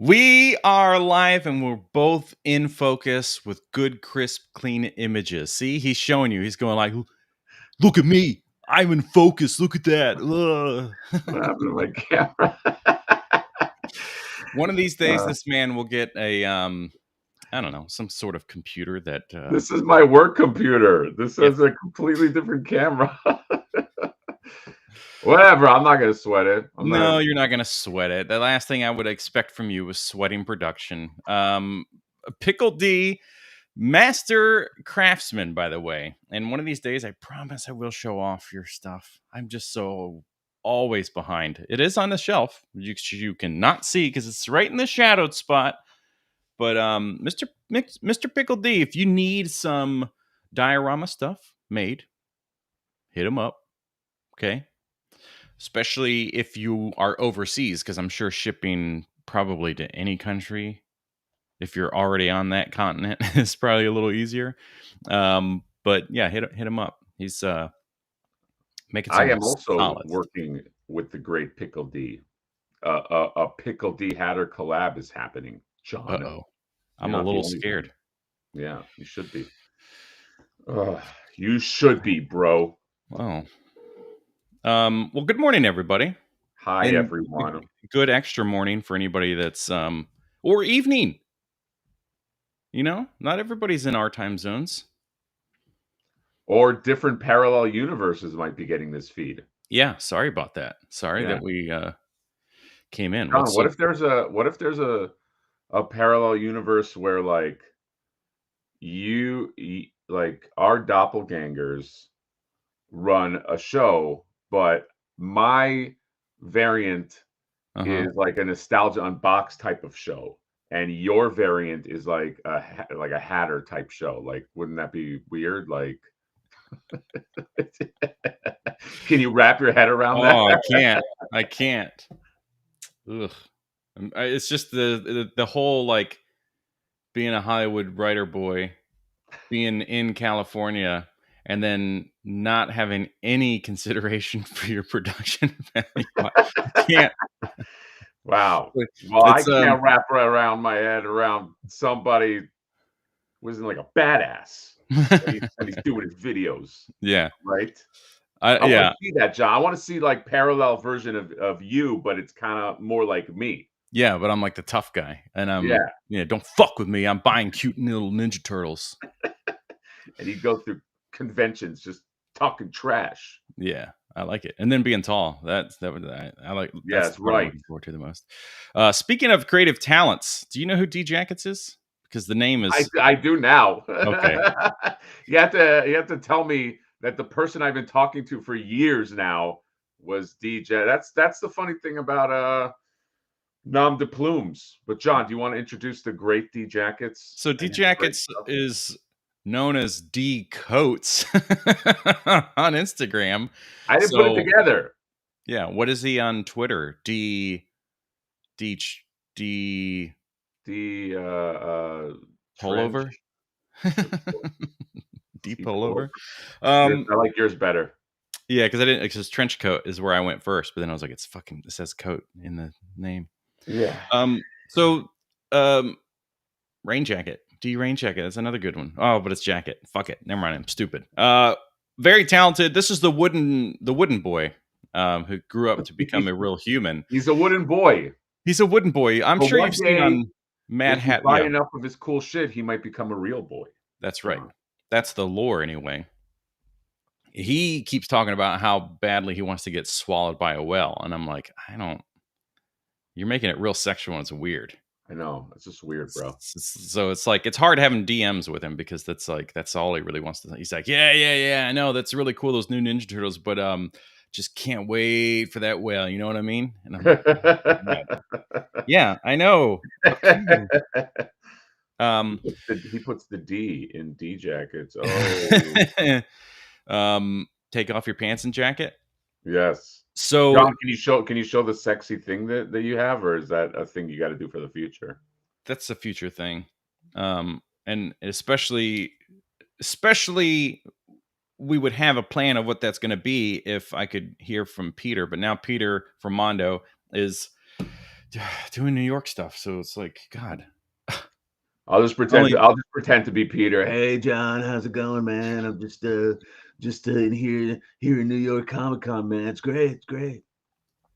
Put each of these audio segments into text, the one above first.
We are live and we're both in focus with good, crisp, clean images. See, he's showing you. He's going like, look at me. I'm in focus. Look at that. What happened to my camera? One of these days, this man will get a, I don't know, some sort of computer that... This is my work computer. This has a completely different camera. Whatever. I'm not going to sweat it. You're not going to sweat it. The last thing I would expect from you was sweating production. Pickle D, master craftsman, by the way. And one of these days, I promise I will show off your stuff. I'm just so always behind. It is on the shelf. You cannot see because it's right in the shadowed spot. But Mr. Pickle D, if you need some diorama stuff made, hit him up. Okay. Especially if you are overseas, because I'm sure shipping probably to any country, if you're already on that continent, is probably a little easier. But yeah, hit him up. He's making some. I am also working with the great Pickle D. A Pickle D Hatter collab is happening, John. Uh-oh. I'm a little scared. Yeah, you should be. You should be, bro. Oh. Well, good morning, everybody. Hi, everyone. Good extra morning for anybody that's or evening. You know, not everybody's in our time zones. Or different parallel universes might be getting this feed. Yeah, sorry about that. Sorry that we came in. John, what if there's a parallel universe where like our doppelgangers run a show, but my variant is like a nostalgia unbox type of show, and your variant is like a Hatter type show. Like, wouldn't that be weird? Like, can you wrap your head around that? Oh, I can't. Ugh. It's just the whole like being a Hollywood writer boy, being in California, and then not having any consideration for your production value. I can't. Wow. Well, I can't wrap around my head around somebody who isn't like a badass when he's doing his videos. Yeah. Right? I want to see that, John. I want to see like parallel version of you, but it's kind of more like me. Yeah, but I'm like the tough guy. And I'm don't fuck with me. I'm buying cute little Ninja Turtles. And you go through conventions just talking trash. Yeah, I like it. And then being tall. I like. Yeah, that's right. I'm looking forward to the most. Speaking of creative talents, do you know who D Jackets is? Because the name is. I do now. Okay. You have to tell me that the person I've been talking to for years now was DJ. That's the funny thing about nom de plumes. But John, do you want to introduce the great D Jackets? So D Jackets is known as D Coats on Instagram. I didn't put it together. Yeah, what is he on Twitter? D pullover? D pullover. I like yours better. Yeah, because trench coat is where I went first, but then I was like, it says coat in the name. Yeah. Rain jacket. D rain jacket. That's another good one. Oh, but it's jacket. Fuck it. Never mind. I'm stupid. Very talented. This is the wooden boy who grew up to become a real human. He's a wooden boy. He's a wooden boy. I'm sure you've seen on Mad Hat. Buy enough of his cool shit, he might become a real boy. That's right. That's the lore anyway. He keeps talking about how badly he wants to get swallowed by a whale. And I'm like, you're making it real sexual and it's weird. I know. It's just weird, bro. So it's like, it's hard having DMs with him because that's all he really wants to. He's like, yeah. I know. That's really cool. Those new Ninja Turtles. But just can't wait for that whale. You know what I mean? And I'm like, yeah, I know. He puts the D in D Jackets. Oh. Take off your pants and jacket. Yes. So John, can you show the sexy thing that you have, or is that a thing you got to do for the future? That's a future thing. And especially we would have a plan of what that's going to be if I could hear from Peter, but now Peter from Mondo is doing New York stuff. So it's like, God. I'll just pretend to be Peter. Hey, John, how's it going, man? I'm just in here in New York Comic Con, man. It's great. It's great.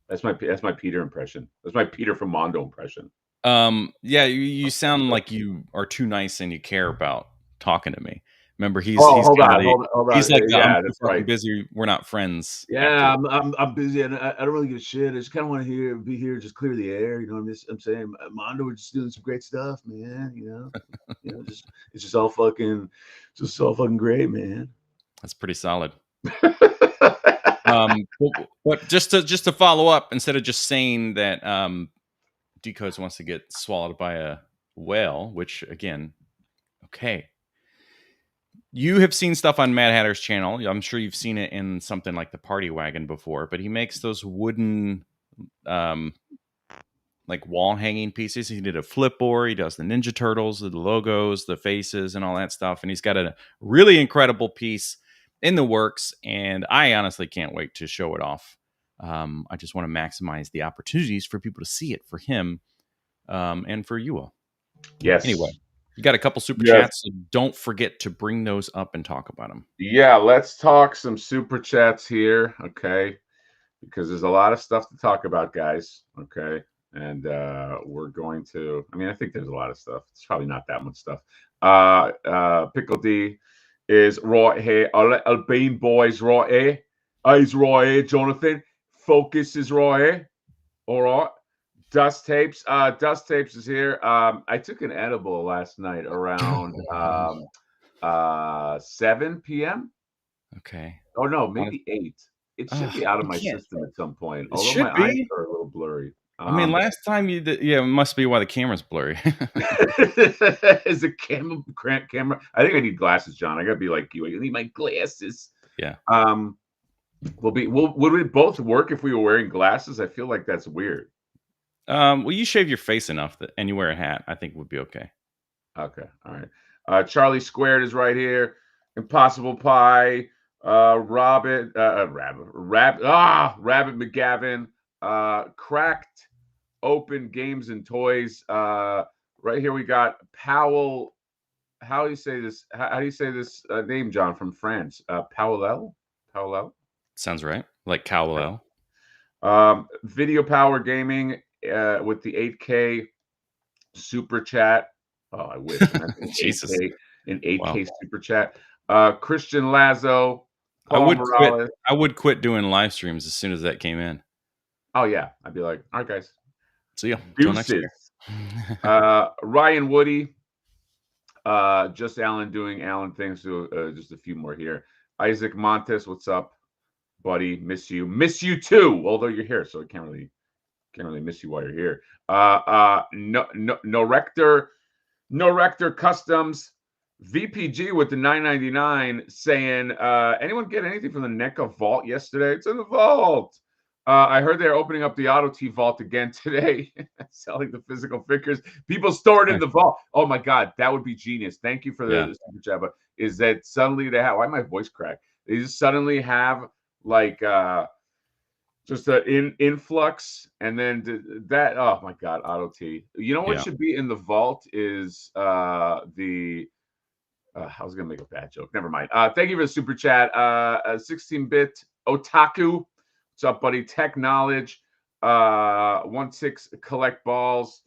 That's my Peter impression. That's my Peter from Mondo impression. Yeah, you sound like you are too nice and you care about talking to me. Remember, he's hold on. He's like, yeah, I'm that's fucking right. busy. We're not friends. Yeah, I'm busy, and I don't really give a shit. I just kind of want to be here, just clear the air. You know what I'm saying? Mondo, we're just doing some great stuff, man. You know, it's just all fucking great, man. That's pretty solid. But just to follow up, instead of just saying that Decodes wants to get swallowed by a whale, which again, okay. You have seen stuff on Mad Hatter's channel. I'm sure you've seen it in something like the Party Wagon before, but he makes those wooden like wall hanging pieces. He did a flipboard. He does the Ninja Turtles, the logos, the faces, and all that stuff. And he's got a really incredible piece in the works, and I honestly can't wait to show it off. I just want to maximize the opportunities for people to see it, for him and for you all. Yes. Anyway, you got a couple super chats, so don't forget to bring those up and talk about them. Yeah, let's talk some super chats here, okay? Because there's a lot of stuff to talk about, guys, okay? And we're going to, I mean, I think there's a lot of stuff. It's probably not that much stuff. Pickle D is raw here. Albane boys raw here. He's raw here, Jonathan. Focus is raw here. All right. Dust Tapes. Dust Tapes is here. I took an edible last night around 7 p.m. Okay. Oh, no, maybe 8. It should be out of my system at some point. Although my eyes are a little blurry. I mean, last time you did, yeah, it must be why the camera's blurry. Is the camera? I think I need glasses, John. I gotta be like you. I need my glasses. Yeah. Would we both work if we were wearing glasses? I feel like that's weird. Well, you shave your face enough and you wear a hat, I think would be okay. Okay, all right. Charlie Squared is right here. Impossible Pie. Rabbit McGavin. Cracked Open Games and Toys. Right here we got Powell. How do you say this? How do you say this name, John, from France? Powell. Sounds right. Like Cowell. Video Power Gaming with the 8K super chat. Oh, I wish. Jesus. An 8K super chat. Christian Lazo. I would quit doing live streams as soon as that came in. Oh yeah, I'd be like, all right, guys. See ya. Till next year. Ryan Woody. Just Alan doing Alan things. So just a few more here. Isaac Montes, what's up, buddy? Miss you. Miss you too. Although you're here, so I can't really miss you while you're here. No Rector Customs. VPG with the $9.99 saying, anyone get anything from the NECA vault yesterday? It's in the vault. I heard they're opening up the Auto T vault again today, selling the physical figures. People store it in the vault. Oh my God, that would be genius. Thank you for the super chat. But is that suddenly they have? Why my voice crack? They just suddenly have like just an influx, and then that. Oh my God, Auto T. You know what should be in the vault is the. I was gonna make a bad joke. Never mind. Thank you for the super chat. 16-bit Otaku. What's up, buddy? Tech Knowledge. 16 Collect Balls.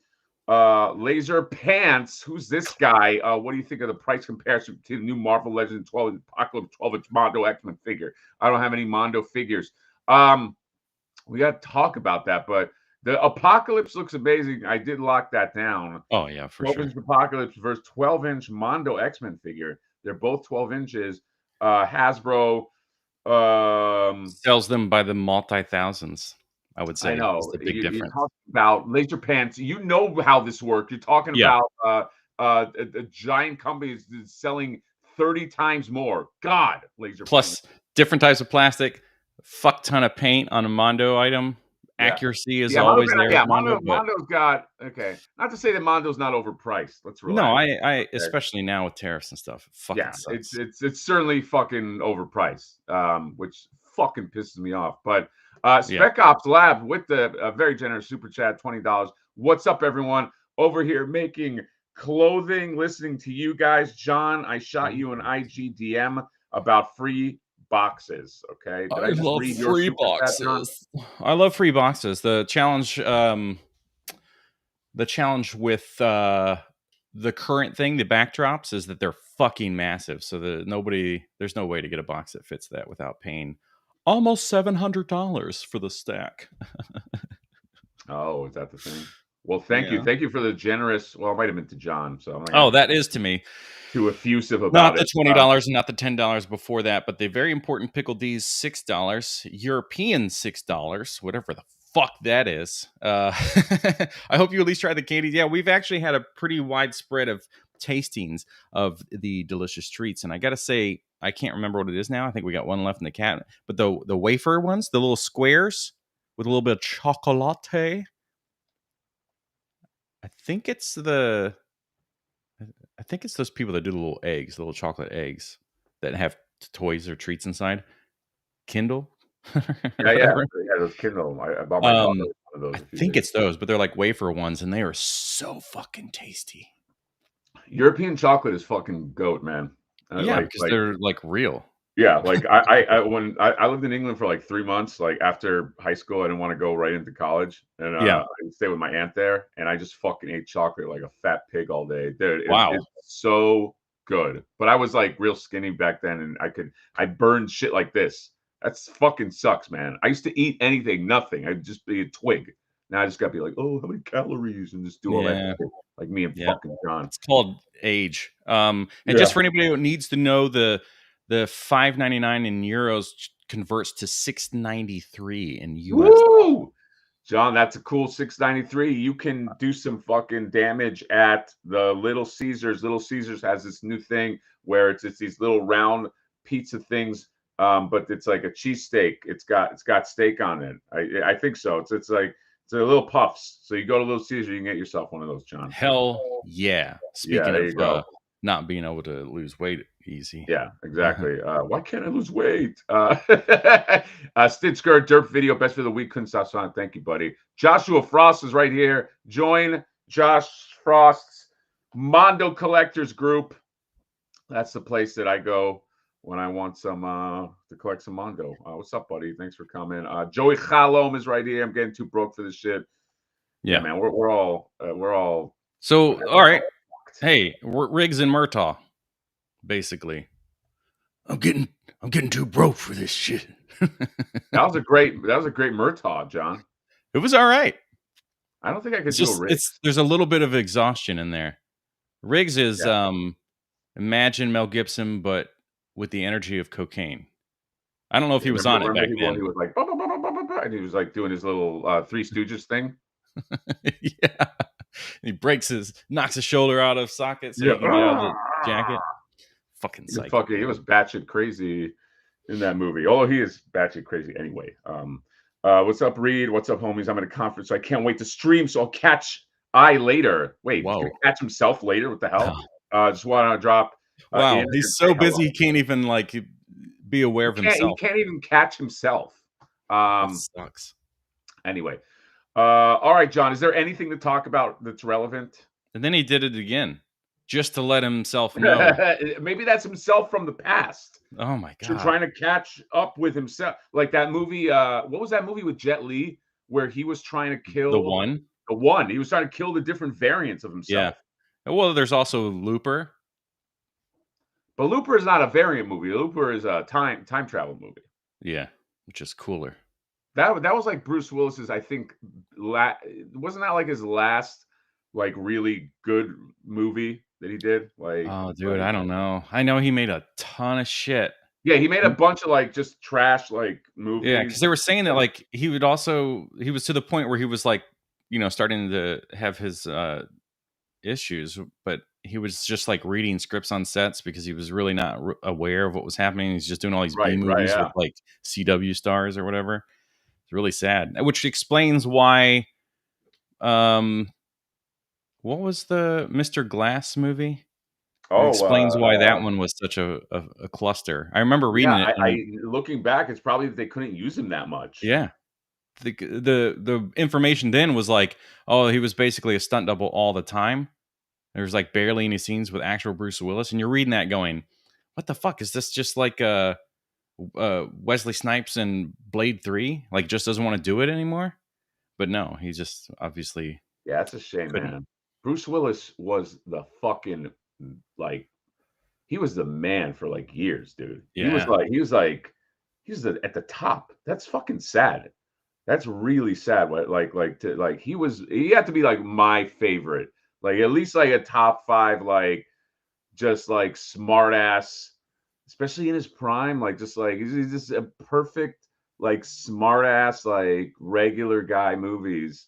Laser Pants. Who's this guy? What do you think of the price comparison to the new Marvel Legends 12 Apocalypse 12-inch Mondo X-Men figure? I don't have any Mondo figures. We got to talk about that, but the Apocalypse looks amazing. I did lock that down. Oh, yeah, for sure. 12-inch Apocalypse versus 12-inch Mondo X-Men figure. They're both 12 inches. Hasbro sells them by the multi-thousands, I would say. I know. It's the big difference. You're talking about Laser Pants. You know how this works. You're talking about a giant company is selling 30 times more. God, Laser Plus, Pants. Different types of plastic, fuck ton of paint on a Mondo item. Accuracy is always there. Yeah, Mondo's got Not to say that Mondo's not overpriced. Let's relax. No, I especially now with tariffs and stuff. It's certainly fucking overpriced, which fucking pisses me off. But Spec Ops Lab with the very generous super chat, $20. What's up, everyone? Over here making clothing, listening to you guys. John, I shot you an IGDM about free boxes. Okay, did I just read your free super chat, John? I love free boxes. The challenge with the current thing, the backdrops, is that they're fucking massive. So there's no way to get a box that fits that without paying almost $700 for the stack. Oh, is that the thing? Well, thank you for the generous. Well, it might have been to John. So that is to me. Too effusive about not the $20 and not the $10 before that, but the very important Pickle D's $6, European $6, whatever the fuck that is. I hope you at least try the candies. Yeah, we've actually had a pretty widespread of tastings of the delicious treats, and I gotta say, I can't remember what it is now. I think we got one left in the cabinet, but the wafer ones, the little squares with a little bit of chocolate. I think it's those people that do the little eggs, the little chocolate eggs that have toys or treats inside. Kindle. yeah, those Kindle. I bought my daughter one of those. I think it's those, but they're like wafer ones, and they are so fucking tasty. European chocolate is fucking goat, man. Yeah, because they're like real. Yeah, like when I lived in England for like 3 months, like after high school, I didn't want to go right into college, and I would stay with my aunt there, and I just fucking ate chocolate like a fat pig all day. Dude, it's so good. But I was like real skinny back then, and I burned shit like this. That's fucking sucks, man. I used to eat anything, nothing. I'd just be a twig. Now I just gotta be like, oh, how many calories, and just do all that shit, like me and fucking John. It's called age. And just for anybody who needs to know, the $5.99 in euros converts to $6.93 in US. Woo! John, that's a cool $6.93. You can do some fucking damage at the Little Caesars. Little Caesars has this new thing where it's these little round pizza things, but it's like a cheesesteak. It's got steak on it. I think so. It's like a little puffs. So you go to Little Caesars, you can get yourself one of those, John. Hell yeah. Speaking of not being able to lose weight easy. Yeah, exactly. Why can't I lose weight? Stitsker, Derp Video, best for the week. Couldn't stop signing. Thank you, buddy. Joshua Frost is right here. Join Josh Frost's Mondo Collectors Group. That's the place that I go when I want some to collect some Mondo. What's up, buddy? Thanks for coming. Joey Chalom is right here. I'm getting too broke for this shit. Yeah, man, we're all so all right. Hey, Riggs and Murtaugh, basically. I'm getting too broke for this shit. That was a great Murtaugh, John. It was all right. I don't think I could do a Riggs. There's a little bit of exhaustion in there. Riggs is imagine Mel Gibson, but with the energy of cocaine. I don't know if he was on it back then. He was like, bah, bah, bah, bah, bah, bah, and he was like doing his little Three Stooges thing. Yeah. He knocks his shoulder out of socket so he can get out of the jacket. Fucking psycho. He was batshit crazy in that movie. Although he is batshit crazy anyway. What's up, Reed? What's up, homies? I'm at a conference, so I can't wait to stream. So I'll catch later. Wait, he's gonna catch himself later? What the hell? Just want to drop. Wow, he's so busy he can't even like be aware of himself. He can't even catch himself. That sucks. Anyway. All right, John, is there anything to talk about that's relevant? And then he did it again just to let himself know. Maybe that's himself from the past. Oh my God. So trying to catch up with himself. Like that movie, what was that movie with Jet Li where he was trying to kill The One? The One. He was trying to kill the different variants of himself. Yeah. Well, there's also Looper. But Looper is not a variant movie. Looper is a time travel movie. Yeah, which is cooler. That was like Bruce Willis's, I think, wasn't that like his last like really good movie that he did? Like, oh, dude, I don't know. I know he made a ton of shit. Yeah, he made a bunch of like just trash like movies. Yeah, because they were saying that like he was to the point where he was like, starting to have his issues, but he was just like reading scripts on sets because he was really not aware of what was happening. He's just doing all these B movies with like CW stars or whatever. It's really sad, which explains why. What was the Mr. Glass movie? It explains why that one was such a cluster. I remember reading it. Looking back, it's probably that they couldn't use him that much. Yeah, the information then was like, oh, he was basically a stunt double all the time. There's like barely any scenes with actual Bruce Willis, and you're reading that going, what the fuck is this? Just like Wesley Snipes in Blade 3, like just doesn't want to do it anymore. But no, he just obviously Yeah, that's a shame, couldn't. man. Bruce Willis was the fucking like he was the man for like years, dude. He was Yeah. like at the top. That's fucking sad. That's really sad. What he had to be like my favorite. Like at least like a top 5 like just like smart ass, especially in his prime, like just like he's just a perfect like smart ass like regular guy movies.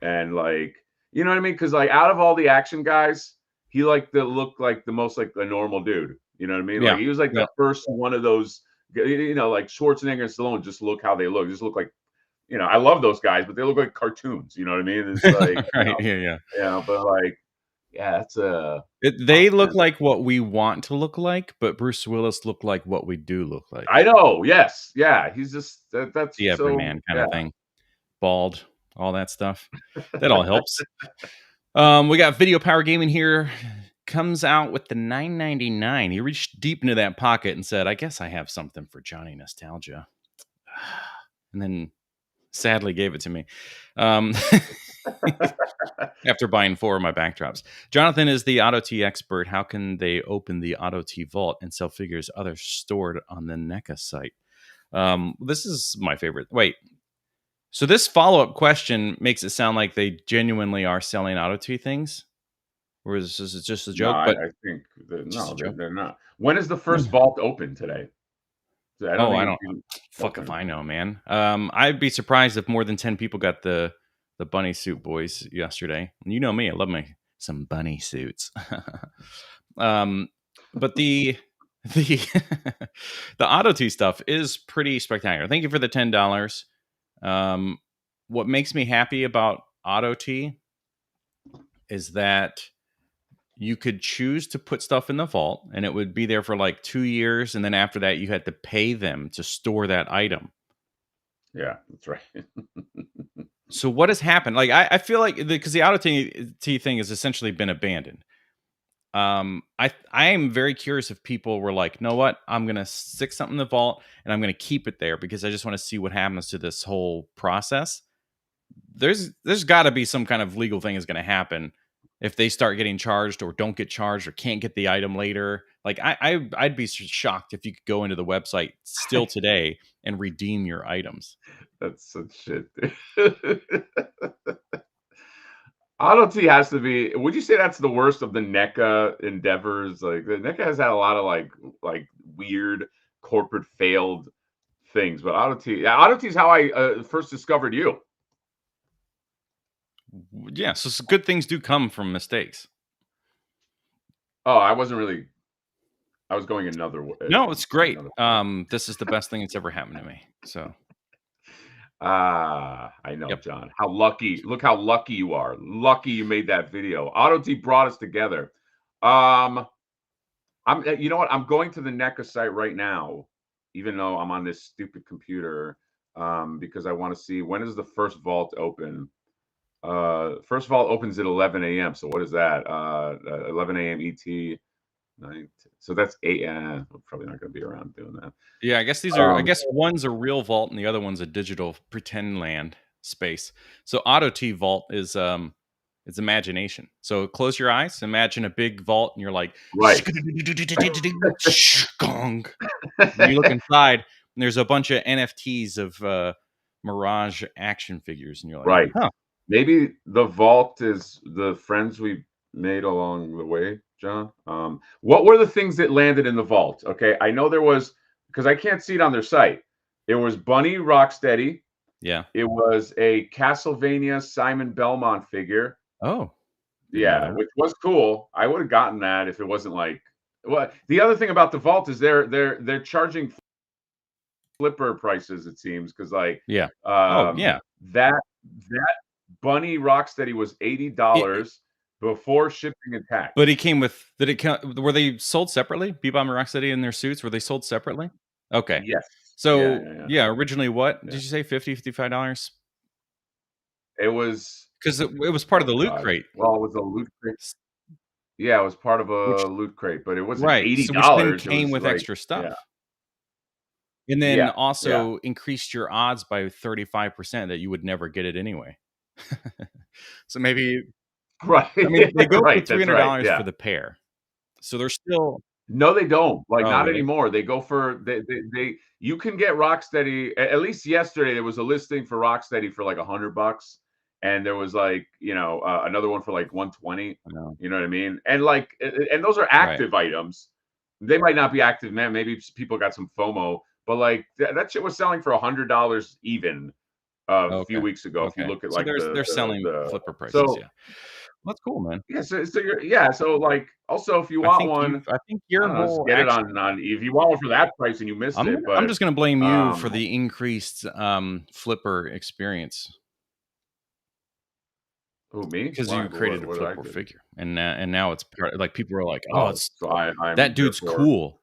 And like you know what I mean? Because like out of all the action guys, he like the look like the most like a normal dude. You know what I mean? Yeah. Like he was like Yeah. the first one of those, you know, like Schwarzenegger and Stallone. Just look how they look. Just look like, you know, I love those guys, but they look like cartoons. You know what I mean? It's like, Right. Yeah. but like, yeah, that's a. They look like what we want to look like, but Bruce Willis looked like what we do look like. I know. Yes. Yeah. He's just that's The so. everyman kind Yeah. of thing. Bald, all that stuff. That all helps. We got Video Power Gaming here. Comes out with the $9.99. He reached deep into that pocket and said, I guess I have something for Johnny Nostalgia. And then sadly gave it to me. After buying 4 of my backdrops. Jonathan is the Auto T expert. How can they open the Auto T vault and sell figures others stored on the NECA site? This is my favorite. Wait. So this follow-up question makes it sound like they genuinely are selling Auto T things? Or is this just a joke? No, But I think just a joke. they're not. When is the first vault open today? I don't fuck if I know, man. I'd be surprised if more than 10 people got the bunny suit boys yesterday. You know me, I love some bunny suits. But the the Auto T stuff is pretty spectacular. Thank you for the $10. What makes me happy about Auto T is that you could choose to put stuff in the vault and it would be there for like 2 years. And then after that, you had to pay them to store that item. Yeah, that's right. So what has happened? Like, I feel like because the Auto T thing has essentially been abandoned. I am very curious if people were like, know what? I'm going to stick something in the vault and I'm going to keep it there because I just want to see what happens to this whole process. There's got to be some kind of legal thing is going to happen if they start getting charged or don't get charged or can't get the item later. Like I'd be shocked if you could go into the website still today and redeem your items. That's such shit. Auto T has to be. Would you say that's the worst of the NECA endeavors? Like the NECA has had a lot of like weird corporate failed things, but Auto T is how I first discovered you. Yeah, so good things do come from mistakes. Oh, I wasn't really. I was going another way. No, it's great. This is the best thing that's ever happened to me. So. I know, yep. John. How lucky! Look how lucky you are. Lucky you made that video. Auto T brought us together. I'm. You know what? I'm going to the NECA site right now, even though I'm on this stupid computer, because I want to see when is the first vault open. First vault opens at 11 a.m. So what is that? 11 a.m. ET. 9. So that's 8. We're probably not going to be around doing that. Yeah, I guess these are. I guess one's a real vault and the other one's a digital pretend land space. So Auto T vault is it's imagination. So close your eyes, imagine a big vault, and you're like, right. Gong. And you look inside, and there's a bunch of NFTs of Mirage action figures, and you're like, right. Huh. Maybe the vault is the friends we made along the way, John. What were the things that landed in the vault? Okay, I know there was, because I can't see it on their site. It was Bunny Rocksteady. Yeah. It was a Castlevania Simon Belmont figure. Oh. Yeah, which was cool. I would have gotten that if it wasn't like. Well, the other thing about the vault is they're charging flipper prices, it seems, because like that Bunny Rocksteady was $80 before shipping and tax. But he came with. Did it come? Were they sold separately? Bebop and Rocksteady in their suits, were they sold separately? Okay. Yes. So yeah, originally what did you say? $50, $55? It was because it was part of the loot God. crate. Well, it was a loot crate. Yeah, it was part of Which a loot crate, but it wasn't right, so which then $80. It came was with like, extra yeah, stuff. And then yeah, yeah. also increased your odds by 35% that you would never get it anyway. So maybe Right. I mean, they go for Right. That's right. $300 Yeah. for the pair. So they're still No, they don't. Like, oh, not really? anymore. They go for they you can get Rocksteady at least yesterday, there was a listing for Rocksteady for like $100, and there was like, another one for like 120. I know. You know what I mean? And like and those are Right. active items. They might not be active, man. Maybe people got some FOMO, but like that shit was selling for $100 even a few Okay. weeks ago. If you Okay. look at So like they're selling the flipper prices, so yeah. That's cool, man. yeah, so you're yeah, so like also if you want one, I think I your don't know, just whole get it actually on if you want one for that price and you missed it, I'm but just gonna blame you for um the increased flipper experience who me? because Why? you created a What did I flipper do? figure, and now it's like people are like, oh, Oh, it's so I'm that dude's therefore cool.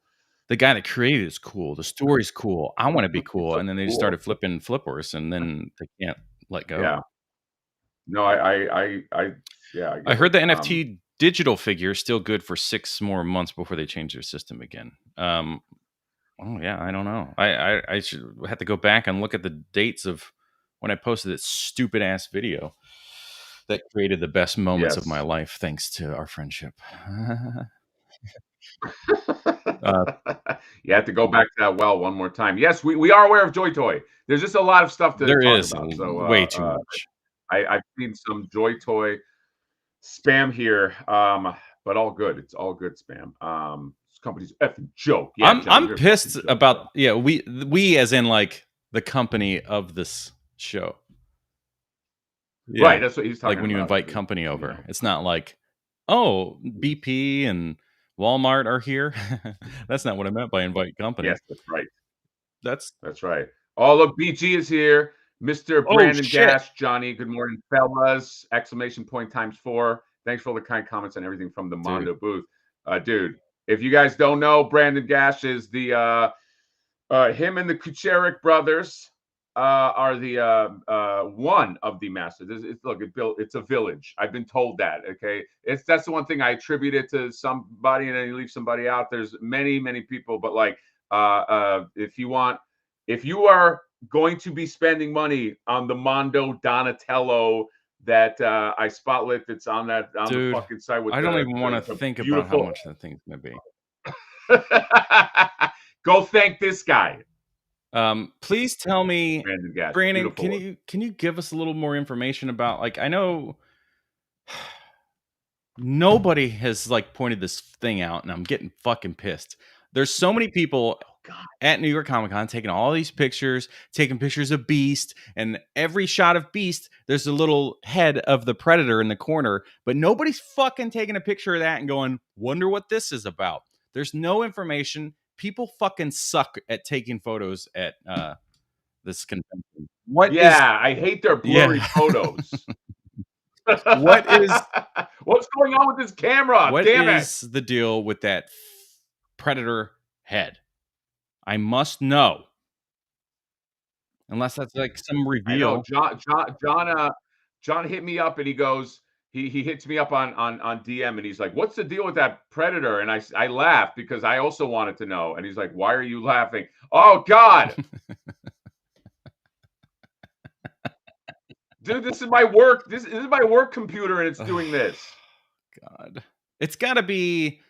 The guy that created is cool. The story's cool. I want to be cool, so and then they just cool. started flipping flippers, and then they can't let go. Yeah. No, I yeah, I I get heard it. the NFT digital figure is still good for 6 more months before they change their system again. Oh yeah, I don't know. I should have to go back and look at the dates of when I posted that stupid ass video that created the best moments of my Yes. life thanks to our friendship. uh, You have to go back to that well one more time. Yes, we are aware of JoyToy. There's just a lot of stuff to there talk is about. So way too much. I've seen some JoyToy spam here, but all good. It's all good spam. This company's effing joke. Yeah, John, I'm you're a fucking pissed joke, bro. about yeah we as in like the company of this show. Right, Yeah, that's what he's like talking when you about. invite company over, it's not like, oh, BP and Walmart are here. That's not what I meant by invite company. Yes, that's right. That's That's right. Oh, look, BG is here. Mr. oh Brandon shit, Gash, Johnny, good morning, fellas! Exclamation point times 4. Thanks for all the kind comments and everything from the dude. Mondo booth. Dude, if you guys don't know, Brandon Gash is the him and the Kucherik brothers are the one of the masters. Look, it's a village. I've been told that. Okay, that's the one thing I attribute it to somebody, and then you leave somebody out. There's many people, but like if you are going to be spending money on the Mondo Donatello that I spotlit that's on the Dude, fucking site with I don't even want to the think about how beautiful. much that thing's gonna be. Go thank this guy. Please tell me, Brandon Gash, Brandon, beautiful work. can you give us a little more information about like I know nobody has like pointed this thing out, and I'm getting fucking pissed. There's so many people God. at New York Comic Con taking all these pictures, taking pictures of Beast, and every shot of Beast, there's a little head of the Predator in the corner, but nobody's fucking taking a picture of that and going, wonder what this is about. There's no information. People fucking suck at taking photos at this convention. Yeah, I hate their blurry yeah. photos. What is What's going on with this camera? what Damn it. is the deal with that Predator head? I must know. Unless that's like some I know. reveal. John hit me up and he goes, he hits me up on DM and he's like, "What's the deal with that Predator?" And I laughed because I also wanted to know. And he's like, "Why are you laughing?" Oh God. Dude, this is my work. This is my work computer and it's doing this. God. It's got to be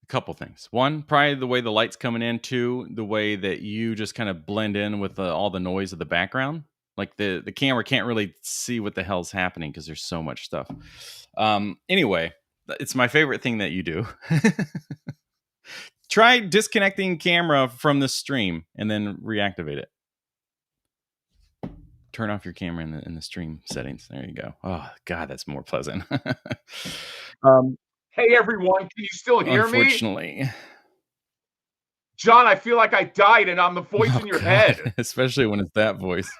a couple things. One, probably the way the light's coming in. Two, the way that you just kind of blend in with all the noise of the background. Like the camera can't really see what the hell's happening because there's so much stuff. Anyway, it's my favorite thing that you do. Try disconnecting camera from the stream and then reactivate it. Turn off your camera in the stream settings. There you go. Oh God, that's more pleasant. Hey everyone, can you still hear me? Unfortunately, John, I feel like I died and I'm the voice in your head. Especially when it's that voice.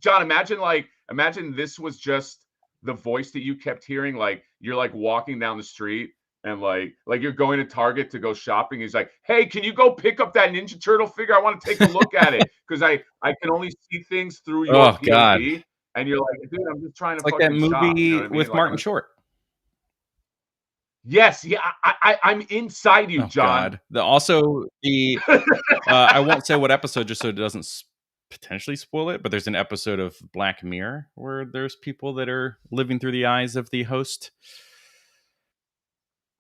John, imagine this was just the voice that you kept hearing. Like you're like walking down the street And like you're going to Target to go shopping. He's like, "Hey, can you go pick up that Ninja Turtle figure? I want to take a look at it because I can only see things through your Oh God, POV." And you're like, "Dude, I'm just trying it's to like that fucking shop." You know what movie I mean? with Like Martin Short. yes, yeah, I'm inside you, Oh John. God. I won't say what episode just so it doesn't potentially spoil it, but there's an episode of Black Mirror where there's people that are living through the eyes of the host.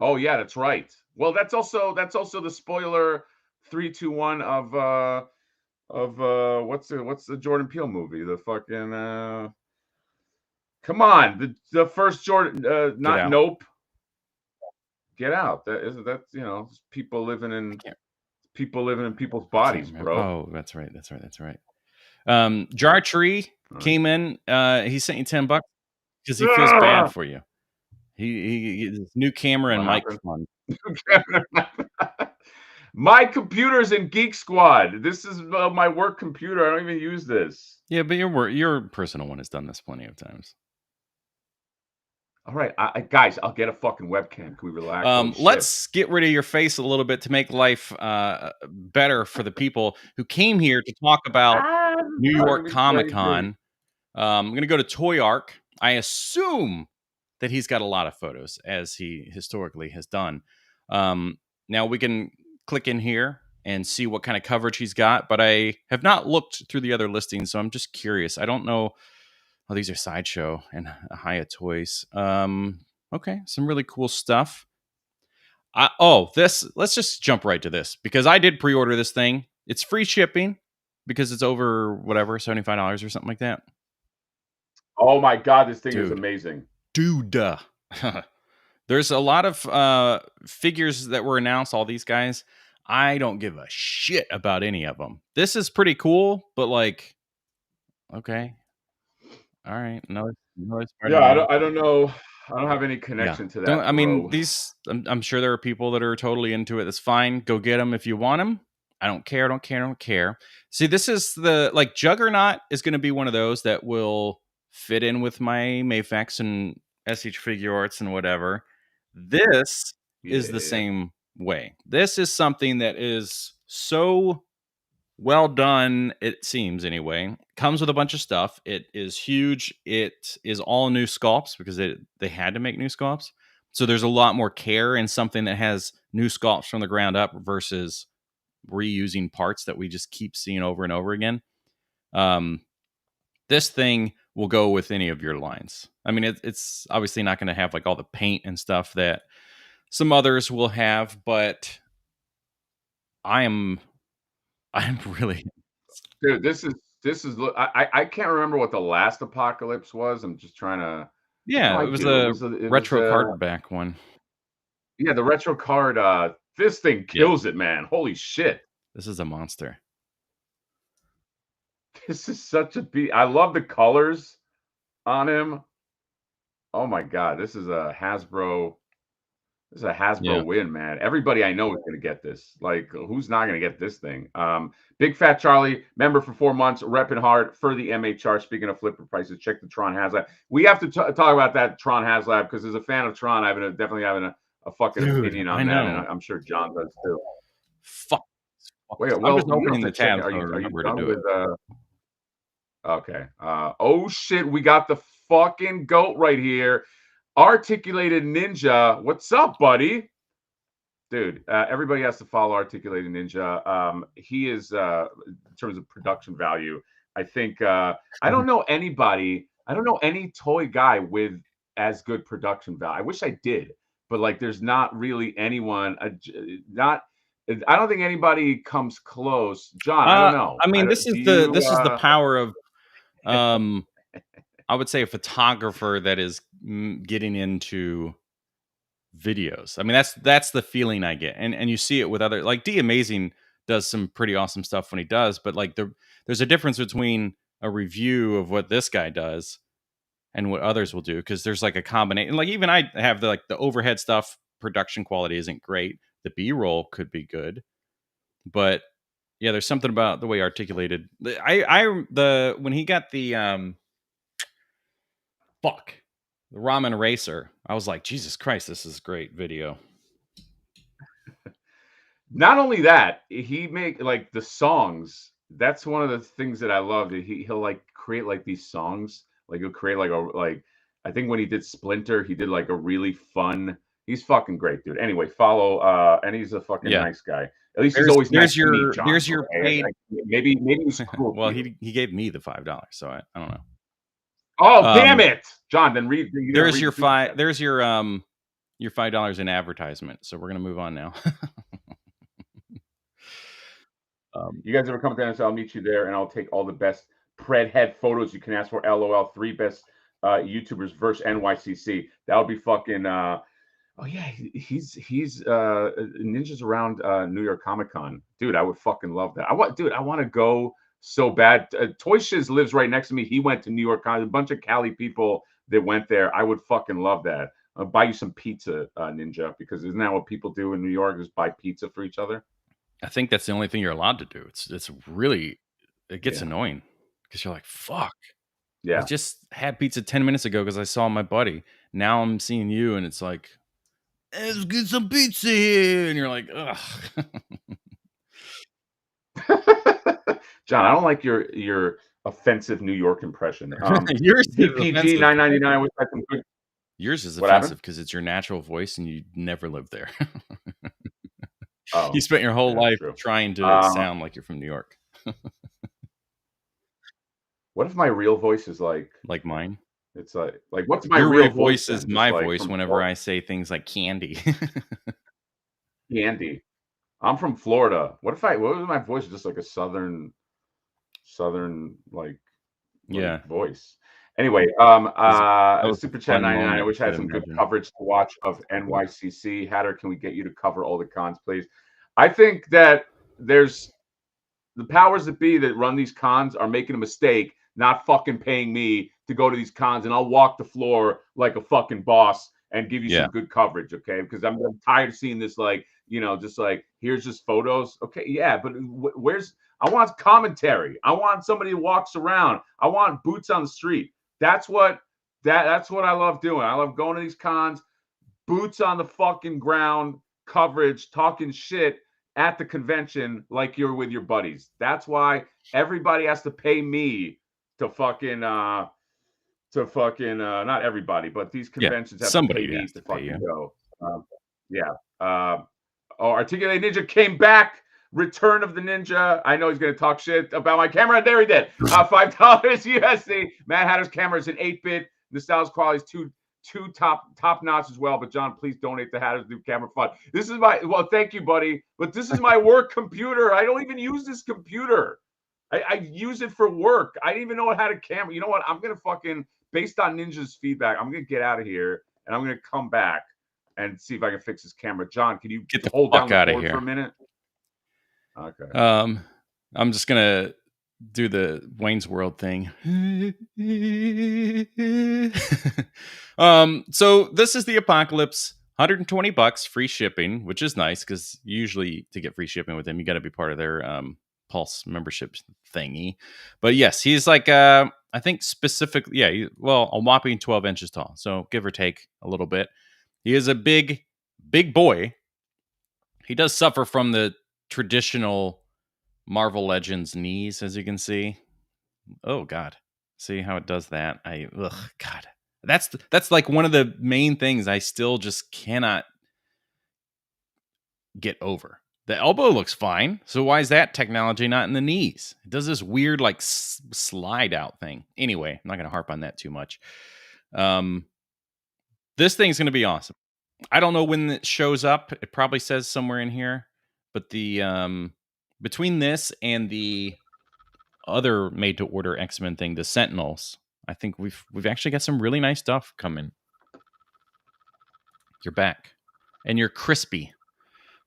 Oh yeah, that's right. Well, that's also the spoiler 3, 2, 1 of what's the Jordan Peele movie? The fucking come on, the first Jordan Get not Out. Nope. Get Out. That's people living I in can't people's I can't bodies, remember. bro. Oh, that's right. Jar Tree All right. came in. He sent you $10 because he feels bad Ugh! for you. He his new camera and What mic happened? fund. My computer's in Geek Squad. This is my work computer. I don't even use this. Yeah, but your personal one has done this plenty of times. All right, guys, I'll get a fucking webcam. Can we relax? Holy shit. Let's get rid of your face a little bit to make life better for the people who came here to talk about This is New driving York me Comic crazy. Con. I'm going to go to Toy Arc. I assume that he's got a lot of photos, as he historically has done. Now we can click in here and see what kind of coverage he's got, but I have not looked through the other listings, so I'm just curious. I don't know. Oh, these are Sideshow and Hiya Toys. Okay, some really cool stuff. Let's just jump right to this because I did pre-order this thing. It's free shipping because it's over whatever, $75 or something like that. Oh my god, this thing is Dude. amazing. There's a lot of figures that were announced, all these guys. I don't give a shit about any of them. This is pretty cool, but like, okay. All right. No, Yeah, Spider-Man. I don't know. I don't have any Yeah. connection to Don't that, I mean bro. I'm sure there are people that are totally into it. That's fine. Go get them if you want them. I don't care. See, this is like Juggernaut is going to be one of those that will fit in with my Mayfax and SH Figure Arts and whatever. This is the Yeah. same way. This is something that is so well done, it seems anyway. Comes with a bunch of stuff. It is huge. It is all new sculpts because they had to make new sculpts. So there's a lot more care in something that has new sculpts from the ground up versus reusing parts that we just keep seeing over and over again. This thing will go with any of your lines. I mean, it's obviously not going to have like all the paint and stuff that some others will have, but I'm really Dude, this is I can't remember what the last Apocalypse was. I'm just trying to no, yeah, I it was do. a It was retro card back one. yeah, the retro card this thing Yeah, kills it, man. Holy shit. this is a monster. This is such a beat. I love the colors on him. Oh my god, this is a Hasbro Yeah. win, man. Everybody I know is gonna get this. Like, who's not gonna get this thing? Big Fat Charlie, member for 4 months, repping hard for the MHR. Speaking of flipper prices, check the Tron Haslab. We have to talk about that Tron Haslab because as a fan of Tron, definitely having a fucking Dude, opinion I on that, and know. I'm sure John does too. Fuck. Wait, I'm well, just you don't opening have the to check it. tab so I Are you remember to done do it. with okay. Oh shit, we got the fucking goat right here. Articulated Ninja. What's up, buddy? Dude, everybody has to follow Articulated Ninja. He is, in terms of production value, I think, I don't know anybody, I don't know any toy guy with as good production value. I wish I did, but like, there's not really anyone, not, I don't think anybody comes close. John, I don't know. I mean, this Do is you, the power of um I would say a photographer that is getting into videos. I mean, that's the feeling I get. And you see it with other like D Amazing does some pretty awesome stuff when he does, but like there's a difference between a review of what this guy does and what others will do because there's like a combination. Like even I have the overhead stuff. Production quality isn't great. The B-roll could be good, but yeah, there's something about the way articulated. The when he got the the Ramen Racer, I was like, Jesus Christ, this is great video. Not only that, he make like the songs. That's one of the things that I love. He'll like create like these songs. Like he'll create like I think when he did Splinter, he did like a really fun. He's fucking great, dude. Anyway, follow and he's a fucking Yeah. nice guy. At least he's always nice to me, John. There's your Okay? paid. Maybe he's cruel. Well, he gave me the $5, so I don't know. Oh, damn it, John! Then read. There's your $5. There's your $5 in advertisement. So we're gonna move on now. You guys ever come down, so I'll meet you there, and I'll take all the best pred head photos you can ask for. LOL, 3 best YouTubers versus NYCC. That would be fucking. Oh yeah, he's ninjas around New York Comic Con, dude. I would fucking love that. I want to go so bad. Toy Shiz lives right next to me. He went to New York Con. A bunch of Cali people that went there. I would fucking love that. I'll buy you some pizza, Ninja, because isn't that what people do in New York? Is buy pizza for each other? I think that's the only thing you're allowed to do. It's really, it gets annoying because you're like, fuck. Yeah. I just had pizza 10 minutes ago because I saw my buddy. Now I'm seeing you, and it's like, let's get some pizza here, and you're like, ugh. John, I don't like your offensive New York impression. Yours is PPG 999 was like some good. Yours is What offensive because it's your natural voice, and you never lived there. Oh, you spent your whole life true. trying to sound like you're from New York. What if my real voice is like mine? It's like what's my Your real voice then? is my like voice whenever Florida? I say things like candy. Candy. I'm from Florida. What if my voice just like a southern like Yeah. voice? Anyway, was Super a Chat fun 99. I moment, wish I had I'd some good imagine. coverage to watch of NYCC. Hatter, can we get you to cover all the cons, please? I think that there's the powers that be that run these cons are making a mistake, not fucking paying me to go to these cons, and I'll walk the floor like a fucking boss and give you some good coverage, okay? Because I'm tired of seeing this, like, just like, here's just photos. Okay, yeah, but I want commentary. I want somebody who walks around. I want boots on the street. That's what I love doing. I love going to these cons, boots on the fucking ground, coverage, talking shit at the convention like you're with your buddies. That's why everybody has to pay me to fucking not everybody, but these conventions have to pay me to fucking go. Articulate Ninja came back. Return of the Ninja. I know he's going to talk shit about my camera. There he did. $5 USD. Mad Hatter's camera is an 8-bit. Nostalgia quality is two top notch as well. But John, please donate to Hatter's new camera fund. This is thank you, buddy. But this is my work computer. I don't even use this computer. I use it for work. I didn't even know it had a camera. You know what? I'm gonna fucking, based on Ninja's feedback, I'm gonna get out of here and I'm gonna come back and see if I can fix this camera. John, can you hold down the board for a minute? Okay. I'm just gonna do the Wayne's World thing. So this is the Apocalypse, $120, free shipping, which is nice because usually to get free shipping with him, you got to be part of their Pulse membership thingy. But yes, he's like I think specifically, a whopping 12 inches tall, so give or take a little bit. He is a big boy. He does suffer from the traditional Marvel Legends knees, as you can see. Oh God, see how it does that? God, that's like one of the main things I still just cannot get over. The elbow looks fine, so why is that technology not in the knees? It does this weird like slide out thing. Anyway, I'm not going to harp on that too much. This thing's going to be awesome. I don't know when it shows up. It probably says somewhere in here, but the between this and the other made to order X-Men thing, the Sentinels, I think we've actually got some really nice stuff coming. You're back, and you're crispy.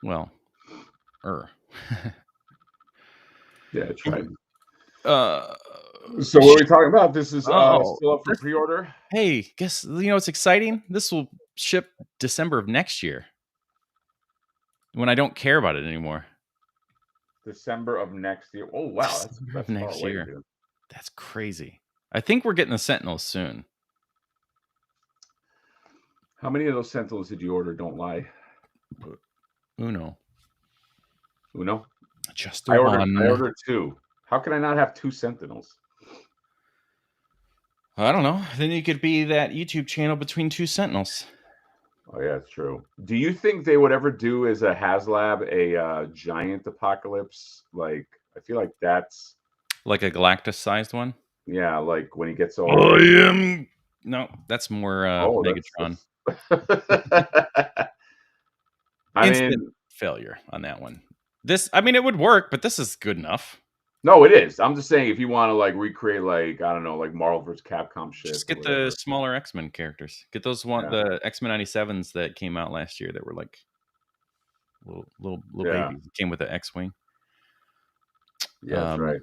Well, yeah, that's right. So what are we talking about? This is still up for pre-order. Hey, guess it's exciting. This will ship December of next year, when I don't care about it anymore. December of next year. Oh wow, that's next far away, year. Dude. That's crazy. I think we're getting the Sentinels soon. How many of those Sentinels did you order? Don't lie. Uno. Uno. Just I one. ordered 2. How can I not have 2 Sentinels? I don't know. Then you could be that YouTube channel between 2 Sentinels. Oh yeah, it's true. Do you think they would ever do as a Haslab a giant Apocalypse? Like, I feel like that's like a Galactus-sized one. yeah, like when he gets all. I am. No, that's more Megatron. I Instant mean, failure on that one. This, I mean, it would work, but this is good enough. no, it is. I'm just saying if you want to like recreate like I don't know, like Marvel vs. Capcom shit Just or get the whatever. smaller X-Men characters. Get those the X-Men 97s that came out last year that were like little babies. It came with the X-wing. Yeah, that's right.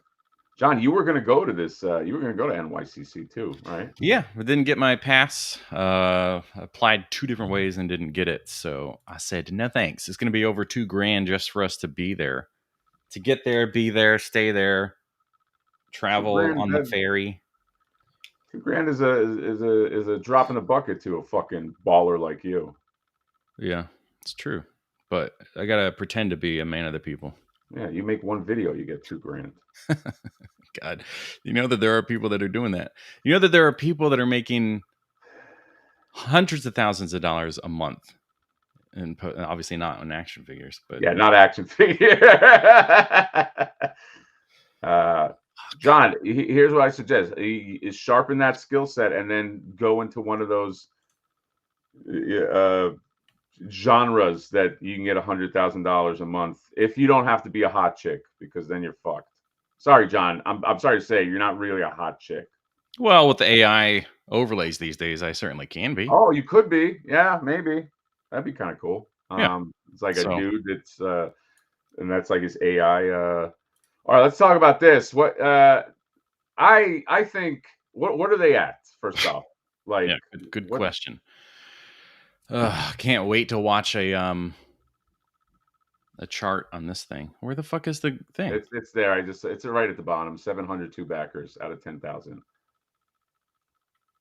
John, you were going to go to this. You were going to go to NYCC too, right? Yeah, I didn't get my pass. Applied 2 different ways and didn't get it. So I said, no thanks. It's going to be over $2,000 just for us to be there. To get there, be there, stay there, travel on the ferry. $2,000 is a drop in the bucket to a fucking baller like you. Yeah, it's true. But I gotta pretend to be a man of the people. Yeah, you make one video, you get $2,000. God, you know that there are people that are doing that. You know that there are people that are making hundreds of thousands of dollars a month, and obviously not on action figures. But yeah, not action figure. John, here's what I suggest: is sharpen that skill set and then go into one of those genres that you can get $100,000 a month if you don't have to be a hot chick, because then you're fucked. Sorry, John. I'm sorry to say you're not really a hot chick. Well, with the AI overlays these days, I certainly can be. Oh, you could be. Yeah, maybe. That'd be kind of cool. Yeah. It's like a dude that's and that's like his AI. All right, let's talk about this. What I think what are they at, first off? Like, yeah, good question. Can't wait to watch a chart on this thing. Where the fuck is the thing? It's there. It's right at the bottom. 702 backers out of 10,000.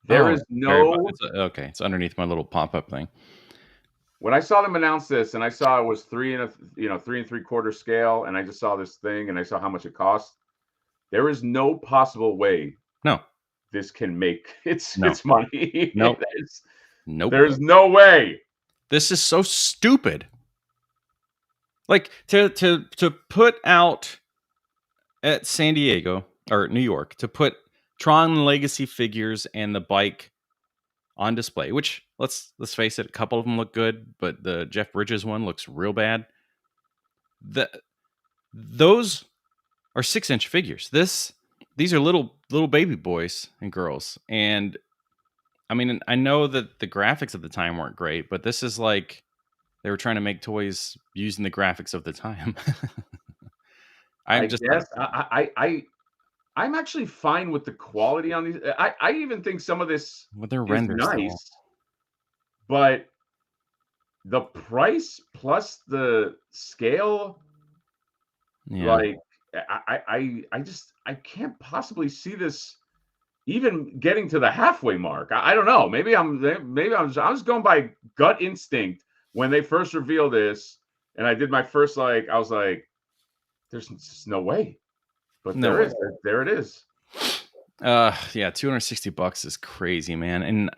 There is no. It's underneath my little pop-up thing. When I saw them announce this, and I saw it was 3 3/4 scale, and I just saw this thing, and I saw how much it cost. There is no possible way. No, this can make its money. Nope. Nope. There's no way. This is so stupid. Like to put out at San Diego or New York to put Tron Legacy figures and the bike on display, which let's face it, a couple of them look good, but the Jeff Bridges one looks real bad. Those are 6-inch figures. These are little baby boys and girls, and I mean, I know that the graphics at the time weren't great, but this is like they were trying to make toys using the graphics of the time. I'm actually fine with the quality on these. I even think some of this is nice, but the price plus the scale, like I can't possibly see this even getting to the halfway mark. I don't know. Maybe I'm just going by gut instinct when they first revealed this, and I did my first I was like, there's just no way. But there it is. Yeah, $260 is crazy, man. And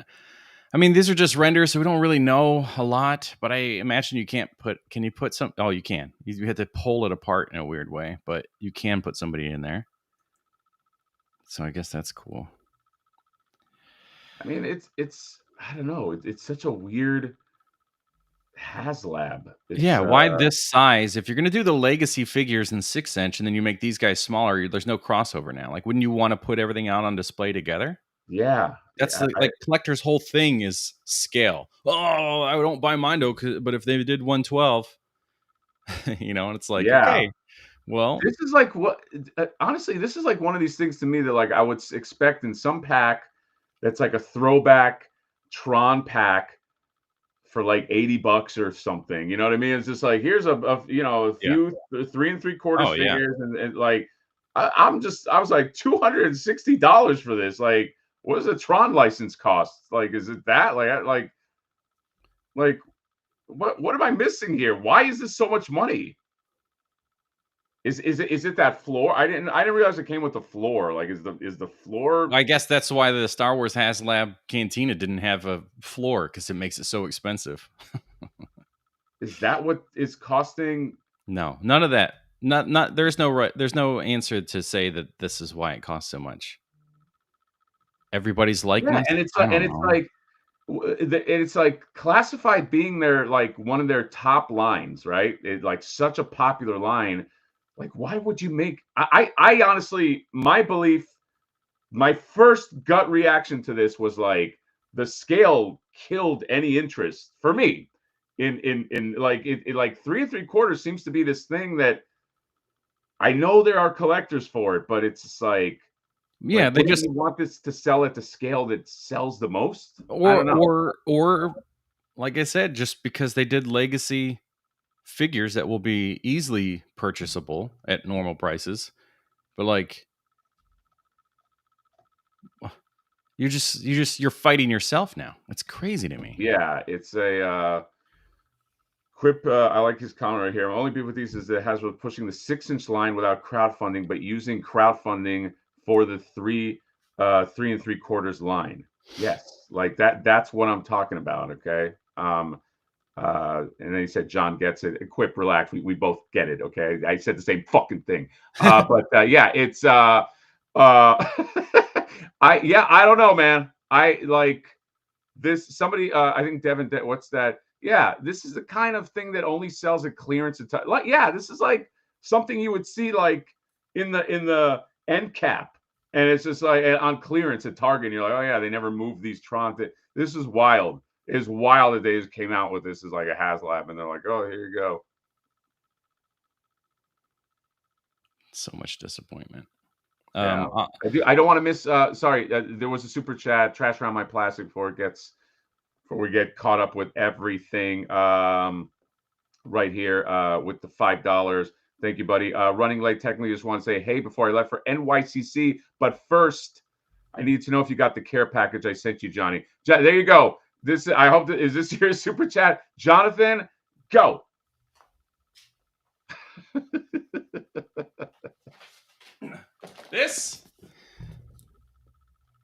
I mean, these are just renders, so we don't really know a lot, but I imagine can you put some, oh, you can. You have to pull it apart in a weird way, but you can put somebody in there. So I guess that's cool. I mean, it's I don't know. It's such a weird Haslab. Why this size? If you're going to do the legacy figures in 6-inch and then you make these guys smaller, there's no crossover now. Like, wouldn't you want to put everything out on display together? Yeah. That's like collector's whole thing is scale. Oh, I don't buy Mondo, but if they did 112, and it's like, okay, well, this is like honestly, this is like one of these things to me that like I would expect in some pack that's like a throwback Tron pack for like $80 or something. You know what I mean? It's just like, here's a few 3 3/4 figures. And like, I was like $260 for this. Like, what does a Tron license cost? Like, is it that? Like what am I missing here? Why is this so much money? Is it that floor? I didn't realize it came with the floor. Like, is the floor? I guess that's why the Star Wars Haslab Cantina didn't have a floor, because it makes it so expensive. Is that what is costing? No, none of that. Not. There's no answer to say that this is why it costs so much. Everybody's Yeah, likeness. and it's I like, don't know. it's like classified being their like one of their top lines, right? It like such a popular line. Like, why would you make? I honestly, my belief, my first gut reaction to this was like the scale killed any interest for me. In like it like 3 3/4 seems to be this thing that I know there are collectors for it, but it's just Yeah, they wouldn't just you want this to sell at the scale that sells the most? I or don't know. or like I said, just because they did legacy figures that will be easily purchasable at normal prices, but like you're fighting yourself now. It's crazy to me. Yeah, it's a Quip. I like his comment right here. My only beef with these is that Hasbro pushing the 6-inch line without crowdfunding, but using crowdfunding for the 3 3/4 line. Yes, like that. That's what I'm talking about. Okay. And then he said, John gets it. Quip, relax. We both get it. Okay. I said the same fucking thing. But yeah, it's I don't know, man. I like this. Somebody, I think Devin, what's that? Yeah, this is the kind of thing that only sells at clearance. Like, yeah, this is like something you would see like in the end cap, and it's just like on clearance at Target. And you're like, oh yeah, they never moved these Tron. This is wild. It's wild that they just came out with this as like a Haslab, and they're like, oh, here you go. So much disappointment. Yeah, I don't want to miss. Sorry, there was a super chat. Trash around my plastic before we get caught up with everything. Right here with the $5. Thank you, buddy. Running late. Technically, just want to say, hey, before I left for NYCC, but first, I need to know if you got the care package I sent you, Johnny. There you go. I hope that is this your super chat, Jonathan? Go. This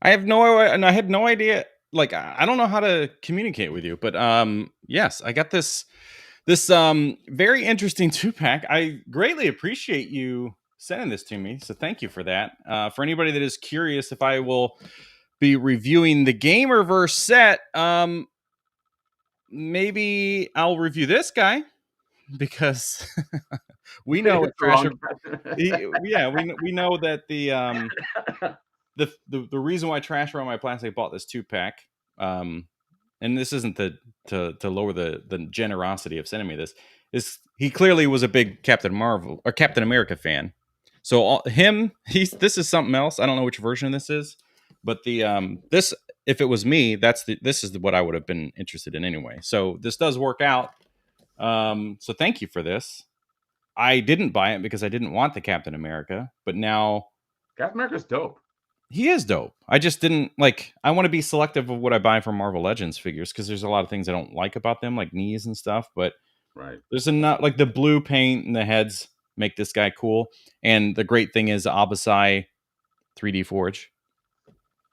I had no idea. Like, I don't know how to communicate with you, but yes, I got this very interesting 2-pack. I greatly appreciate you sending this to me, so thank you for that. For anybody that is curious if I will be reviewing the Gamerverse set, maybe I'll review this guy, because we know trash. Yeah, we know that the reason why Trash Around My Plastic bought this 2-pack, and this isn't to lower the generosity of sending me this, is he clearly was a big Captain Marvel or Captain America fan. So this is something else. I don't know which version this is, but this, if it was me, this is what I would have been interested in anyway. So this does work out. So thank you for this. I didn't buy it because I didn't want the Captain America, but now Captain America's dope. He is dope. I just didn't like. I want to be selective of what I buy from Marvel Legends figures, because there's a lot of things I don't like about them, like knees and stuff. But right, there's enough, like the blue paint and the heads make this guy cool. And the great thing is Abasai 3D Forge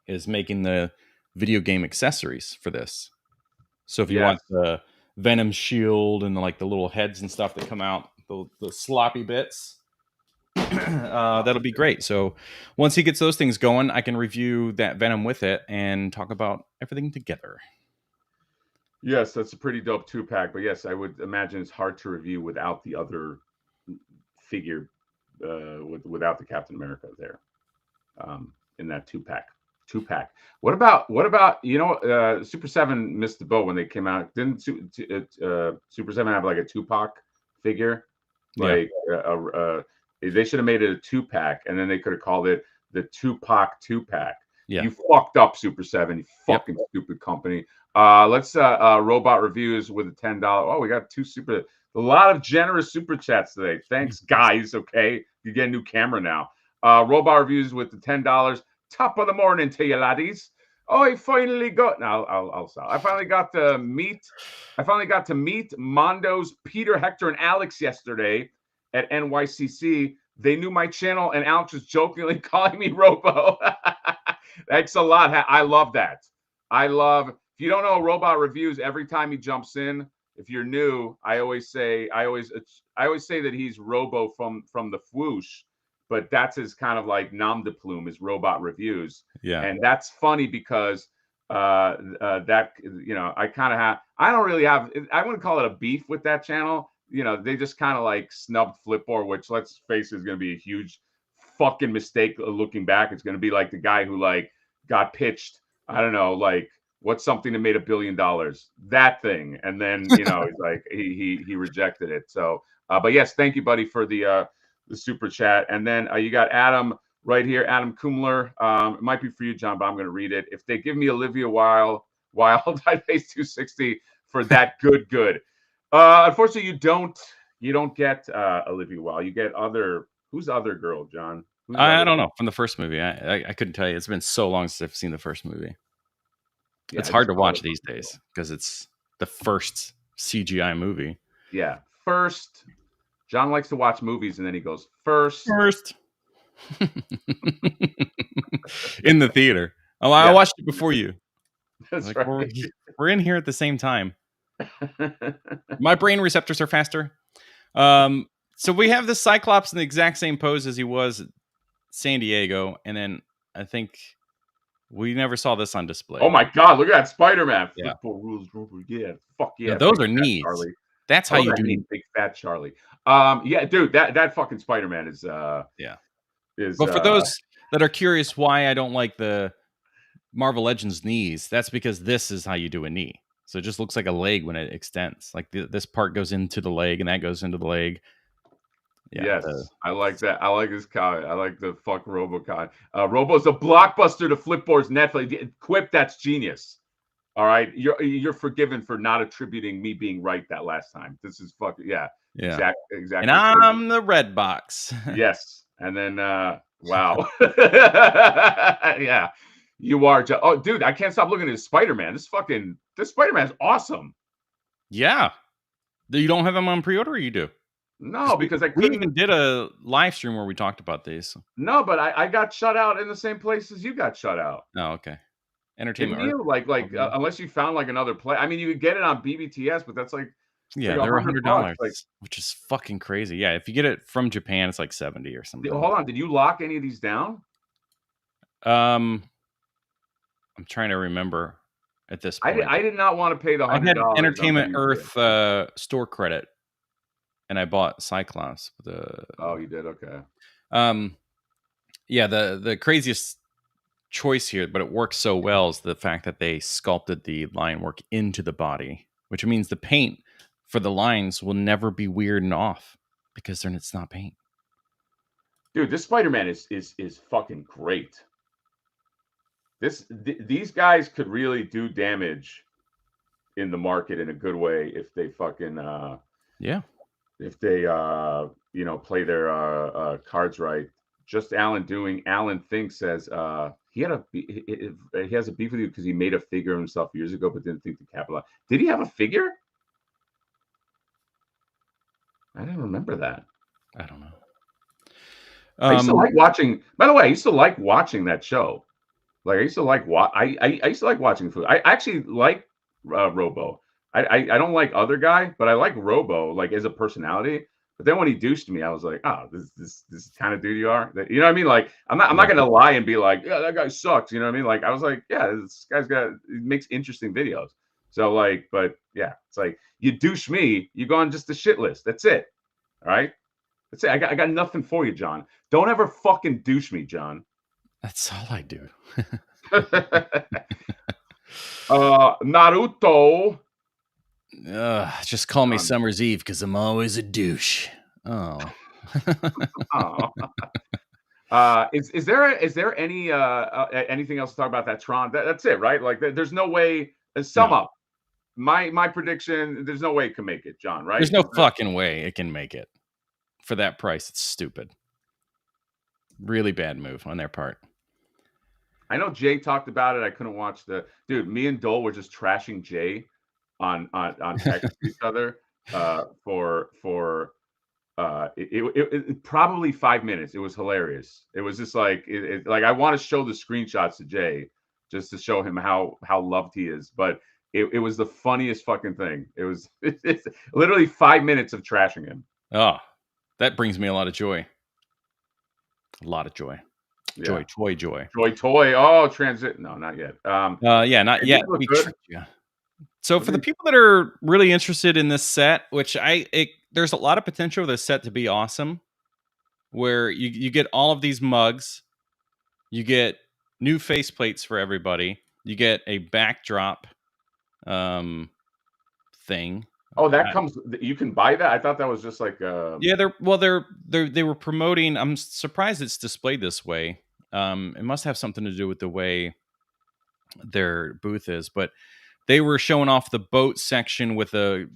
is making the video game accessories for this. So if you want the Venom shield and the little heads and stuff that come out, the sloppy bits, that'll be great. So once he gets those things going, I can review that Venom with it and talk about everything together. Yes, that's a pretty dope 2-pack. But yes, I would imagine it's hard to review without the other figure, without the Captain America there, in that 2-pack. What about Super 7 missed the boat when they came out? Didn't Super 7 have like a Tupac figure? Like they should have made it a 2-pack, and then they could have called it the Tupac 2-pack. Yeah. You fucked up, Super 7. You fucking stupid company. Let's robot reviews with a $10. Oh, we got a lot of generous super chats today. Thanks, guys. Okay, you get a new camera now. Robot reviews with the $10. Top of the morning to you, laddies. Oh, I finally got. Now I'll stop. I finally got to meet Mondo's Peter, Hector, and Alex yesterday. at NYCC, they knew my channel, and Alex was jokingly calling me Robo. Thanks a lot. I love that. If you don't know Robot Reviews, every time he jumps in, if you're new, I always say that he's Robo from the Fwoosh, but that's his kind of like nom de plume is Robot Reviews. Yeah. And that's funny because that, you know, I don't really have, I wouldn't call it a beef with that channel. You know, they just kind of like snubbed Flipboard, which, let's face it, is going to be a huge fucking mistake looking back. It's going to be like the guy who like got pitched, I don't know, like what's something that made $1 billion, that thing, and then, you know, he's like he rejected it. So but yes, thank you, buddy, for the super chat. And then you got Adam right here, Adam Kumler. It might be for you, John, but I'm going to read it. If they give me Olivia Wilde, I'd pay $260 for that. Good. Unfortunately, you don't get Olivia Wilde. You get who's the other girl, John? I don't know, from the first movie. I couldn't tell you. It's been so long since I've seen the first movie. Yeah, it's hard to watch these days because it's the first CGI movie. Yeah, first. John likes to watch movies, and then he goes first. In the theater. Oh, yeah. I watched it before you. That's like, right. We're in here at the same time. My brain receptors are faster. So we have the Cyclops in the exact same pose as he was at San Diego, and then I think we never saw this on display. Oh my God! Look at that Spider-Man. Yeah, fuck yeah. Those are knees. Charlie. That's how you do big fat Charlie. Yeah, dude, that fucking Spider-Man is yeah. But for those that are curious why I don't like the Marvel Legends knees, that's because this is how you do a knee. So it just looks like a leg when it extends. Like this part goes into the leg and that goes into the leg. Yeah, yes, I like that. I like this comment. I like the fuck RoboCon. Robo's a blockbuster to Flipboard's Netflix. Quip, that's genius. All right, you're forgiven for not attributing me being right that last time. This is fucking exactly. And I'm the red box. Yes, and then wow, yeah, you are. Oh, dude, I can't stop looking at Spider-Man. This Spider-Man's awesome. Yeah, you don't have them on pre-order, or you do? No, because we even did a live stream where we talked about these. No, but I got shut out in the same place as you got shut out. Oh, okay. Entertainment. Like unless you found like another play. I mean, you could get it on BBTS, but that's like they're $100, which is fucking crazy. Yeah, if you get it from Japan, it's like 70 or something. Hold on, did you lock any of these down? I'm trying to remember at this point. I did not want to pay the $100. I had Entertainment Earth store credit. And I bought Cyclops. Oh, you did? Okay. Yeah, the craziest choice here, but it works so well, is the fact that they sculpted the line work into the body, which means the paint for the lines will never be weird and off because it's not paint. Dude, this Spider-Man is fucking great. These guys could really do damage in the market in a good way if they fucking if they play their cards right. Just Alan Think says he has a beef with you because he made a figure of himself years ago but didn't think to capitalize. Did he have a figure? I didn't remember that. I don't know. I used to like watching. By the way, I used to like watching that show. Like I used to like I used to like watching food. I actually like Robo. I don't like other guy, but I like Robo like as a personality. But then when he douched me, I was like, oh, this kind of dude you are. You know what I mean? Like I'm not gonna lie and be like, yeah, that guy sucks. You know what I mean? Like I was like, yeah, this guy's he makes interesting videos. So like, but yeah, it's like you douche me, you go on just the shit list. That's it. All right. That's it. I got nothing for you, John. Don't ever fucking douche me, John. That's all I do. Naruto. Just call me Summer's Eve because I'm always a douche. Oh. Is there any anything else to talk about that Tron? That's it, right? Like there's no way. Sum up. My prediction. There's no way it can make it, John. Right? There's no fucking way it can make it for that price. It's stupid. Really bad move on their part. I know Jay talked about it. I couldn't watch me and Dole were just trashing Jay on text each other for It probably 5 minutes. It was hilarious. It was just like like I want to show the screenshots to Jay just to show him how loved he is. But it was the funniest fucking thing. It was it's literally 5 minutes of trashing him. Oh, that brings me a lot of joy. A lot of joy. Yeah. Joy. JoyToy. Oh, transit. No, not yet. Yeah, not yet. We tricked you. So for the people that are really interested in this set, which there's a lot of potential for this set to be awesome, where you get all of these mugs, you get new faceplates for everybody, you get a backdrop thing. Oh, that comes. You can buy that. I thought that was just like. Yeah, they were promoting. I'm surprised it's displayed this way. It must have something to do with the way their booth is, but they were showing off the boat section with a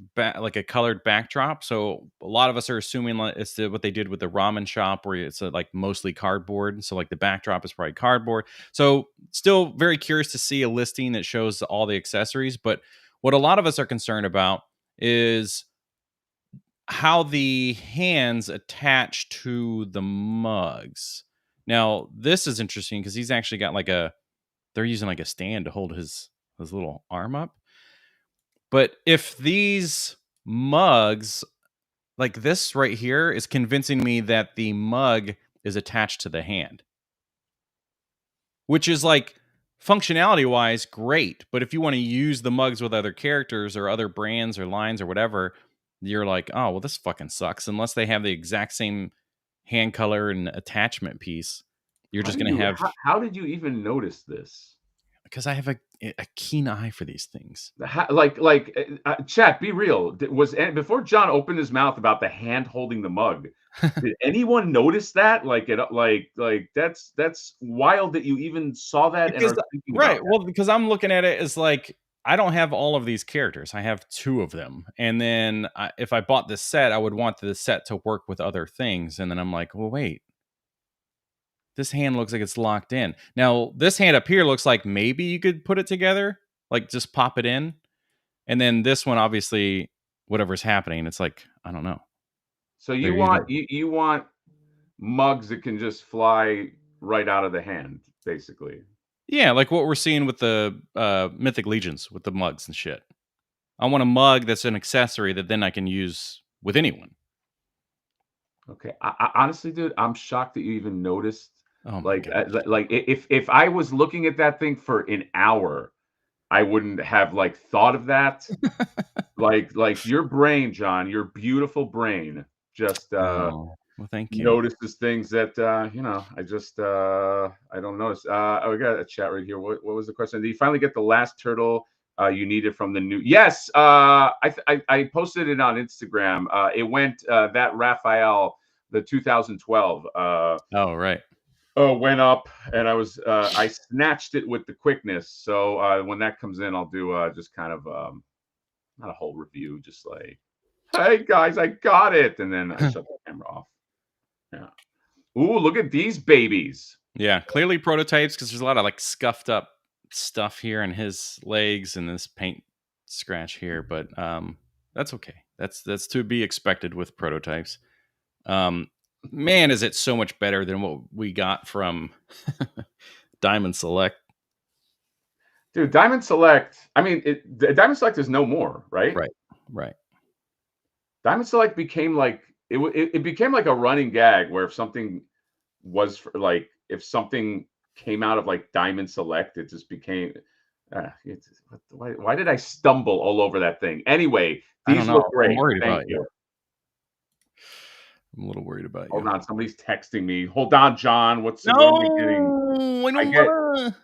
colored backdrop. So a lot of us are assuming it's what they did with the ramen shop, where it's like mostly cardboard. So like the backdrop is probably cardboard. So still very curious to see a listing that shows all the accessories. But what a lot of us are concerned about is how the hands attach to the mugs. Now, this is interesting because he's actually got they're using like a stand to hold his little arm up. But if these mugs, like this right here, is convincing me that the mug is attached to the hand, which is like functionality wise great. But if you want to use the mugs with other characters or other brands or lines or whatever, you're like, oh, well, this fucking sucks. Unless they have the exact same hand color and attachment piece, you're just going to have. How did you even notice this? Because I have a keen eye for these things. Chat, be real. Before John opened his mouth about the hand holding the mug, did anyone notice that? Like that's wild that you even saw that. Right. Well, because I'm looking at it as like, I don't have all of these characters. I have 2 of them. And then if I bought this set, I would want the set to work with other things. And then I'm like, well, wait. This hand looks like it's locked in. Now, this hand up here looks like maybe you could put it together, like just pop it in. And then this one, obviously, whatever's happening, it's like, I don't know. So you want mugs that can just fly right out of the hand, basically. Yeah, like what we're seeing with the Mythic Legions with the mugs and shit. I want a mug that's an accessory that then I can use with anyone. Okay, I honestly, dude, I'm shocked that you even noticed. Oh my God. Like if I was looking at that thing for an hour, I wouldn't have like thought of that. like your brain, John, your beautiful brain, just well, thank you. Notices things that I just I don't notice. We got a chat right here. What was the question? Did you finally get the last turtle you needed from the new? Yes, I posted it on Instagram. It went that Raphael, the 2012. Oh, right. Went up, and I snatched it with the quickness. So when that comes in, I'll do just kind of not a whole review, just like, hey guys, I got it, and then I shut the camera off. Yeah. Ooh, look at these babies. Yeah, clearly prototypes, because there's a lot of like scuffed up stuff here in his legs and this paint scratch here, but that's okay. That's to be expected with prototypes. Man, is it so much better than what we got from Diamond Select. Dude, Diamond Select, I mean, Diamond Select is no more, right? Right. Diamond Select became like it became like a running gag where if something was like if something came out of like Diamond Select, it just became why did I stumble all over that thing? Anyway, these look great. I'm worried about you. I'm a little worried about you. Hold on, somebody's texting me. Hold on, John. What are we getting?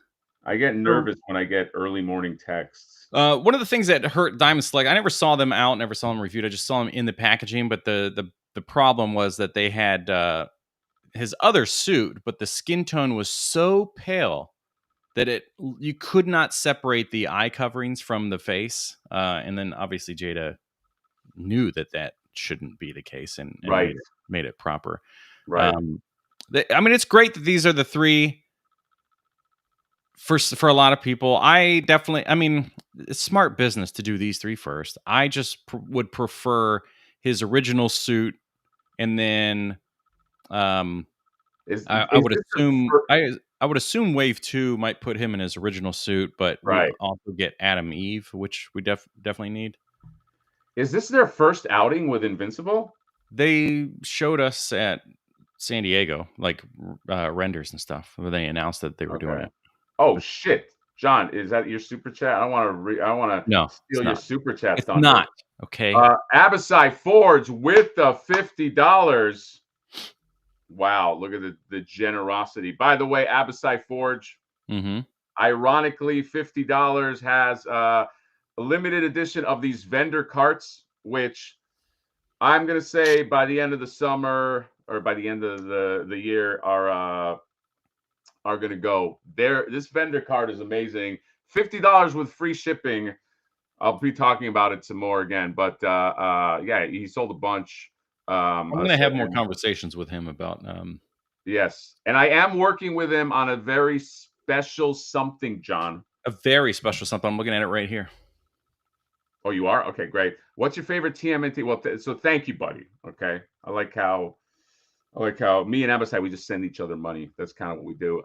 I get nervous when I get early morning texts. One of the things that hurt Diamond Select, I never saw them out, never saw them reviewed. I just saw them in the packaging. But the problem was that they had his other suit, but the skin tone was so pale that you could not separate the eye coverings from the face. And then obviously Jada knew that shouldn't be the case and made it proper. Right. I mean, it's great that these are the three. For a lot of people, I mean, it's smart business to do these three first. I just would prefer his original suit and then Is I would this the assume fir I would assume Wave 2 might put him in his original suit, but we'd Right. also get Adam Eve, which we definitely need. Is this their first outing with Invincible? They showed us at San Diego, like, renders and stuff, where they announced that they were doing Okay. it. Oh, shit. John, is that your super chat? I wanna No, steal it's your not. super chat It's thunder. not, okay? Abasai Forge with the $50. Wow, look at the generosity. By the way, Abasai Forge, Mhm. ironically, $50 has a limited edition of these vendor carts, which I'm gonna say by the end of the summer or by the end of the year are gonna go. This vendor cart is amazing. $50 with free shipping. I'll be talking about it some more again, but yeah, he sold a bunch. I'm gonna have more conversations with him about, Yes, and I am working with him on a very special something, John. a very special something. I'm looking at it right here. Oh, you are? Okay, great. What's your favorite TMNT? Well, so thank you, buddy. Okay, I like how me and Abasai we just send each other money. That's kind of what we do.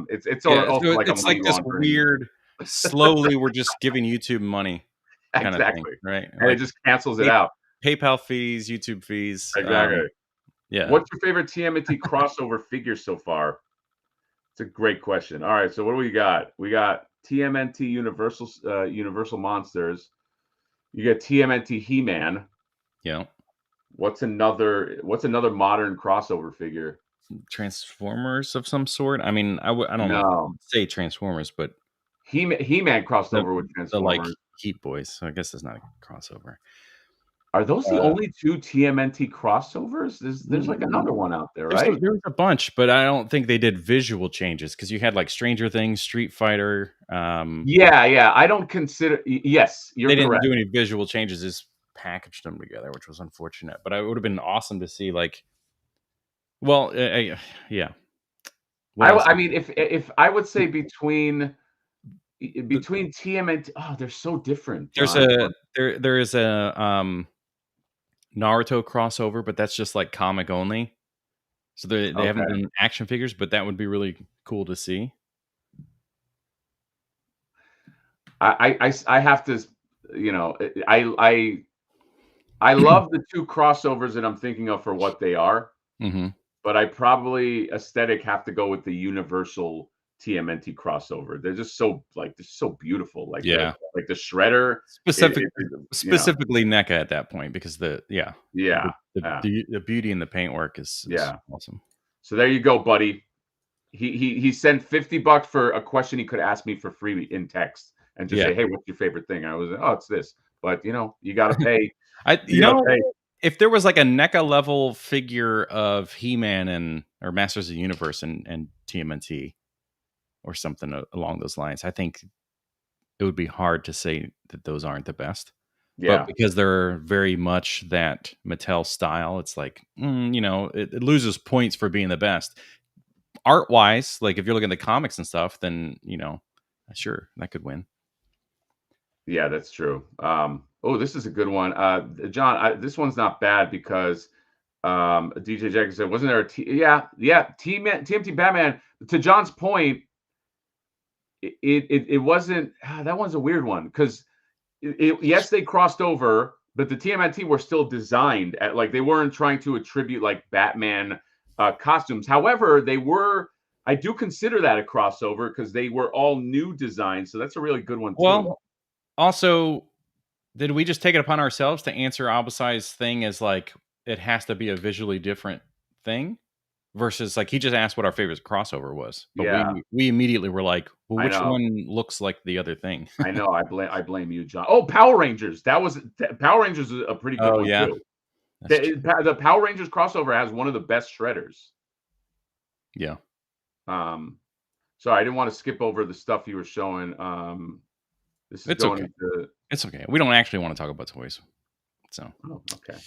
It's Yeah, also so like a it's money like this laundering. weird slowly we're just giving YouTube money kinda thing, Exactly, right? and it Like, just cancels it Pay out. PayPal fees, YouTube fees, Exactly. yeah. What's your favorite TMNT crossover figure so far? It's a great question. All right, so what do we got? We got TMNT Universal Monsters. You got TMNT He-Man. Yeah. What's another modern crossover figure? Transformers of some sort? I mean, I don't know if I No. would say Transformers, but He-Man crossed the over with like, Transformers. Heat Boys, so I guess it's not a crossover. Are those the Uh, only 2 TMNT crossovers? There's like another one out there, right? there's a bunch, but I don't think they did visual changes because you had, like, Stranger Things, Street Fighter, Yeah, yeah, I don't consider yes, you're they didn't correct. do any visual changes, just packaged them together, which was unfortunate, but it would've been awesome to see, like well, yeah. What else? I mean, if I would say The between TMNT they're so different, there's John. a there is a, Naruto crossover, but that's just, like, comic only. So they haven't Okay. done action figures, but that would be really cool to see. I have to, you know, I love the 2 crossovers that I'm thinking of for what they are, Mhm. but I probably aesthetic have to go with the Universal TMNT crossover. They're just so they're so beautiful. Yeah. Like the shredder, Specific you know, specifically NECA at that point because the yeah, yeah, the beauty in the paintwork is yeah. awesome. So there you go, buddy. He sent $50 for a question he could ask me for free in text and just Yeah. say, "Hey, what's your favorite thing?" I was like, "Oh, it's this." But you got to pay. I You got to pay. if there was like a NECA level figure of He-Man and or Masters of the Universe and TMNT or something along those lines, I think it would be hard to say that those aren't the best. But Yeah. because they're very much that Mattel style, it's like, it loses points for being the best. Art-wise, like, if you're looking at the comics and stuff, then, sure, that could win. Yeah, that's true. This is a good one. John, this one's not bad because DJ Jackson said, wasn't there a yeah, TMT Batman. To John's point, it wasn't that one's a weird one because yes, they crossed over, but the TMNT were still designed at like they weren't trying to attribute like Batman costumes. However, I do consider that a crossover because they were all new designs. So that's a really good one too. Well, also, did we just take it upon ourselves to answer Abasai's thing as, like, it has to be a visually different thing? Versus, like, he just asked what our favorite crossover was, but Yeah, we immediately were like, "Well, I which know. one looks like the other thing?" I know. I blame you, John. Oh, Power Rangers. Power Rangers is a pretty good Oh, one yeah. too. That's true. The Power Rangers crossover has one of the best shredders. Yeah. Um, sorry, I didn't want to skip over the stuff you were showing. This is It's going okay. into. It's okay. We don't actually wanna talk about toys, so Oh, okay.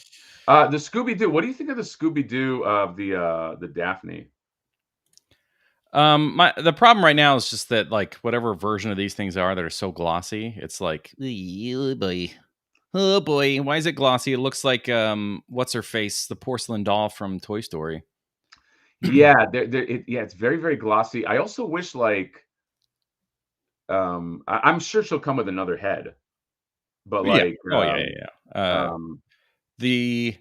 The Scooby-Doo. What do you think of the Scooby-Doo of the Daphne? the problem right now is just that, like, whatever version of these things are that are so glossy, it's like, "Ew, boy." Oh boy, why is it glossy? It looks like what's her face, the porcelain doll from Toy Story. Yeah, it's very, very glossy. I also wish, like, I'm sure she'll come with another head, but, Yeah. like, Oh yeah, yeah, yeah. um, The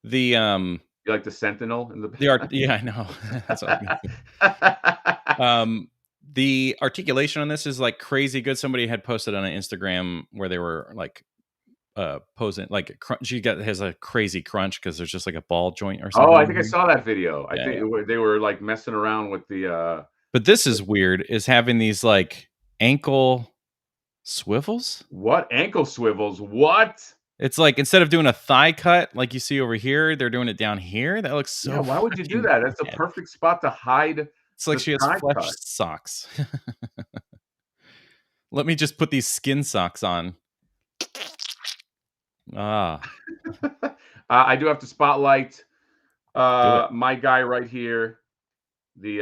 the you like the Sentinel in the the art. Yeah, I know. That's what I was gonna say. The articulation on this is like crazy good. Somebody had posted on an Instagram where they were like posing like she has a crazy crunch because there's just like a ball joint or Oh, something I in think I here. saw that video. I Yeah, think yeah. they were, like, messing around with the, But this is weird. Is having these like ankle swivels. what? Ankle swivels? What? It's like instead of doing a thigh cut like you see over here, they're doing it down here. That looks Yeah, so why would you do freaking that? That's a bad. perfect spot to hide It's like the she has thigh flesh cut. socks. Let me just put these skin socks on. Ah, I do have to spotlight, do it. my guy right here, the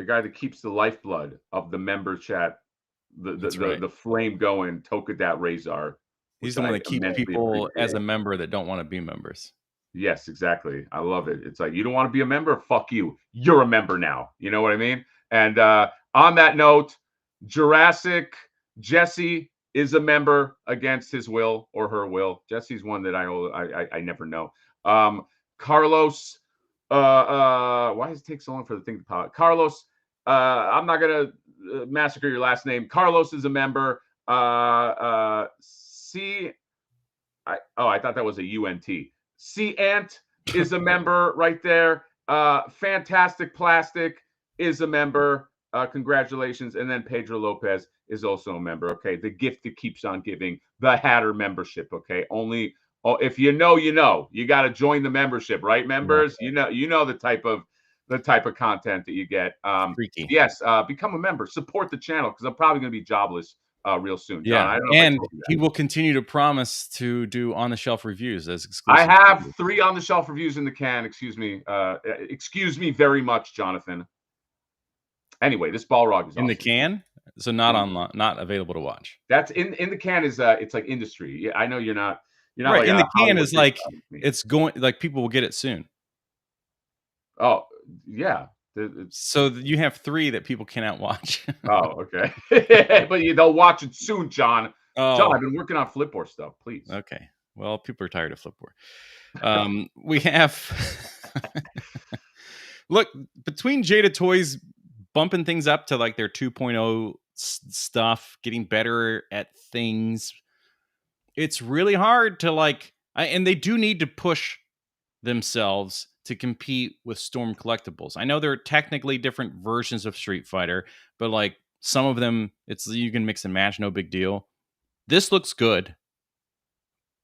guy that keeps the lifeblood of the member chat, That's right. the flame going, Tokadat Razor, He's which the one I that keeps immensely people as appreciate. a member that don't want to be members. Yes, exactly. I love it. It's like, you don't want to be a member? Fuck you. You're a member now. You know what I mean? And on that note, Jurassic Jesse is a member against his will or her will. Jesse's one that I never know. Carlos, why does it take so long for the thing to pop? Carlos, I'm not gonna massacre your last name. Carlos is a member. I thought that was a UNT. C Ant is a member right there. Fantastic Plastic is a member. Congratulations. And then Pedro Lopez is also a member. Okay. The gift that keeps on giving, the Hatter membership. Okay. Only if you know, you know. You got to join the membership, right, Yeah, members? You know the type of content that you get. freaky. Yes, become a member. Support the channel because I'm probably going to be jobless real soon. John, Yeah, I don't know if I and told you that. he will continue to promise to do on the shelf reviews as I exclusive. have 3 on the shelf reviews in the can. Excuse me very much, Jonathan. Anyway, this Balrog is In the awesome. can, so not In online, not available to watch. That's in the can is it's like industry. Yeah, I know you're not Right, like in a the can Hollywood is big like shot with me. it's going like people will get it soon. Oh, yeah. So you have 3 that people cannot watch. Oh, okay. But they'll watch it soon, John. John, Oh, I've been working on Flipboard stuff, please. okay. Well, people are tired of Flipboard. We have look between Jada Toys bumping things up to like their 2.0 stuff, getting better at things. It's really hard to like, and they do need to push themselves to compete with Storm Collectibles. I know they're technically different versions of Street Fighter, but like some of them, it's you can mix and match, no big deal. This looks good,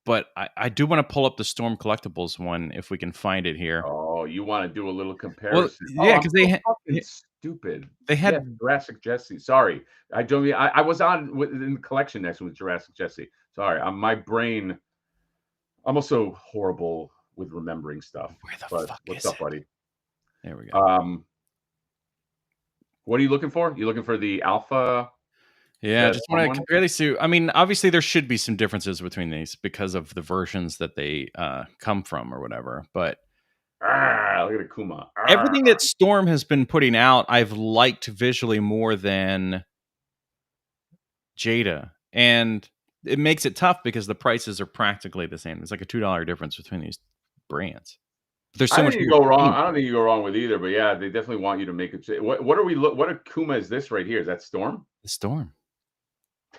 but I do want to pull up the Storm Collectibles one if we can find it here. Oh, you want to do a little Well, comparison. Oh, yeah, I'm because so fucking stupid. they Yes, had Jurassic Jesse. Sorry. I don't mean I was on in the collection next with Jurassic Jesse. Sorry. My brain, I'm also horrible with remembering stuff. where the But fuck what's is up, it? buddy? There we go. What are you looking for? You looking for the alpha? Yeah, That just want to one? compare these two. I mean, obviously there should be some differences between these because of the versions that they come from or whatever. But Look at Akuma. everything that Storm has been putting out, I've liked visually more than Jada, and it makes it tough because the prices are practically the same. It's like a $2 difference between these brands. There's I so don't much think you more go wrong. paint. I don't think you go wrong with either. But yeah, they definitely want you to make it. What are we? What Akuma is this right here? Is that Storm? The Storm,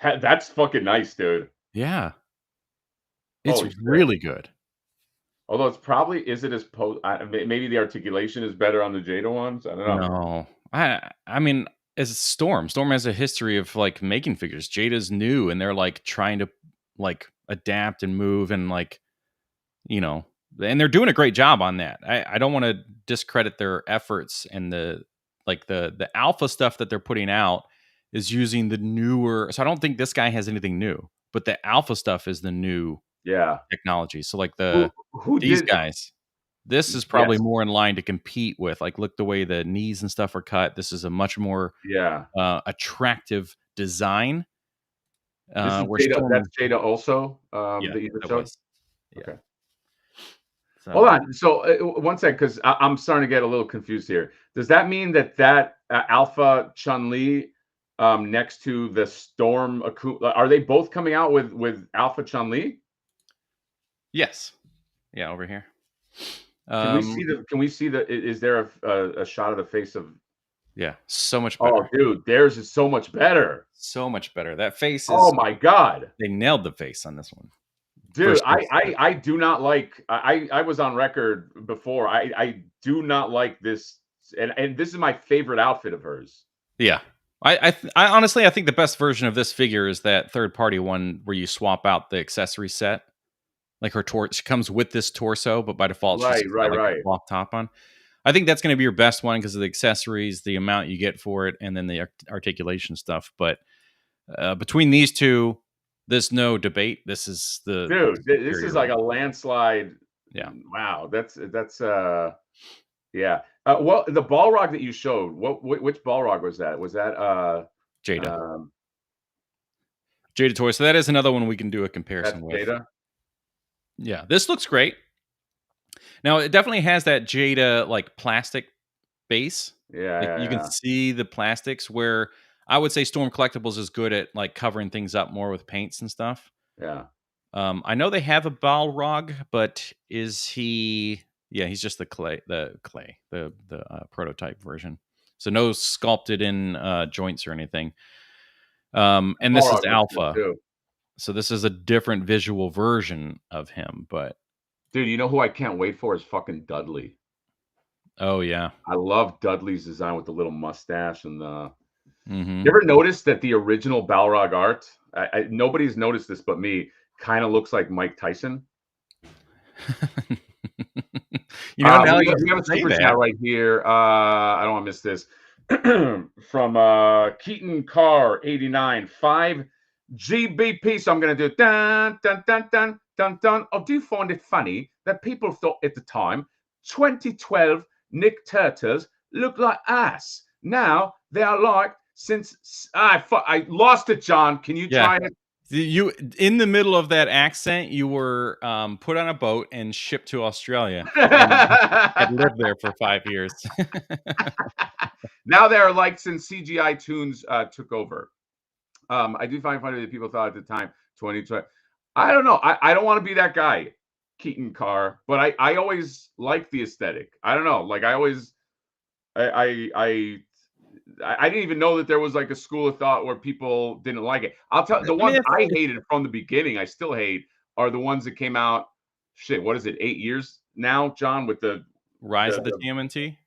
That's fucking nice, dude. yeah, it's Holy shit. really good. Although it's probably is it as maybe the articulation is better on the Jada ones. I don't know. No, I mean, as Storm has a history of like making figures. Jada's new, and they're like trying to like adapt and move and like you know, and they're doing a great job on that. I don't want to discredit their efforts and the alpha stuff that they're putting out is using the newer. So I don't think this guy has anything new, but the alpha stuff is the new Yeah. technology. So like Who these did? guys, this is probably Yes. more in line to compete with. Like, look the way the knees and stuff are cut. This is a much more Yeah. attractive design. This is where Jada. Storm, That's Jada also. yeah, That you just that showed. was, yeah. Okay. Hold So on. So one sec, because I'm starting to get a little confused here. Does that mean that Alpha Chun-Li next to the Storm are they both coming out with Alpha Chun-Li? yes, yeah, over here. Can we see the? Can we see the? Is there a shot of the face of? Yeah, so much Oh, better. dude, theirs is so much better. So much better. That face Oh is, my god, they nailed the face on this one. dude, Versus, I do not like. I was on record before. I do not like this, and this is my favorite outfit of hers. yeah. I honestly, I think the best version of this figure is that third party one where you swap out the accessory set. Like her she comes with this torso, but by default she's Right, just got right, like a right. cloth top on. I think that's going to be your best one because of the accessories, the amount you get for it, and then the articulation stuff. But between these two, there's no debate. This is the Dude, this superior is like one. a landslide. Yeah, Wow, that's yeah. Well, the Balrog that you showed, which Balrog was that? Was that Jada, um Jada Toy. So that is another one we can do a comparison that's with. Jada? Yeah, this looks great. Now it definitely has that Jada like plastic base. Yeah, Like you can yeah, see the plastics where I would say Storm Collectibles is good at like covering things up more with paints and stuff. yeah. I know they have a Balrog, but is he? Yeah, he's just the prototype version. So no sculpted in joints or anything. And this is Balrog looks good Alpha, too. so this is a different visual version of him. But Dude, you know who I can't wait for is fucking Dudley. oh yeah, I love Dudley's design with the little mustache and the. mm-hmm. You ever notice that the original Balrog art? Nobody's noticed this but me. Kind of looks like Mike Tyson. Now that We have a you say super that, chat right here. I don't want to miss this from Keaton Carr 89 5 GBP. So I'm going to do dun dun dun dun dun dun. I do find it funny that people thought at the time 2012 Nick Turtles looked like ass. Now they are like since I lost it, John. Can you yeah. try it? You in the middle of that accent, you were put on a boat and shipped to Australia and had lived there for 5 years. Now they're like since CGI Toons took over. I do find funny that people thought at the time 2020. I don't know. I don't want to be that guy, Keaton Carr, but I always like the aesthetic. I don't know. Like I always I didn't even know that there was like a school of thought where people didn't like it. I'll tell the I mean, ones I hated from the beginning, I still hate, are the ones that came out. Shit, what is it? 8 years now, John, with Rise of the TMNT?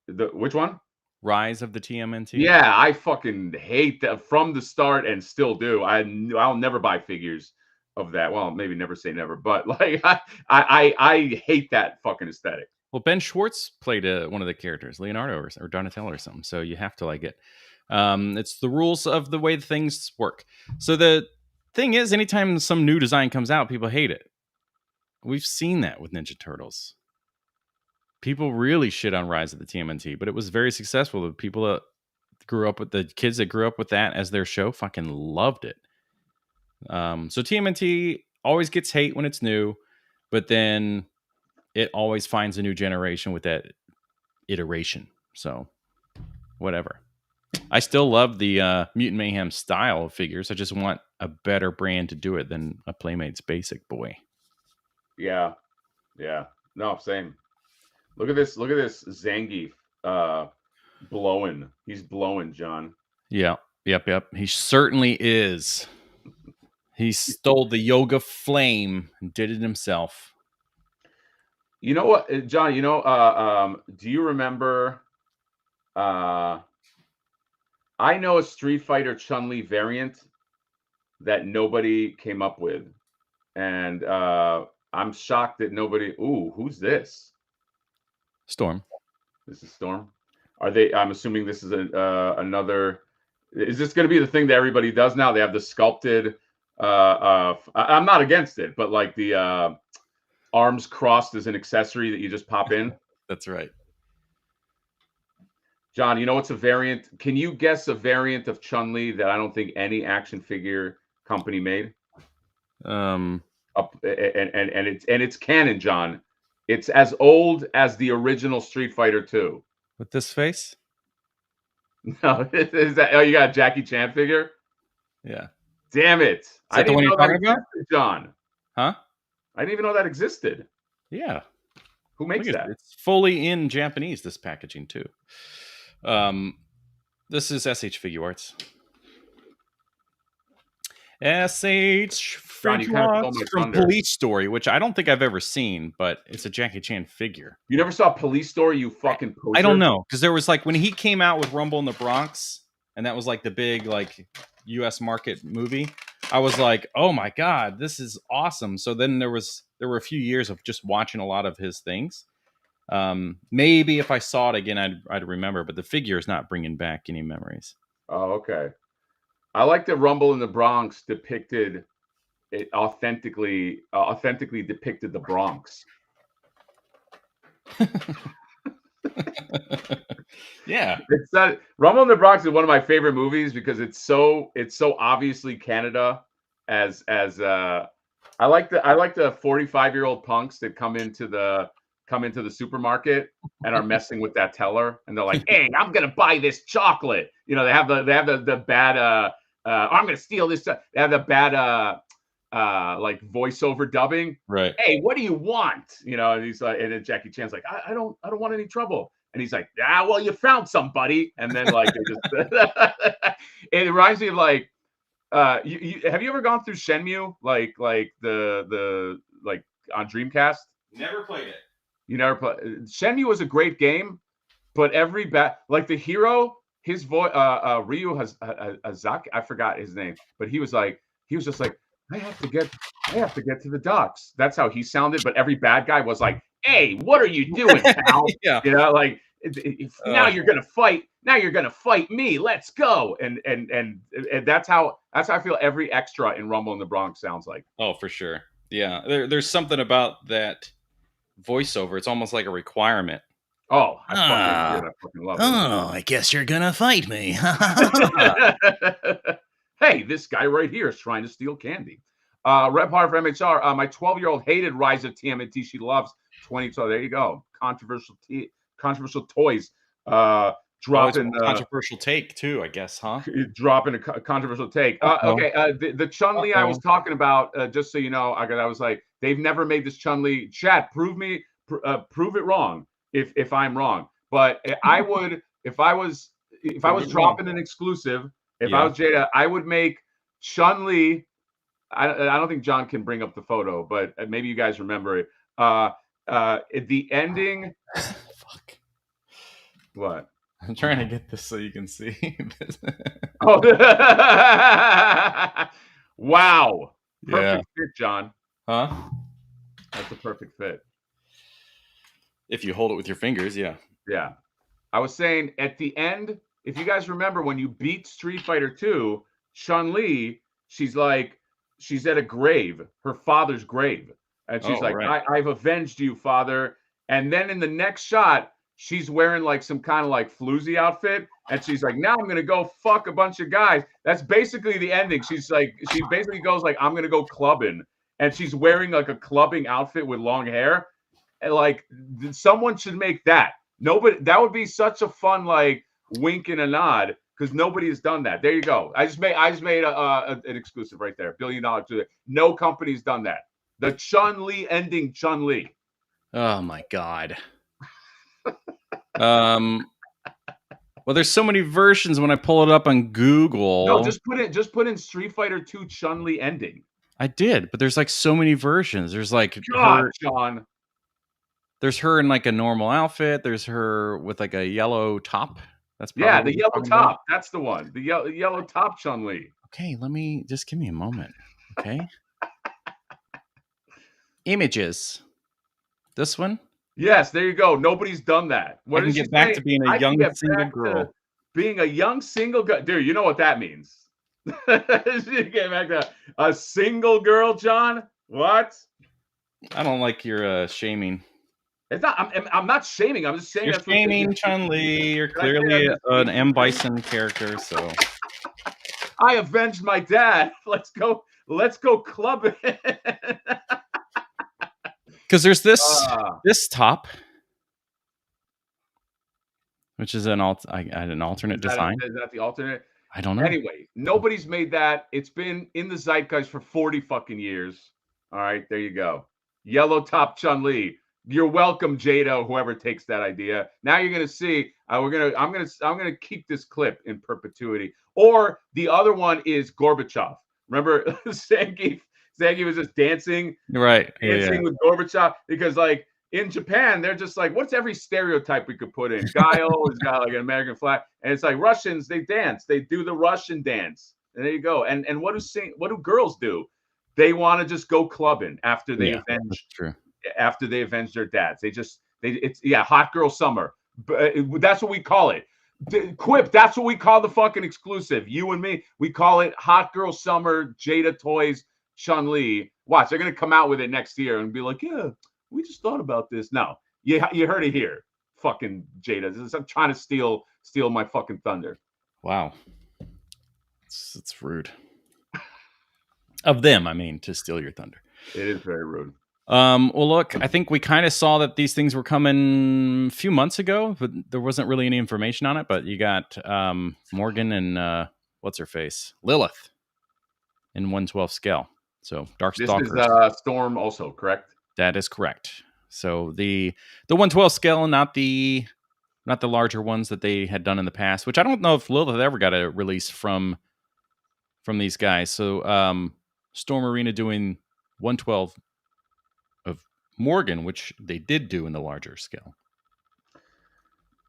the which one? Rise of the TMNT? Yeah, I fucking hate that from the start and still do. I'll never buy figures of that. Well, maybe never say never, but like I hate that fucking aesthetic. Well, Ben Schwartz played one of the characters, Leonardo or Donatello or something, so you have to like it. It's the rules of the way things work. So the thing is, anytime some new design comes out, people hate it. We've seen that with Ninja Turtles. People really shit on Rise of the TMNT, but it was very successful. The people that grew up with the kids that grew up with that as their show fucking loved it. So TMNT always gets hate when it's new, but then it always finds a new generation with that iteration. So whatever. I still love the Mutant Mayhem style of figures. I just want a better brand to do it than a Playmates basic boy. Yeah. Yeah. No, same. Look at this. Look at this Zangief blowing. He's blowing, John. Yeah. Yep. He certainly is. He stole the yoga flame and did it himself. You know what, John, do you remember I know a Street Fighter Chun-Li variant that nobody came up with. And I'm shocked that nobody. Ooh, who's this? Storm. This is Storm. I'm assuming this is another. Is this going to be the thing that everybody does now? They have the sculpted. I'm not against it, but like the arms crossed as an accessory that you just pop in. That's right. John, you know what's a variant? Can you guess a variant of Chun-Li that I don't think any action figure company made. Um, and it's canon, John. It's as old as the original Street Fighter 2. with this face? No, is that? Oh, you got a Jackie Chan figure? Yeah. Damn it! Is that the one you're talking about, John? Huh? I didn't even know that existed. Yeah. Who makes that? It's fully in Japanese. This packaging too. This is SH Figure Arts. SH Figure Arts from Police Story, which I don't think I've ever seen, but it's a Jackie Chan figure. You never saw Police Story, you fucking poser? I don't know, because there was like when he came out with Rumble in the Bronx, and that was like the big like U.S. market movie. I was like, oh my god, this is awesome. So then there were a few years of just watching a lot of his things. Maybe if I saw it again, I'd remember, but the figure is not bringing back any memories. Oh, okay. I like that Rumble in the Bronx depicted it authentically depicted the Bronx. Yeah, it's Rumble in the Bronx is one of my favorite movies because it's so obviously Canada. As I like the 45-year-old punks that come into the supermarket and are messing with that teller, and they're like, "Hey, I'm gonna buy this chocolate." You know, they have the bad I'm gonna steal this. They have the bad like voiceover dubbing. Right. Hey, what do you want? You know, and he's like, and then Jackie Chan's like, I don't want any trouble. And he's like, well, you found somebody. And then like it reminds me of like have you ever gone through Shenmue like the like on Dreamcast? Never played it. You never played Shenmue was a great game, but every like the hero, his voice Ryu Azaki, I forgot his name, but he was just like, I have to get to the docks. That's how he sounded, but every bad guy was like, hey, what are you doing, pal? Yeah. You know, like now you're gonna fight. Now you're gonna fight me. Let's go. And that's how I feel every extra in Rumble in the Bronx sounds like. Oh, for sure. Yeah. There's something about that voiceover. It's almost like a requirement. Oh, I fucking love it. Oh, I guess you're gonna fight me. Hey, this guy right here is trying to steal candy. Rep Hard for MHR. My 12-year-old hated Rise of TMNT. She loves 20. So there you go. Controversial toys. Dropping controversial take too, I guess, huh? Dropping a controversial take. Okay, the Chun-Li I was talking about. Just so you know, I was like, they've never made this Chun-Li. Chat, prove it wrong if I'm wrong. But I would if I was dropping an exclusive. If I was Jada, I would make Chun-Li. I don't think John can bring up the photo, but maybe you guys remember it. The ending. Fuck. What? I'm trying to get this so you can see. Oh. Wow. Perfect fit, John. Huh? That's a perfect fit. If you hold it with your fingers, yeah. Yeah. I was saying at the end, if you guys remember when you beat Street Fighter 2, Chun-Li, she's at a grave, her father's grave. And she's I've avenged you, father. And then in the next shot, she's wearing like some kind of like floozy outfit. And she's like, now I'm going to go fuck a bunch of guys. That's basically the ending. She basically goes like, I'm going to go clubbing. And she's wearing like a clubbing outfit with long hair. And like someone should make that. That would be such a fun, like, wink and a nod because nobody has done that. There you go. I just made an exclusive right there. $1 billion to it. No company's done that. The Chun-Li ending Chun-Li. Oh my god. Well, there's so many versions when I pull it up on Google. No, just put in Street Fighter 2 Chun-Li ending. I did, but there's like so many versions. There's like John. There's her in like a normal outfit. There's her with like a yellow top. That's the yellow top. That's the one. The yellow top Chun-Li. Okay, just give me a moment. Okay. Images. This one? Yes, there you go. Nobody's done that. What I can get back to being a young single girl. Being a young single girl. Dude, you know what that means. Get back to a single girl, John? What? I don't like your shaming. It's not. I'm not shaming. I'm just saying. You're shaming Chun-Li. You're clearly an M. Bison character. So I avenged my dad. Let's go clubbing. Because there's this top, which is an alternate design. Is that the alternate? I don't know. Anyway, nobody's made that. It's been in the zeitgeist for 40 fucking years. All right, there you go. Yellow top Chun-Li. You're welcome, Jada, whoever takes that idea. Now you're gonna see. I'm gonna keep this clip in perpetuity. Or the other one is Gorbachev. Remember, Zangief was just dancing, dancing with Gorbachev, because like in Japan, they're just like, what's every stereotype we could put in? Guile has got like an American flag, and it's like Russians, they dance, they do the Russian dance, and there you go. And what do girls do? They want to just go clubbing after they avenge their dads. It's hot girl summer. But that's what we call it. Quip, that's what we call the fucking exclusive. You and me, we call it hot girl summer, Jada Toys, Chun-Li. Watch, they're gonna come out with it next year and be like, yeah, we just thought about this. No, you heard it here. Fucking Jada. I'm trying to steal my fucking thunder. Wow. It's rude. Of them, I mean, to steal your thunder. It is very rude. Well, look, I think we kind of saw that these things were coming a few months ago, but there wasn't really any information on it. But you got Morgan and what's her face? Lilith in 1/12 scale. So Dark Stalkers. This is Storm also, correct? That is correct. So the 1/12 scale, not the larger ones that they had done in the past, which I don't know if Lilith ever got a release from these guys. So Storm Arena doing 1/12 of Morgan, which they did do in the larger scale.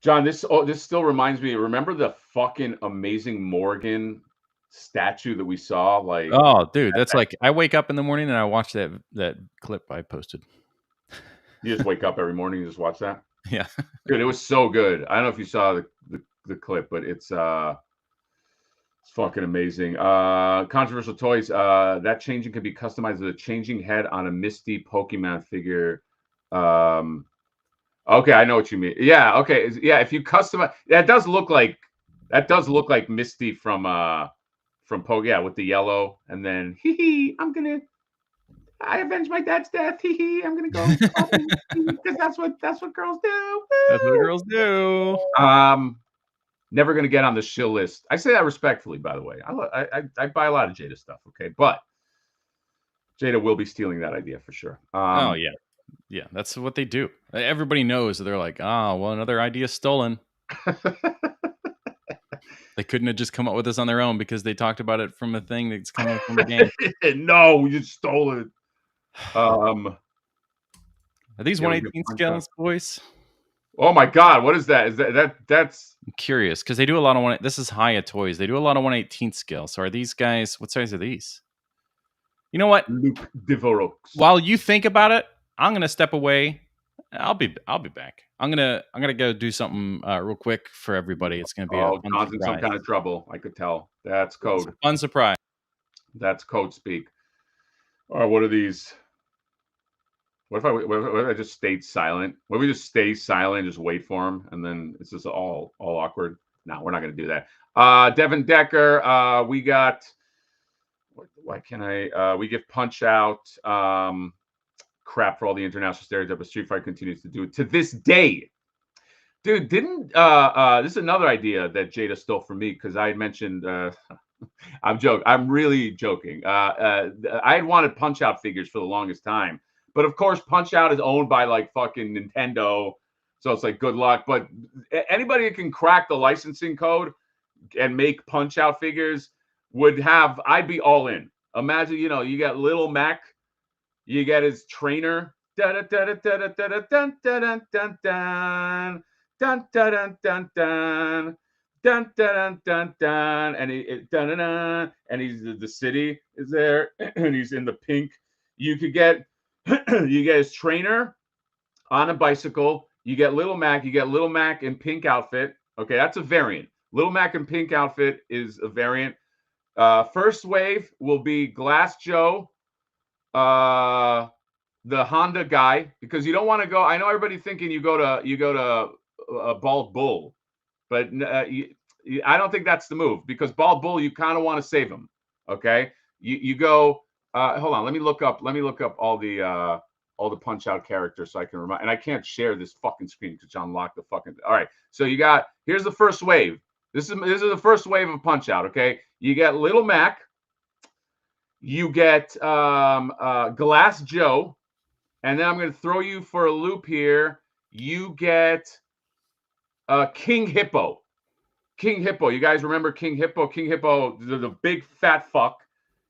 John, this still reminds me. Remember the fucking amazing Morgan statue that we saw? Like, oh, dude, that's like I wake up in the morning and I watch that clip I posted. You just wake up every morning and just watch that? Yeah, dude, it was so good. I don't know if you saw the clip, but it's fucking amazing. Controversial toys. That changing can be customized with a changing head on a Misty Pokemon figure. Okay, I know what you mean. Yeah, okay. Yeah, if you customize, that does look like Misty from Poke, yeah, with the yellow, and then I avenged my dad's death. I'm gonna go because that's what girls do. Woo! That's what girls do. Never gonna get on the shill list. I say that respectfully, by the way. I buy a lot of Jada stuff, okay, but Jada will be stealing that idea for sure. Oh yeah, that's what they do. Everybody knows. They're like, oh, well, another idea stolen. They couldn't have just come up with this on their own because they talked about it from a thing that's coming from a game. No, we just stole it. Are these 1/18 scales, boys? Oh my god, what is that? That's I'm curious because they do a lot of this is Hiya Toys. They do a lot of 1/18 scale. So are these guys, what size are these? You know what? Luke Devorux. While you think about it, I'm gonna step away. I'll be back. I'm gonna go do something real quick for everybody. It's gonna be John's in some kind of trouble. I could tell. That's code. Fun surprise. That's code speak. All right, what are these? What if I just stayed silent? What if we just stay silent and just wait for him, and then it's just all awkward? No, we're not gonna do that. Devin Decker. We got. Why can't I? We give Punch Out. Crap for all the international stereotype, but Street Fighter continues to do it to this day. Dude, didn't this is another idea that Jada stole from me because I had mentioned I'm really joking. I had wanted Punch Out figures for the longest time, but of course Punch Out is owned by like fucking Nintendo, so it's like good luck. But anybody that can crack the licensing code and make Punch Out figures I'd be all in. Imagine, you got Little Mac. You get his trainer. And he's the city is there, and he's in the pink. You could get his trainer on a bicycle. You get Little Mac. You get Little Mac in pink outfit. Okay, that's a variant. Little Mac in pink outfit is a variant. First wave will be Glass Joe. The Honda guy, because you don't want to go. I know everybody thinking you go to a Bald Bull, but I don't think that's the move, because Bald Bull, you kind of want to save him. Okay, you go. Hold on, let me look up all the Punch Out characters so I can remind. And I can't share this fucking screen because John locked the fucking. All right, so here's the first wave. This is the first wave of Punch Out. Okay, you get Little Mac. You get Glass Joe, and then I'm going to throw you for a loop here. You get King Hippo. King Hippo. You guys remember King Hippo? King Hippo, the big fat fuck,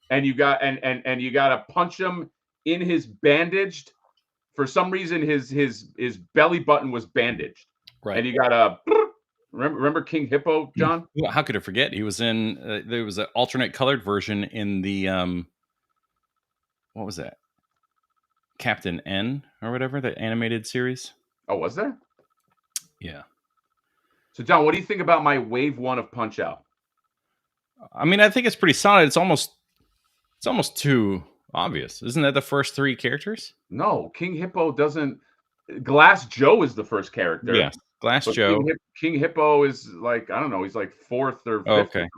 and you got and you got to punch him in his bandaged. For some reason, his belly button was bandaged, right? And you got to remember King Hippo, John? Well, how could I forget? He was in. There was an alternate colored version in the what was that? Captain N or whatever, the animated series. Oh, was there? Yeah. So, John, what do you think about my wave 1 of Punch Out? I mean, I think it's pretty solid. It's almost too obvious. Isn't that the first 3 characters? No, King Hippo doesn't. Glass Joe is the first character. Yes, Glass Joe. King Hippo is like, I don't know, he's like 4th or 5th. Oh, okay.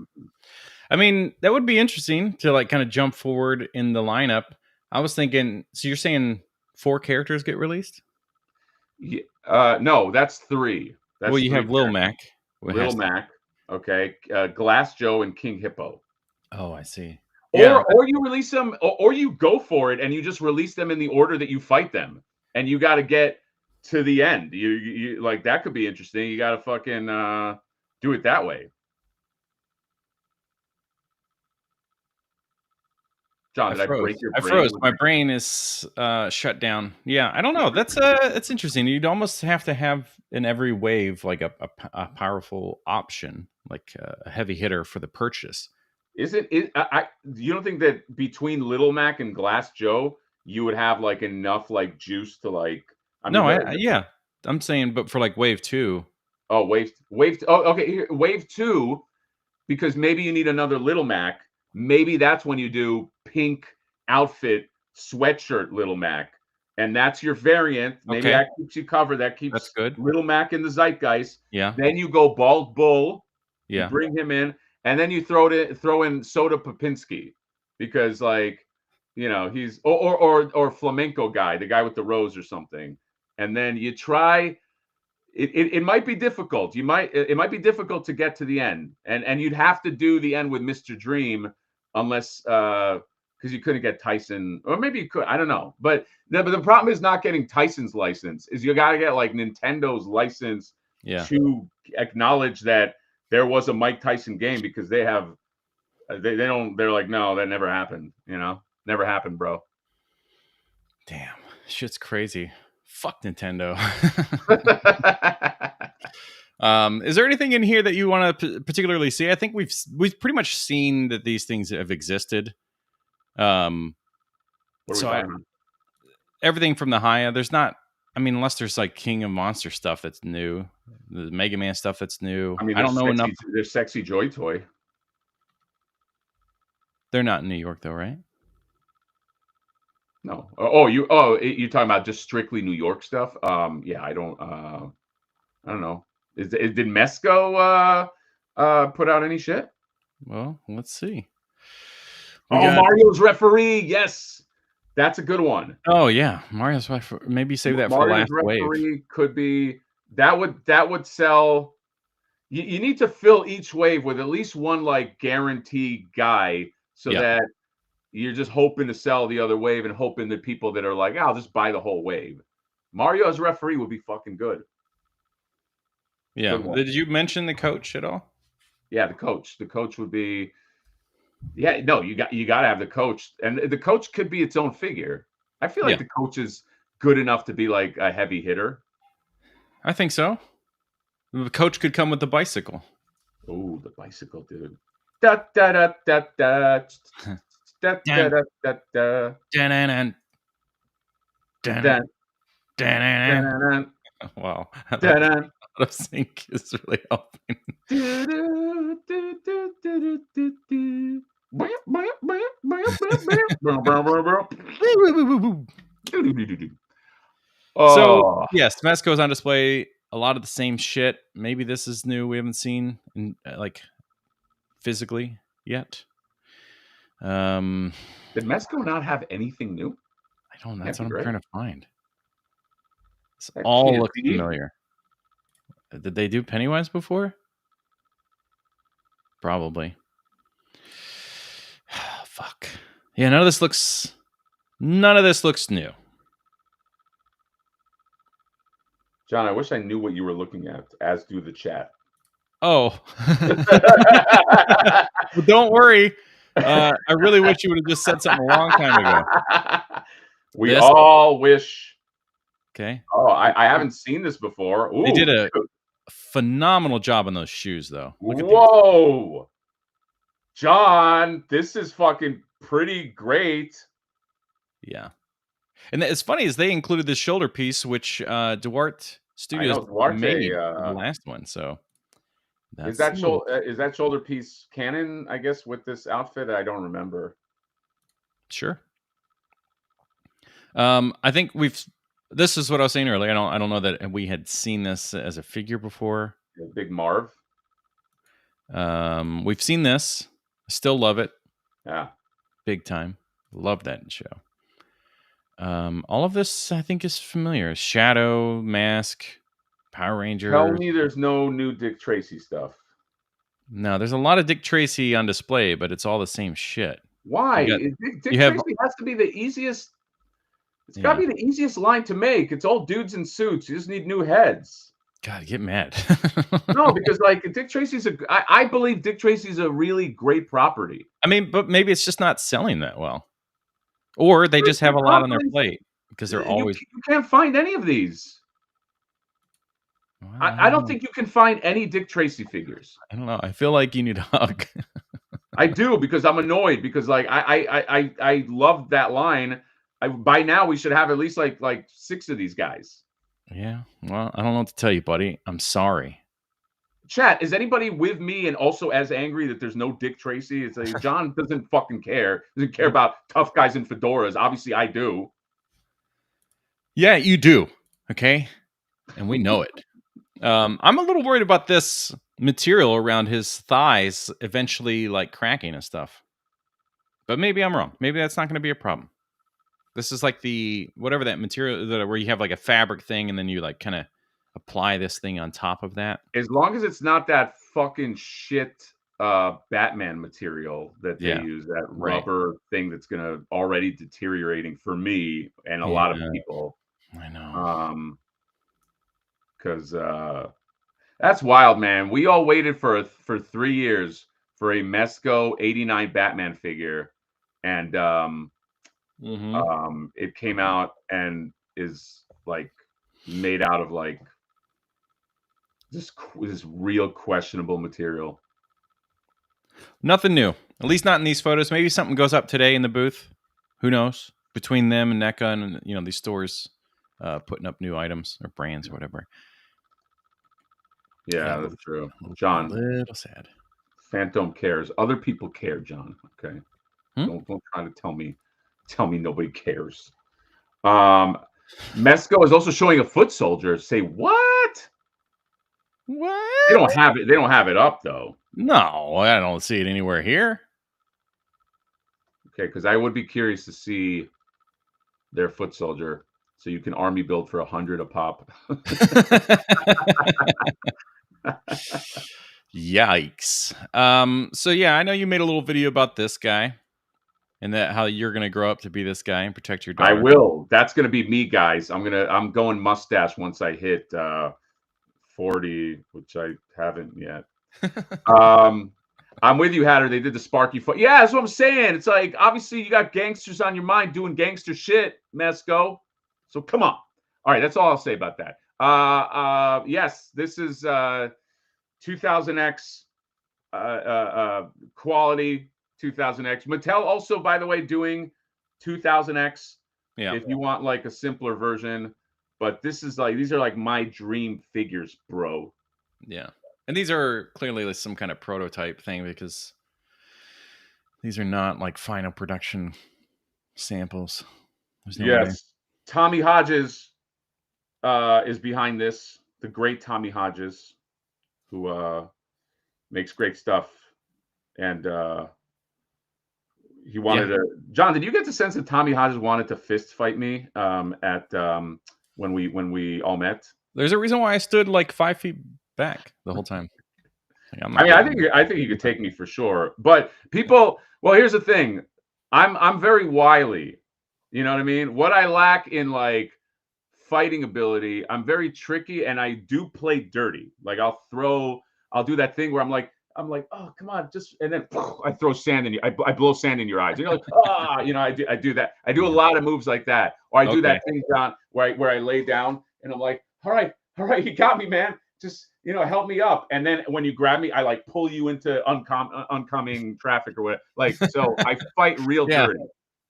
I mean, that would be interesting to like kind of jump forward in the lineup. I was thinking, so you're saying 4 characters get released? Yeah, no, that's 3. Well, you have Lil Mac. Lil Mac, okay. Glass Joe and King Hippo. Oh, I see. Or you release them, or you go for it and you just release them in the order that you fight them, and you got to get to the end. You like, that could be interesting. You got to fucking do it that way. John, did I break your brain? I froze. My brain is shut down. Yeah, I don't know. That's interesting. You'd almost have to have in every wave like a powerful option, like a heavy hitter for the purchase. You don't think that between Little Mac and Glass Joe, you would have like enough like juice to like? Yeah, I'm saying, but for like wave 2. Oh, wave. Oh, okay. Here, wave 2, because maybe you need another Little Mac. Maybe that's when you do pink outfit sweatshirt Little Mac, and that's your variant. Maybe that keeps you covered. That's good. Little Mac in the zeitgeist. Yeah. Then you go Bald Bull. Yeah. You bring him in, and then you throw in Soda Popinski, because like, you know, he's or flamenco guy, the guy with the rose or something, and then you try. It might be difficult. It might be difficult to get to the end, and you'd have to do the end with Mr. Dream, unless because you couldn't get Tyson, or maybe you could. I don't know, but the problem is not getting Tyson's license. Is you got to get like Nintendo's license to acknowledge that there was a Mike Tyson game, because they have they're like, no, that never happened. You know, never happened, bro. Damn, shit's crazy. Fuck Nintendo. Is there anything in here that you want to particularly see? I think we've pretty much seen that these things have existed. Everything from the Hiya, there's not. I mean, unless there's like King of Monster stuff that's new, the Mega Man stuff that's new. I mean, I don't know enough. There's sexy JoyToy. They're not in New York though, right? No. You're talking about just strictly New York stuff? Yeah, I don't know. Did Mesco put out any shit? Well, let's see. Mario's referee. Yes, that's a good one. Oh yeah, Mario's referee. Maybe save that for the last wave. Could be that would sell. You need to fill each wave with at least one like guaranteed guy, so that you're just hoping to sell the other wave and hoping that people that are like, I'll just buy the whole wave. Mario as referee would be fucking good. Yeah. Did you mention the coach at all? Yeah, the coach. The coach would be. Yeah, no, you got to have the coach, and the coach could be its own figure. I feel like the coach is good enough to be like a heavy hitter. I think so. The coach could come with the bicycle. Oh, the bicycle, dude. Da da da da da. Da, da, da, da, da. Dan, wow. Out of sync is really helping. So, yes, Mesco's on display a lot of the same shit. Maybe this is new. We haven't seen in, like physically yet. Did Mezco not have anything new? I don't know. That's what I'm trying to find. That all looks familiar. Did they do Pennywise before? Probably. Fuck. Yeah, none of this looks new. John, I wish I knew what you were looking at, as do the chat. Oh. Well, don't worry. I really wish you would have just said something a long time ago. We all wish. Okay. Oh, I haven't seen this before. Ooh, they did a phenomenal job on those shoes, though. Look at whoa. These. John, this is fucking pretty great. Yeah. And it's funny is they included the shoulder piece, which Duarte Studios made the last one. So is that shoulder piece canon? I guess with this outfit, I don't remember. Sure. I think this is what I was saying earlier. I don't know that we had seen this as a figure before. Big Marv. We've seen this. I still love it. Yeah. Big time. Love that show. All of this I think is familiar. Shadow, Mask, Power Rangers. Tell me there's no new Dick Tracy stuff. No, there's a lot of Dick Tracy on display, but it's all the same shit. Why? Dick Tracy has to be the easiest. It's got to be the easiest line to make. It's all dudes in suits. You just need new heads. God, get mad. No, because like Dick Tracy's I believe Dick Tracy's a really great property. I mean, but maybe it's just not selling that well. Or they just have a lot on their plate because they're always. You can't find any of these. Well, I don't think you can find any Dick Tracy figures. I don't know. I feel like you need a hug. I do, because I'm annoyed, because like I love that line. By now we should have at least like 6 of these guys. Yeah. Well, I don't know what to tell you, buddy. I'm sorry. Chat, is anybody with me and also as angry that there's no Dick Tracy? It's like John doesn't fucking care. Doesn't care about tough guys in fedoras. Obviously, I do. Yeah, you do. Okay, and we know it. I'm a little worried about this material around his thighs eventually like cracking and stuff. But maybe I'm wrong. Maybe that's not going to be a problem. This is like the whatever that material that where you have like a fabric thing and then you like kind of apply this thing on top of that. As long as it's not that fucking shit Batman material that they use, that rubber thing that's gonna already deteriorating for me and a lot of people. I know. Because that's wild, man. We all waited for 3 years for a Mezco 89 Batman figure, and it came out and is like made out of like this real questionable material. Nothing new, at least not in these photos. Maybe something goes up today in the booth. Who knows? Between them and NECA and these stores putting up new items or brands or whatever. Yeah, that's true. John, a little sad. Phantom cares. Other people care, John. Okay, don't try to tell me nobody cares. Mezco is also showing a foot soldier. Say what? What? They don't have it. They don't have it up though. No, I don't see it anywhere here. Okay, because I would be curious to see their foot soldier. So you can army build for 100 a pop. Yikes. So yeah, I know you made a little video about this guy and that how you're gonna grow up to be this guy and protect your daughter. I will. That's gonna be me, guys. I'm going mustache once I hit 40, which I haven't yet. I'm with you, Hatter. They did the Sparky foot. Yeah, that's what I'm saying. It's like obviously you got gangsters on your mind doing gangster shit, Mezco. So come on. All right, that's all I'll say about that. Yes, this is 2000X quality 2000X. Mattel also, by the way, doing 2000X. Yeah. If you want like a simpler version, but this is like these are like my dream figures, bro. Yeah, and these are clearly like some kind of prototype thing because these are not like final production samples. Yes. Tommy Hodges is behind this. the great Tommy Hodges, who makes great stuff, and he wanted to. John, did you get the sense that Tommy Hodges wanted to fist fight me at when we all met? There's a reason why I stood like 5 feet back the whole time. I think you could take me for sure. But people, well, here's the thing. I'm very wily. You know what I mean? What I lack in like fighting ability, I'm very tricky, and I do play dirty. Like I'll do that thing where I'm like, oh, come on, just, and then I throw sand in you. I blow sand in your eyes. You're like, I do that. I do a lot of moves like that. Or I do that thing down where I lay down and I'm like, all right, you got me, man. Just, help me up. And then when you grab me, I like pull you into oncoming traffic or whatever. Like, so I fight real dirty.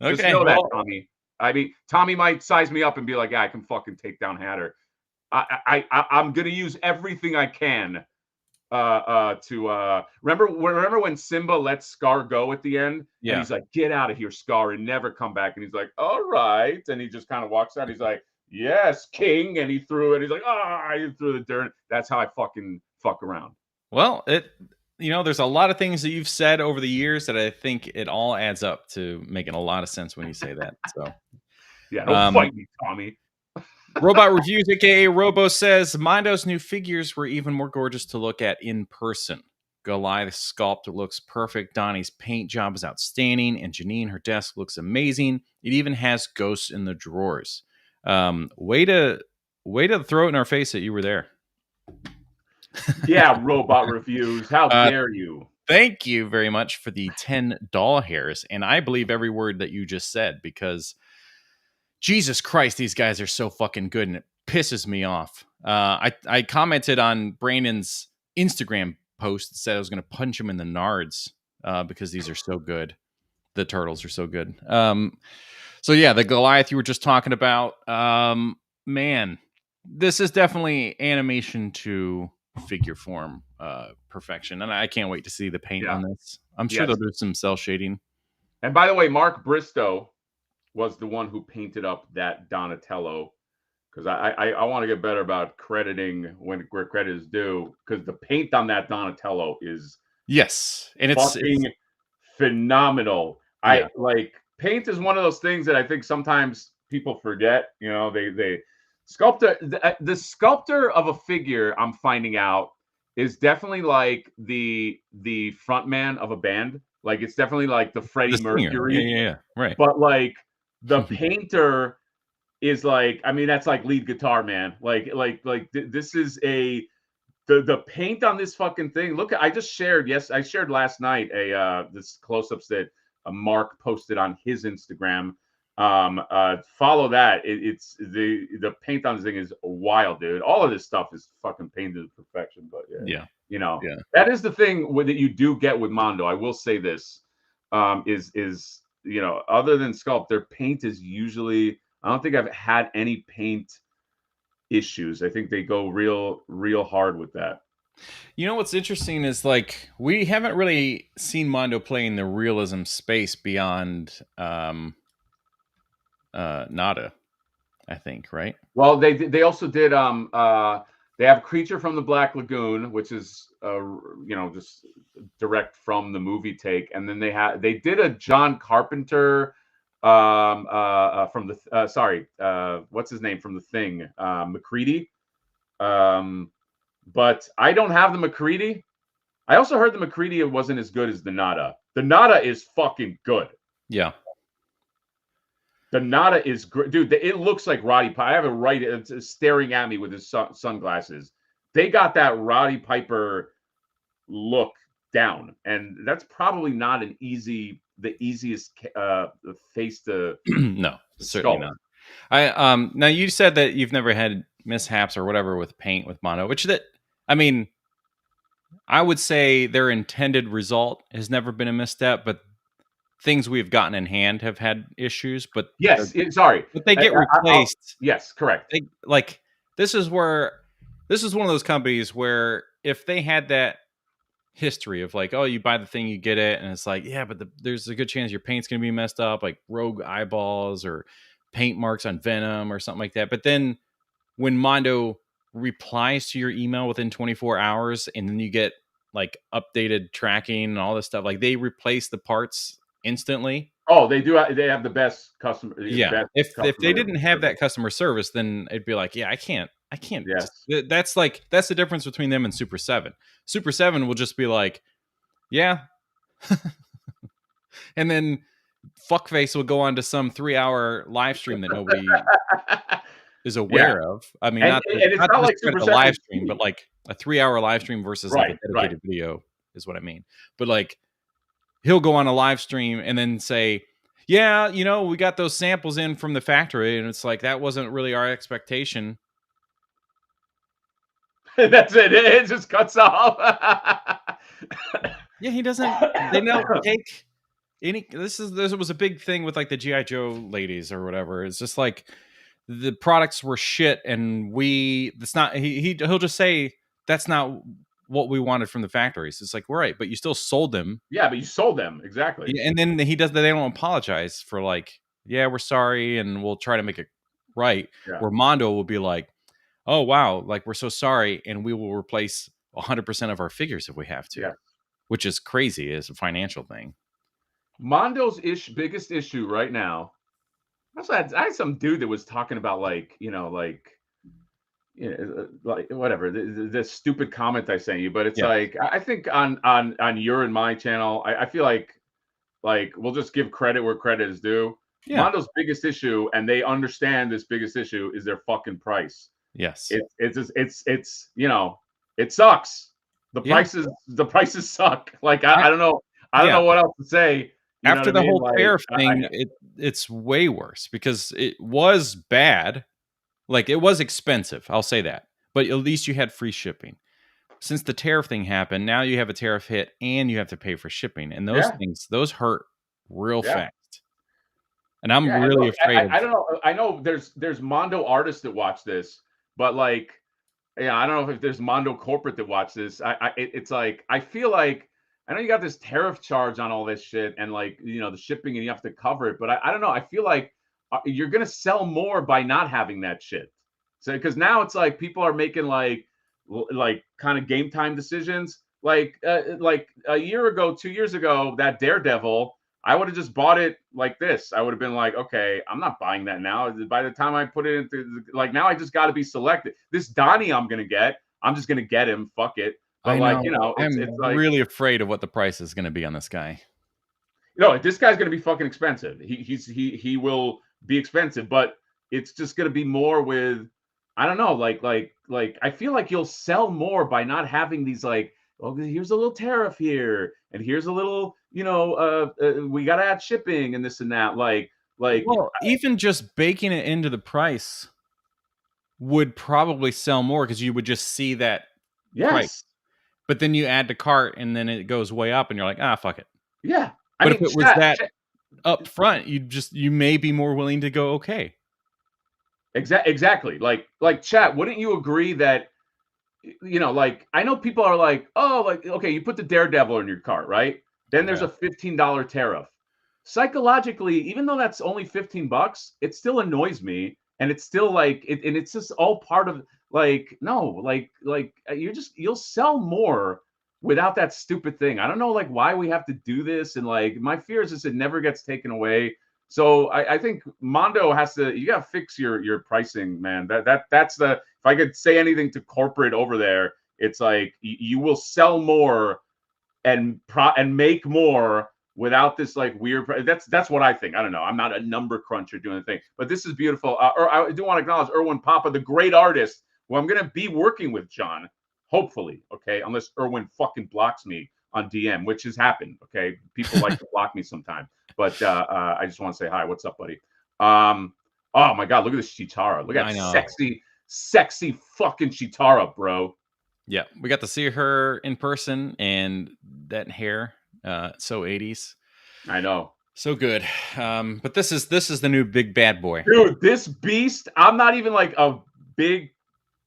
Just know that, Tommy. I mean, Tommy might size me up and be like, yeah, I can fucking take down Hatter. I'm gonna use everything I can to remember when Simba lets Scar go at the end? Yeah. And he's like, get out of here, Scar, and never come back. And he's like, all right. And he just kind of walks out. He's like, yes, King. And he threw it. He's like, he threw the dirt. That's how I fucking fuck around. Well, there's a lot of things that you've said over the years that I think it all adds up to making a lot of sense when you say that. So yeah, don't fight me, Tommy. Robot Reviews, aka Robo, says Mondo's new figures were even more gorgeous to look at in person. Goliath's sculpt looks perfect. Donnie's paint job is outstanding, and Janine, her desk looks amazing. It even has ghosts in the drawers. Way to throw it in our face that you were there. Yeah, Robot Reviews. How dare you? Thank you very much for the 10 doll hairs, and I believe every word that you just said because Jesus Christ, these guys are so fucking good, and it pisses me off. I commented on Brandon's Instagram post that said I was going to punch him in the nards because these are so good. The turtles are so good. So yeah, the Goliath you were just talking about, man, this is definitely animation to figure form perfection, and I can't wait to see the paint on this. I'm sure they'll do some cell shading. And by the way, Mark Bristow was the one who painted up that Donatello, because I want to get better about crediting where credit is due, because the paint on that Donatello is and it's phenomenal. Yeah. Paint is one of those things that I think sometimes people forget. They sculptor the sculptor of a figure, I'm finding out, is definitely like the front man of a band. Like it's definitely like the Freddie Mercury. Yeah, right. But like the painter is like, I mean, that's like lead guitar man. This is the paint on this fucking thing. Look, I shared last night this close-ups that Mark posted on his Instagram. Follow that. It's the paint on this thing is wild, dude. All of this stuff is fucking painted to perfection. But that is the thing that you do get with Mondo. I will say this is other than sculpt, their paint is usually, I don't think I've had any paint issues. I think they go real hard with that. What's interesting is like we haven't really seen Mondo play in the realism space beyond Nada, I think, right? Well, they also did they have Creature from the Black Lagoon, which is just direct from the movie take, and then they did a John Carpenter from the what's his name from The Thing, McCready. But I don't have the McCready. I also heard the McCready wasn't as good as the Nada. The Nada is fucking good. Yeah. The Nada is great. Dude, it looks like Roddy Piper. I have it it's staring at me with his sunglasses. They got that Roddy Piper look down. And that's probably not the easiest face to no, certainly not. Now you said that you've never had mishaps or whatever with paint with Mondo, I would say their intended result has never been a misstep, but things we've gotten in hand have had issues. But but they get replaced. Yes, correct. This is one of those companies where if they had that history of like, oh, you buy the thing, you get it, and it's like, yeah, but there's a good chance your paint's gonna be messed up, like rogue eyeballs or paint marks on Venom or something like that. But then when Mondo replies to your email within 24 hours, and then you get like updated tracking and all this stuff. Like they replace the parts instantly. Oh, they do. They have the best customer. Yeah. Best If they customer didn't have service. that customer service, then it'd be like, yeah, I can't. Yes. That's the difference between them and Super 7. Super 7 will just be like, yeah. And then fuckface will go on to some 3-hour live stream that nobody is aware of. I mean, And not it's to not like discredit Super the live 7's stream, but cheap. like a 3-hour live stream versus like a dedicated video is what I mean. But like he'll go on a live stream and then say, yeah, you know, we got those samples in from the factory, and it's like that wasn't really our expectation. That's it. It just cuts off. Yeah, he doesn't. They don't take any. This was a big thing with like the GI Joe ladies or whatever. It's just like the products were shit, and that's not. He'll just say that's not what we wanted from the factories. It's like, right, but you still sold them. Yeah, but you sold them exactly. Yeah, and then he does that. They don't apologize for like, yeah, we're sorry, and we'll try to make it right. Yeah. Where Mondo will be like, oh wow, like we're so sorry, and we will replace 100% of our figures if we have to. Yeah. Which is crazy as a financial thing. Mondo's biggest issue right now. I had some dude that was talking about like, like whatever this stupid comment I sent you, but it's like I think on your and my channel, I feel like we'll just give credit where credit is due. Yeah. Mondo's biggest issue, and they understand this biggest issue, is their fucking price. Yes. It's it sucks. The prices suck. Like I don't know. I don't know what else to say. After the whole tariff thing, it's way worse because it was bad. Like it was expensive, I'll say that. But at least you had free shipping. Since the tariff thing happened, now you have a tariff hit and you have to pay for shipping. And those hurt real fast. And I'm really afraid I don't know. I know there's Mondo artists that watch this, but like, I don't know if there's Mondo corporate that watch this. It's like I feel like I know you got this tariff charge on all this shit and like the shipping and you have to cover it, but I don't know. I feel like you're gonna sell more by not having that shit. So because now it's like people are making like kind of game time decisions. Like a year ago, 2 years ago, that Daredevil, I would have just bought it like this. I would have been like, okay, I'm not buying that now. By the time I put it into now, I just got to be selected. This Donnie I'm going to get, I'm just going to get him. Fuck it. But I'm like, really afraid of what the price is going to be on this guy. This guy's going to be fucking expensive. He will be expensive, but it's just going to be more with, I don't know, like I feel like you'll sell more by not having these like, oh, here's a little tariff here, and here's a little, we got to add shipping and this and that. Well, even just baking it into the price would probably sell more because you would just see that price. But then you add to cart and then it goes way up and you're like, fuck it. Yeah. But if it was that up front, you may be more willing to go, okay. Exactly. Like chat, wouldn't you agree that, I know people are like, oh, like, okay, you put the Daredevil in your cart, right? Then there's a $15 tariff. Psychologically, even though that's only $15, it still annoys me. And it's still like, and it's just all part of you'll sell more without that stupid thing. I don't know, like, why we have to do this. And like, my fear is just it never gets taken away. So I think Mondo you got to fix your pricing, man. That's if I could say anything to corporate over there, it's like you will sell more and make more without this like weird. That's what I think. I don't know. I'm not a number cruncher doing the thing, but this is beautiful. I do want to acknowledge Erwin Papa, the great artist, who I'm going to be working with, John. Hopefully, okay, unless Erwin fucking blocks me on DM, which has happened. Okay, people like to block me sometimes. But I just want to say hi. What's up, buddy? Oh my God, look at this Chitara. Look at that sexy fucking Chitara, bro. Yeah, we got to see her in person, and that hair, so 80s. I know, so good. But this is the new big bad boy, dude. This beast. I'm not even like a big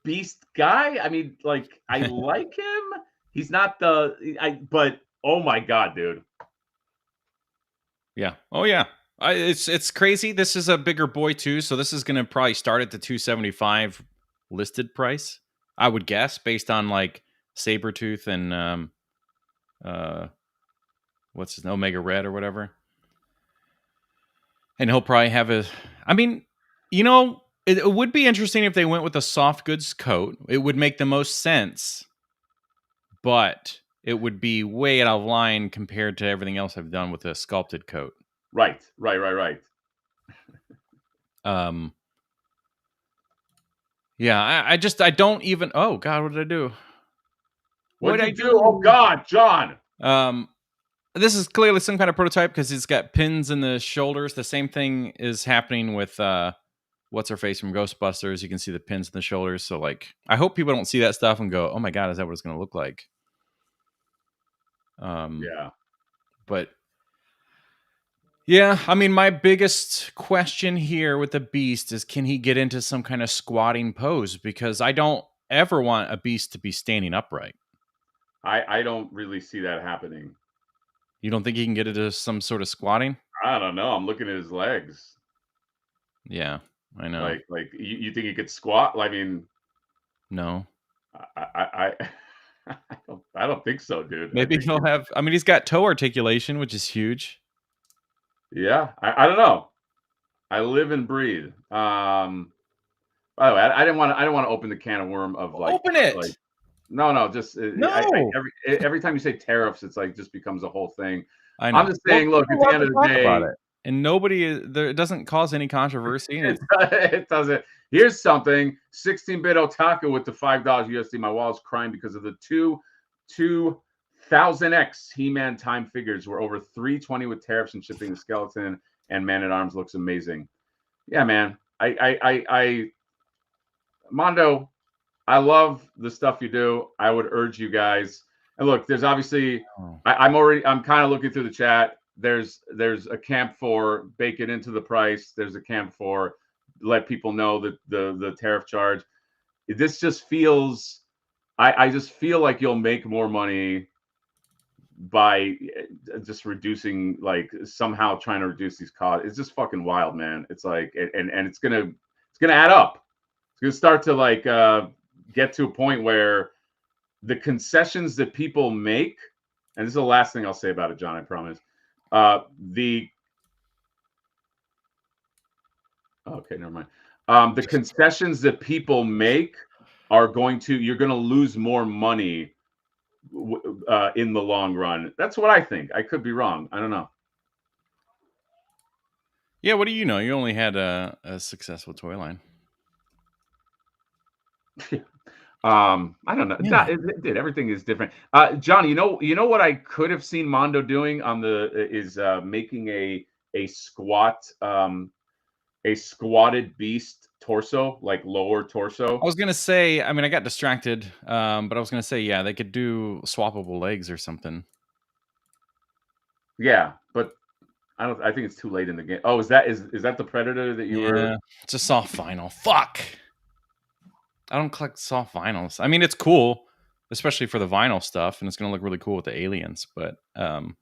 beast guy. I mean, like, I like him. He's not but oh my God, dude. Yeah. Oh yeah. It's crazy. This is a bigger boy too, so this is going to probably start at the $275 listed price. I would guess, based on like Sabretooth and what's his Omega Red or whatever. And he'll probably have a. I mean, you know, it would be interesting if they went with a soft goods coat. It would make the most sense, but it would be way out of line compared to everything else I've done with a sculpted coat. Right. Yeah, I don't even. Oh God, what did I do? What did you do? Oh God, John. This is clearly some kind of prototype because it's got pins in the shoulders. The same thing is happening with what's her face from Ghostbusters. You can see the pins in the shoulders. So like, I hope people don't see that stuff and go, "Oh my God, is that what it's going to look like?" Yeah. But yeah, I mean, my biggest question here with the Beast is, can he get into some kind of squatting pose? Because I don't ever want a Beast to be standing upright. I don't really see that happening. You don't think he can get into some sort of squatting? I don't know. I'm looking at his legs. Yeah, I know. Like you think he could squat? I mean, no. I I don't think so, dude. Maybe he'll have. I mean, he's got toe articulation, which is huge. Yeah, I don't know. I live and breathe. By the way, I didn't want to open the can of worm of like open it. Like, no, just no. Every time you say tariffs, it's like just becomes a whole thing. I know. I'm just saying, look, at the end of the day, about it. And nobody there, it doesn't cause any controversy. It doesn't. Here's something: 16-bit otaku with the $5 USD. My wall is crying because of the 2000X He-Man time figures were over $320 with tariffs and shipping. The skeleton and Man at Arms looks amazing. Yeah, man. I Mondo, I love the stuff you do. I would urge you guys. And look, there's obviously I'm kind of looking through the chat. There's a camp for bake it into the price. There's a camp for let people know that the tariff charge. This just feels I just feel like you'll make more money by just reducing, like somehow trying to reduce these costs. It's just fucking wild, man. It's like and it's gonna add up. It's gonna start to like get to a point where the concessions that people make, and this is the last thing I'll say about it, John, I promise. Okay, never mind. The concessions that people make are you're going to lose more money in the long run. That's what I think. I could be wrong. I don't know. Yeah, what do you know? You only had a successful toy line. I don't know. Yeah. Everything is different. John, you know what I could have seen Mondo doing on is making a squatted beast torso, like lower torso. I was gonna say, I mean, I got distracted, but I was gonna say, yeah, they could do swappable legs or something. Yeah, but I think it's too late in the game. Oh, is that the Predator that you were? It's a soft vinyl. Fuck. I don't collect soft vinyls. I mean, it's cool, especially for the vinyl stuff, and it's gonna look really cool with the aliens. But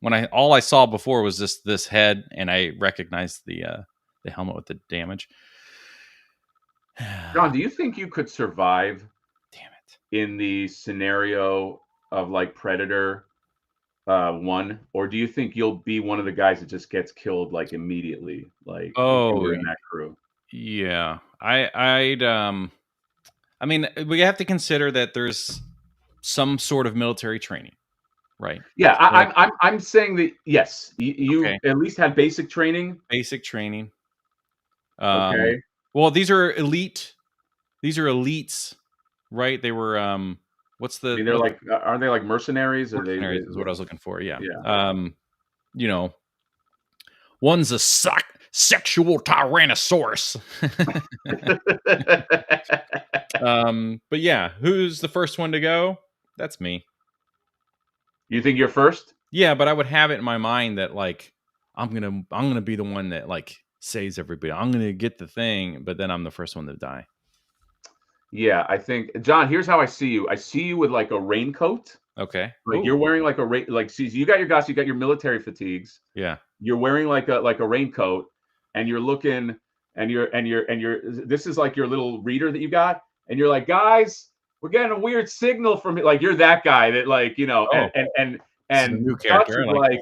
when all I saw before was just this head, and I recognized the helmet with the damage. John, do you think you could survive? Damn it! In the scenario of like Predator 1, or do you think you'll be one of the guys that just gets killed like immediately? Like, oh, in that crew. Yeah, I'd I mean, we have to consider that there's some sort of military training, right? Yeah, I'm saying that yes, you okay. At least had basic training. Basic training. Okay. Well, these are elite. These are elites, right? They were what's the? I mean, they're like, are they like mercenaries? Or mercenaries is what I was looking for. Yeah. Yeah. You know, one's a sexual tyrannosaurus. But yeah, who's the first one to go? That's me. You think you're first? Yeah, but I would have it in my mind that like I'm gonna be the one that like saves everybody. I'm gonna get the thing, but then I'm the first one to die. Yeah, I think, John, here's how I see you. I see you with like a raincoat. Okay. Like you're wearing like see, you got your military fatigues. Yeah. You're wearing like a raincoat, and you're looking, and you're this is like your little reader that you got, and you're like, guys, getting a weird signal from it. Like you're that guy that like, you know, Oh, and new Touch character. is like,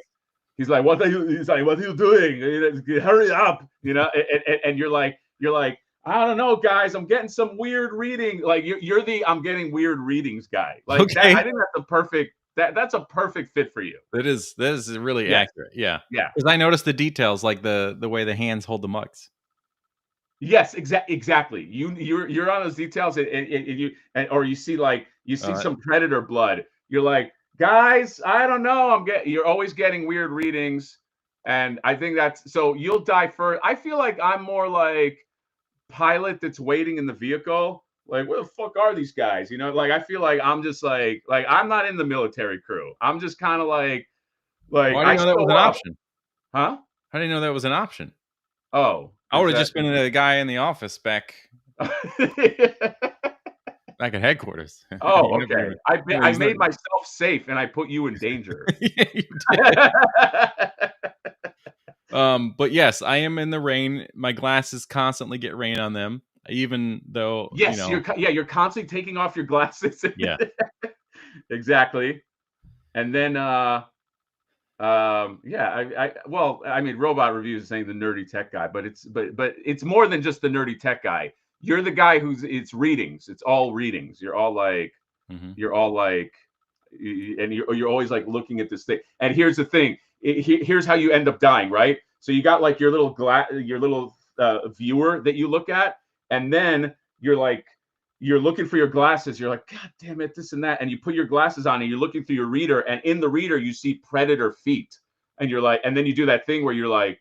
he's like, what are you doing? Hurry up, you know, and you're like, I don't know, guys. I'm getting some weird reading. Like you're the I'm getting weird readings guy. Like that. I think that's the perfect. That's a perfect fit for you. That is really accurate. Yeah. Yeah. Because I noticed the details, like the way the hands hold the mugs. Yes, exactly. You're on those details, or you see like some predator blood. You're like, guys, I don't know. You're always getting weird readings, and I think that's so. You'll die first. I feel like I'm more like pilot that's waiting in the vehicle. Like, where the fuck are these guys? You know, like I feel like I'm just like I'm not in the military crew. I'm just kind of like why do you know that was an option? Huh? How do you know that was an option? Oh, I would have just been a guy in the office back at headquarters. Oh, okay. I made myself safe and I put you in danger. Yeah, you did. But yes, I am in the rain. My glasses constantly get rain on them, even though yes, you're constantly taking off your glasses. Yeah, exactly. And then well, I mean, Robot Reviews is saying the nerdy tech guy, but it's more than just the nerdy tech guy. You're the guy it's readings. It's all readings. You're all like, and you're always like looking at this thing. And here's the thing. Here's how you end up dying, right? So you got like your little viewer that you look at, and then you're looking for your glasses. You're like, God damn it, this and that. And you put your glasses on and you're looking through your reader, and in the reader you see predator feet. And you're like, and then you do that thing where you're like,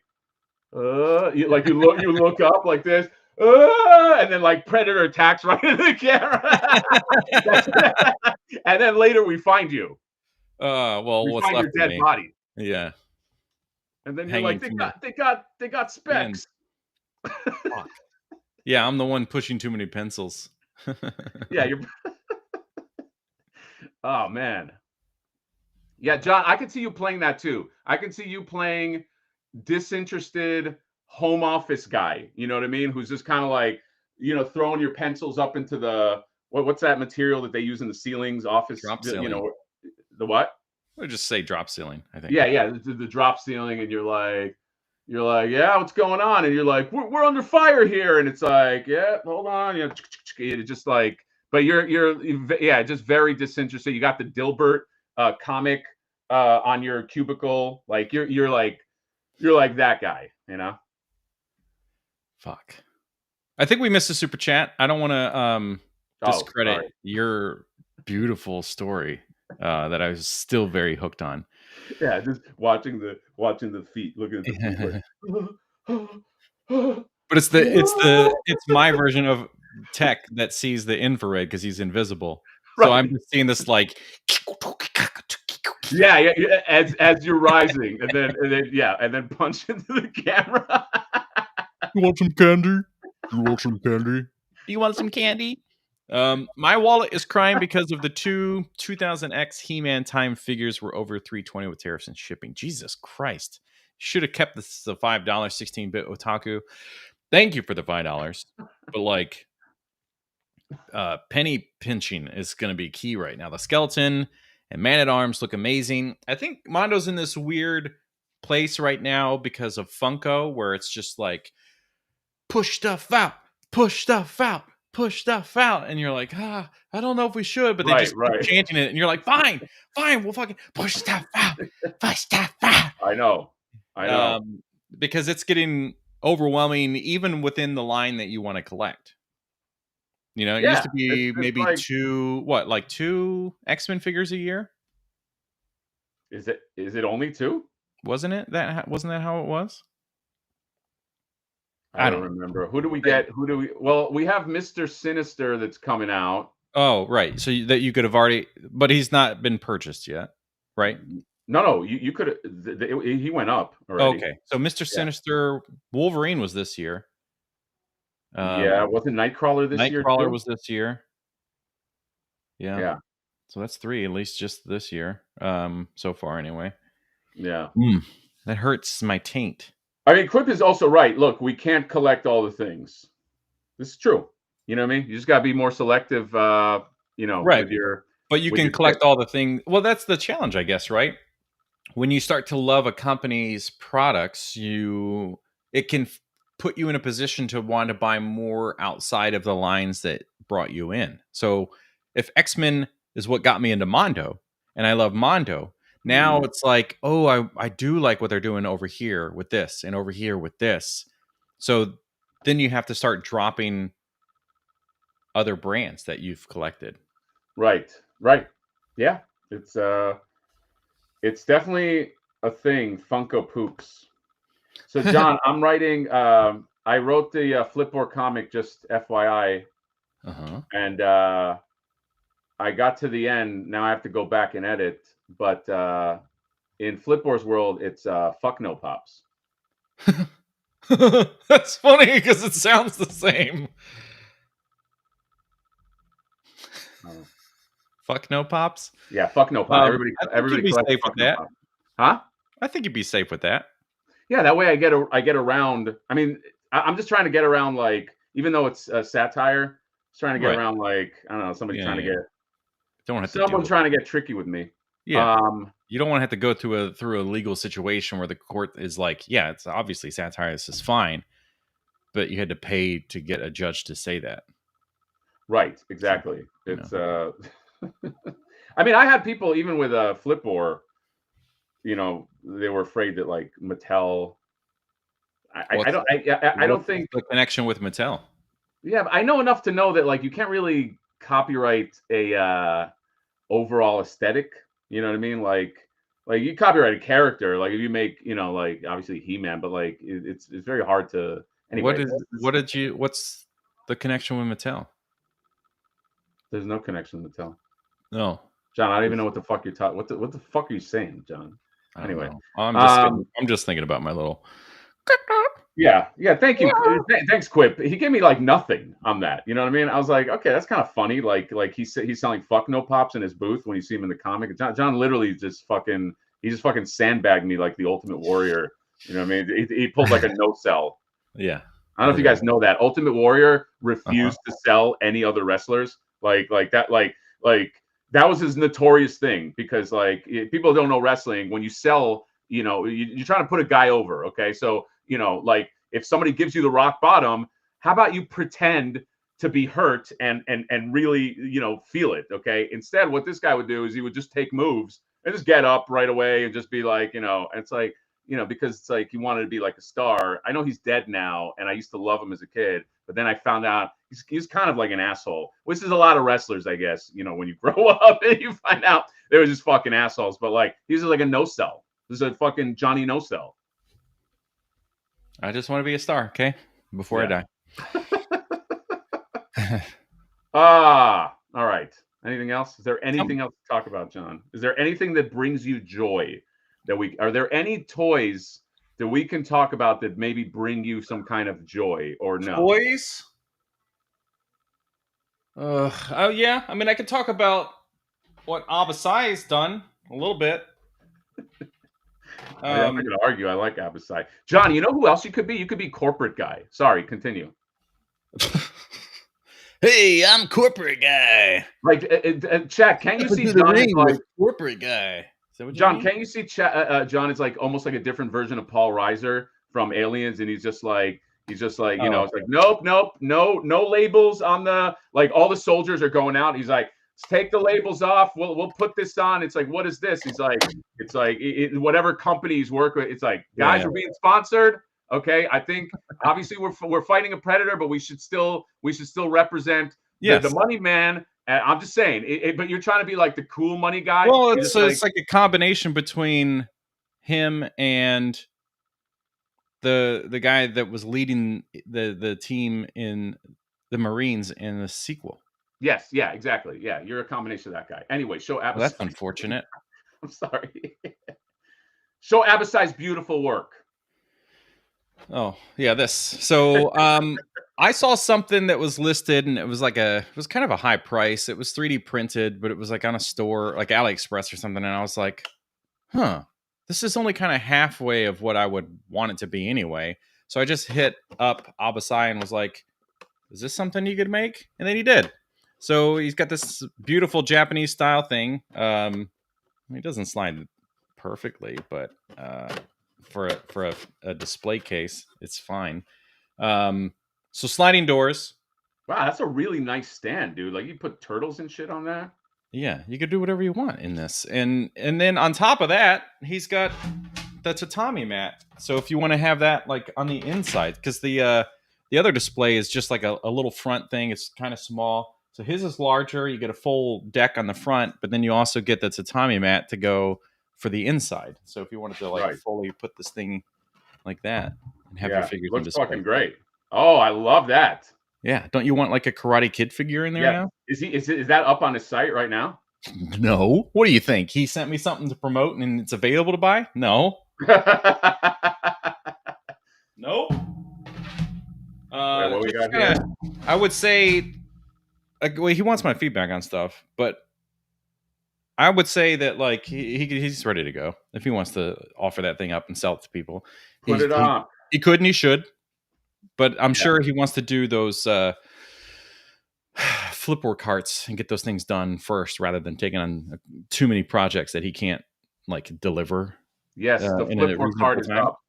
you look up like this, and then like predator attacks right into the camera. And then later we find you. Well, we what's find left your dead body. Yeah. And then you're like, they got specs. Fuck. Yeah, I'm the one pushing too many pencils. Yeah, you're. Oh man. Yeah, John, I can see you playing that too. I can see you playing disinterested home office guy. You know what I mean? Who's just kind of like, you know, throwing your pencils up into the what's that material that they use in the ceilings office? Drop ceiling. You know, the what? Or just say drop ceiling, I think. Yeah, the drop ceiling, and you're like, yeah, what's going on? And you're like, we're under fire here, and it's like, yeah, hold on, you know, it's just like, but you're just very disinterested. You got the Dilbert comic on your cubicle, like you're like that guy, you know. Fuck. I think we missed a super chat. I don't want to discredit your beautiful story that I was still very hooked on. Yeah, just watching the feet, looking at the feet. Like, but it's my version of Tech that sees the infrared because he's invisible. Right. So I'm just seeing this like yeah, as you're rising, and then punch into the camera. You want some candy? Do you want some candy? My wallet is crying because of the two 2000X He-Man time figures were over $320 with tariffs and shipping. Jesus Christ. Should have kept this the $5 16-bit otaku. Thank you for the $5. But like penny pinching is going to be key right now. The skeleton and Man-at-Arms look amazing. I think Mondo's in this weird place right now because of Funko, where it's just like push stuff out, and you're like, I don't know if we should, but they just keep chanting it, and you're like, fine, we'll fucking push stuff out. I know. Because it's getting overwhelming, even within the line that you want to collect. You know, it used to be maybe like, two X-Men figures a year. Is it only two? Wasn't that how it was? I don't remember. Who do we get? Well, we have Mr. Sinister that's coming out. Oh, right. So that you could have already, but he's not been purchased yet, right? No, you could. He went up already. Okay, so Mr. Sinister, Wolverine was this year. Wasn't Nightcrawler this year? Nightcrawler was this year. Yeah. So that's 3, at least just this year. So far anyway. Yeah. That hurts my taint. I mean, Quip is also right. Look, we can't collect all the things. This is true. You know what I mean? You just got to be more selective. you know, Right. with your But you can collect all the things. Well, that's the challenge, I guess, right? When you start to love a company's products, it can put you in a position to want to buy more outside of the lines that brought you in. So if X-Men is what got me into Mondo, and I love Mondo, now it's like, oh, I do like what they're doing over here with this and over here with this. So then you have to start dropping other brands that you've collected. Right. Yeah. It's definitely a thing, Funko Poops. So John, I'm writing I wrote the Flipboard comic, just FYI. And I got to the end. Now I have to go back and edit, but in Flipboard's world, it's fuck no pops. That's funny because it sounds the same. Fuck no pops. Yeah, fuck no pops. Everybody be safe with that. No, huh? I think you'd be safe with that. Yeah, that way I get around. I mean, I'm just trying to get around, like, even though it's satire, just trying to get around, like, I don't know, somebody trying to get. Don't have someone trying to get tricky with me. Yeah. You don't want to have to go through a legal situation where the court is like, yeah, it's obviously satire. This is fine, but you had to pay to get a judge to say that. Right. Exactly. It's I mean, I had people even with Flipboard, you know, they were afraid that, like, Mattel. I don't think the connection with Mattel. Yeah, but I know enough to know that, like, you can't really copyright a overall aesthetic. You know what I mean? Like you copyright a character. Like, if you make, you know, like, obviously He-Man, but, like, it's very hard to. Anyway, what's the connection with Mattel? There's no connection with Mattel. No, John, I don't even know what the fuck you're talking. What the fuck are you saying, John? Anyway, I'm just thinking about my little. Yeah. Thank you. Thanks, Quip. He gave me, like, nothing on that. You know what I mean? I was like, okay, that's kind of funny. Like he's selling fuck no pops in his booth when you see him in the comic. John literally just fucking sandbagged me like the Ultimate Warrior. You know what I mean? He pulled like a no sell. Yeah. I don't know if you guys know that Ultimate Warrior refused to sell any other wrestlers. Like that. Like that was his notorious thing, because, like, people don't know wrestling. When you sell, you know, you're trying to put a guy over. Okay, so, you know, like, if somebody gives you the rock bottom, how about you pretend to be hurt and really, you know, feel it? Okay. Instead, what this guy would do is he would just take moves and just get up right away and just be like, you know, and it's like, you know, because it's like he wanted to be like a star. I know he's dead now, and I used to love him as a kid, but then I found out he's kind of like an asshole, which is a lot of wrestlers, I guess. You know, when you grow up and you find out they were just fucking assholes. But, like, he's like a no sell. This is a fucking Johnny no sell. I just want to be a star, okay? Before I die. All right. Anything else? Is there anything else to talk about, John? Is there anything that brings you joy? Are there any toys that we can talk about that maybe bring you some kind of joy, or no? Toys? Oh yeah. I mean, I could talk about what Abasai has done a little bit. I'm not going to argue. I like Abasai. John, you know who else you could be? You could be corporate guy. Sorry, continue. Hey, I'm corporate guy. Like, chat, can you see John is like corporate guy? John, can you see John is like almost like a different version of Paul Reiser from Aliens, and he's just like, you know, it's like, nope, no labels on the, like, all the soldiers are going out. He's like, take the labels off. We'll put this on. It's like, what is this? He's like, it's like whatever companies work with. It's like, guys, we're being sponsored. Okay, I think obviously we're fighting a predator, but we should still represent the money man. I'm just saying, but you're trying to be like the cool money guy. Well, it's like a combination between him and the guy that was leading the team in the Marines in the sequel. Yes, yeah, exactly. Yeah, you're a combination of that guy. Anyway, show Abasai. Well, that's unfortunate. I'm sorry. Show Abasai's beautiful work. Oh, yeah, this. So, I saw something that was listed, and it was kind of a high price. It was 3D printed, but it was like on a store, like AliExpress or something. And I was like, this is only kind of halfway of what I would want it to be anyway. So I just hit up Abasai and was like, is this something you could make? And then he did. So he's got this beautiful Japanese style thing. It doesn't slide perfectly, but for a display case, it's fine. So sliding doors. Wow, that's a really nice stand, dude. Like you put turtles and shit on that. Yeah, you could do whatever you want in this, and then on top of that, he's got the tatami mat. So if you want to have that like on the inside, because the other display is just like a little front thing. It's kind of small. So his is larger. You get a full deck on the front, but then you also get the tatami mat to go for the inside. So if you wanted to like fully put this thing like that and have your figures on looks display. fucking great. Oh, I love that. Yeah, don't you want like a Karate Kid figure in there now? Is that up on his site right now? No. What do you think? He sent me something to promote and it's available to buy? No. Nope. What we got here? I would say, well, he wants my feedback on stuff, but I would say that like he's ready to go if he wants to offer that thing up and sell it to people. Put it on. He could and he should, but I'm sure he wants to do those flipboard carts and get those things done first, rather than taking on too many projects that he can't like deliver. Yes, the flipboard cart is up.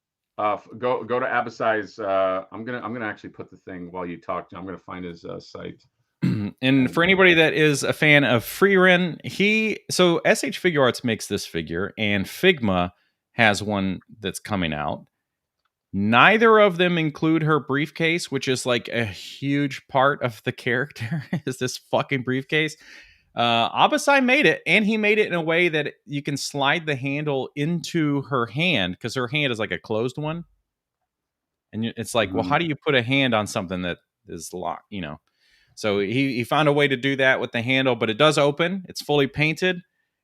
Go to Abasai's. I'm gonna actually put the thing while you talk. I'm gonna find his site. And for anybody that is a fan of Freerin, so SH Figure Arts makes this figure, and Figma has one that's coming out. Neither of them include her briefcase, which is like a huge part of the character. Is this fucking briefcase? Abasai made it, and he made it in a way that you can slide the handle into her hand, because her hand is like a closed one. And it's like, well, how do you put a hand on something that is locked, you know? So he found a way to do that with the handle, but it does open. It's fully painted,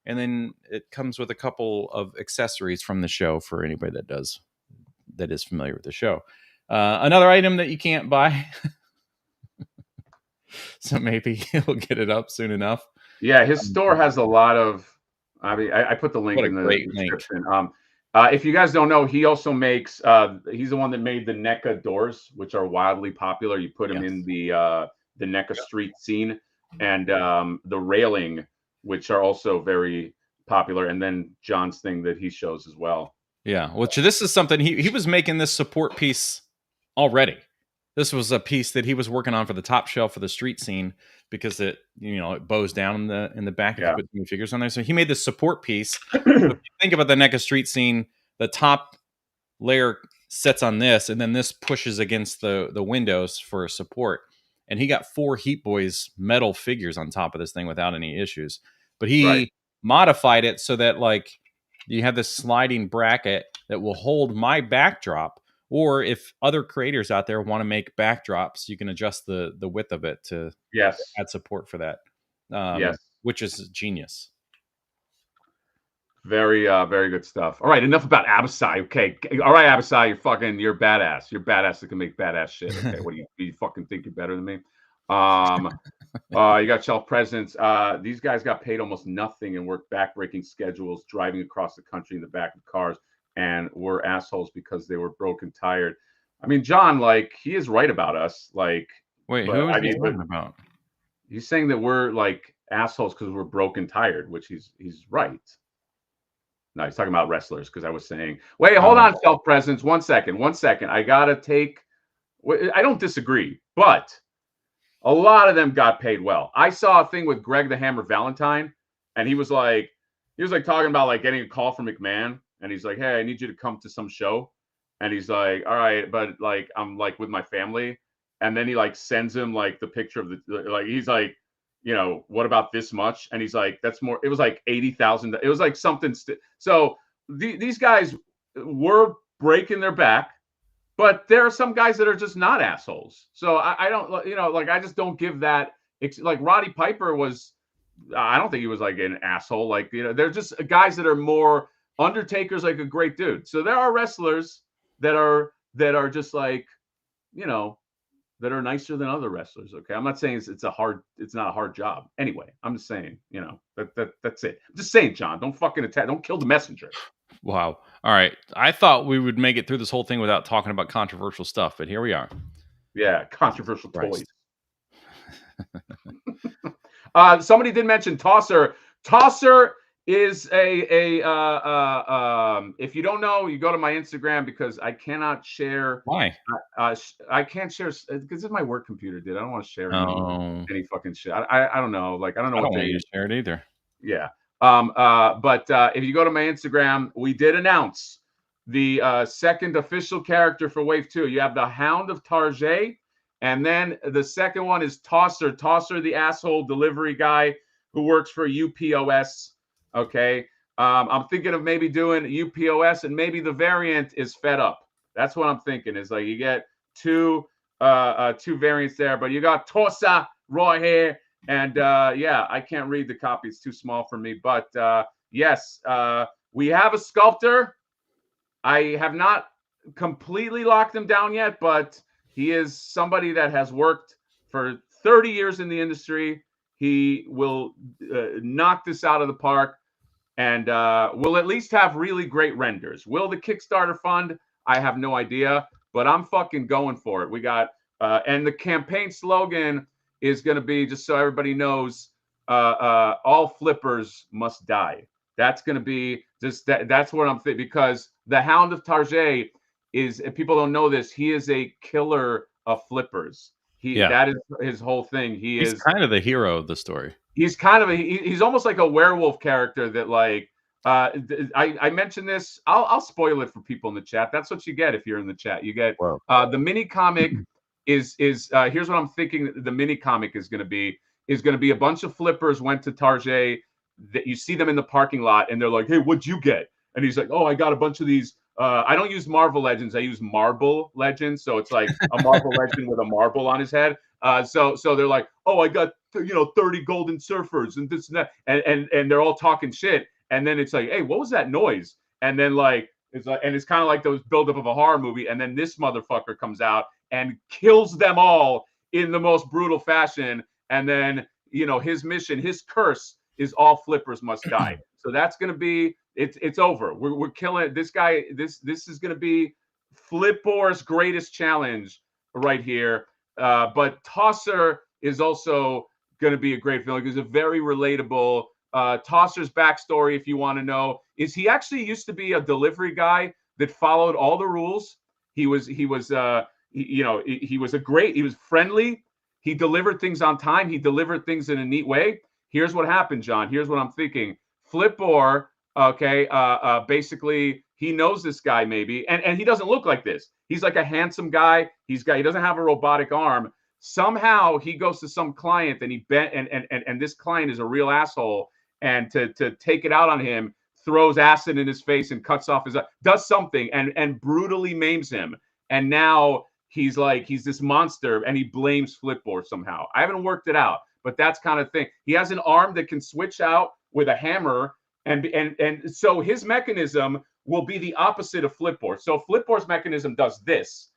and then it comes with a couple of accessories from the show for anybody that is familiar with the show. Another item that you can't buy, so maybe he'll get it up soon enough. Yeah, his store has a lot of. I mean, I put the link in the description. If you guys don't know, he also makes. He's the one that made the NECA doors, which are wildly popular. You put them in the NECA street scene, and the railing, which are also very popular, and then John's thing that he shows as well. Yeah, which this is something he was making this support piece already. This was a piece that he was working on for the top shelf for the street scene, because it bows down in the back and put new figures on there. So he made this support piece. If you think about the NECA street scene, the top layer sets on this, and then this pushes against the windows for support. And he got 4 Heat Boys metal figures on top of this thing without any issues. But he modified it so that like you have this sliding bracket that will hold my backdrop. Or if other creators out there want to make backdrops, you can adjust the width of it to add support for that. Which is genius. Very, very good stuff. All right, enough about Abasai. Okay, all right, Abasai, you're badass. You're badass that can make badass shit. Okay, what do you fucking think you're better than me? You got shelf presence. These guys got paid almost nothing and worked backbreaking schedules, driving across the country in the back of cars, and were assholes because they were broke and tired. I mean, John, like, he is right about us. Like, wait, who is he talking about? He's saying that we're like assholes because we're broke and tired, which he's right. No, he's talking about wrestlers, because I was saying, wait, hold on, shelf presence. 1 second. I gotta take. I don't disagree, but a lot of them got paid well. I saw a thing with Greg the Hammer Valentine, and he was like talking about like getting a call from McMahon, and he's like, hey, I need you to come to some show, and he's like, all right, but like I'm like with my family, and then he like sends him like the picture of the like he's like, what about this much? And he's like, that's more. It was like $80,000. It was like something. So these guys were breaking their back, but there are some guys that are just not assholes. So I don't, like I just don't give that. Like Roddy Piper was. I don't think he was like an asshole. Like they're just guys that are more. Undertaker's like a great dude. So there are wrestlers that are just like, that are nicer than other wrestlers. Okay, I'm not saying it's not a hard job. Anyway, I'm just saying, that's it. I'm just saying, John, don't fucking attack. Don't kill the messenger. Wow. All right. I thought we would make it through this whole thing without talking about controversial stuff, but here we are. Yeah, controversial toys. Somebody did mention Tosser. Tosser is if you don't know, you go to my Instagram because I cannot share. Why? I can't share because this is my work computer, dude. I don't want to share Oh, any fucking shit. I don't know. Like I don't know I what don't want they. you to share it either. Yeah. But if you go to my Instagram, we did announce the second official character for Wave 2. You have the Hound of Tarjay, and then the second one is Tosser. Tosser, the asshole delivery guy who works for UPOS. Okay. I'm thinking of maybe doing UPOS, and maybe the variant is Fed Up. That's what I'm thinking. Is like you get two variants there, but you got Tosa raw hair. And yeah, I can't read the copy. It's too small for me. But yes, we have a sculptor. I have not completely locked him down yet, but he is somebody that has worked for 30 years in the industry. He will knock this out of the park, and will at least have really great renders. Will the Kickstarter fund? I have no idea, but I'm fucking going for it. We got, and the campaign slogan is going to be, just so everybody knows, all flippers must die. That's going to be just that's what I'm thinking, because the Hound of Tarjay is, if people don't know this, he is a killer of flippers. That is his whole thing. He's kind of the hero of the story. He's kind of he's almost like a werewolf character that, like, I mentioned this. I'll spoil it for people in the chat. That's what you get if you're in the chat. You get the mini comic is here's what I'm thinking the mini comic is going to be a bunch of flippers went to Tarjay, that you see them in the parking lot, and they're like, hey, what'd you get? And he's like, oh, I got a bunch of these. I don't use Marvel Legends. I use Marble Legends. So it's like a Marvel Legend with a marble on his head. So they're like, oh, I got 30 golden surfers and this and that, and they're all talking shit. And then it's like, hey, what was that noise? And then it's kind of like those buildup of a horror movie. And then this motherfucker comes out and kills them all in the most brutal fashion. And then his mission, his curse is all flippers must die. So that's gonna be it's over. We're killing this guy. This is gonna be Flipboard's greatest challenge right here. But Tosser is also going to be a great villain. He's a very relatable. Tosser's backstory, if you want to know, is he actually used to be a delivery guy that followed all the rules. He was friendly. He delivered things on time. He delivered things in a neat way. Here's what happened, John. Here's what I'm thinking. Flipboard, okay, basically he knows this guy maybe, and he doesn't look like this. He's like a handsome guy. He doesn't have a robotic arm. Somehow he goes to some client and and this client is a real asshole, and to take it out on him, throws acid in his face and cuts off does something and brutally maims him. And now he's this monster, and he blames Flipboard somehow. I haven't worked it out, but that's kind of thing. He has an arm that can switch out with a hammer, and so his mechanism will be the opposite of Flipboard. So Flipboard's mechanism does this.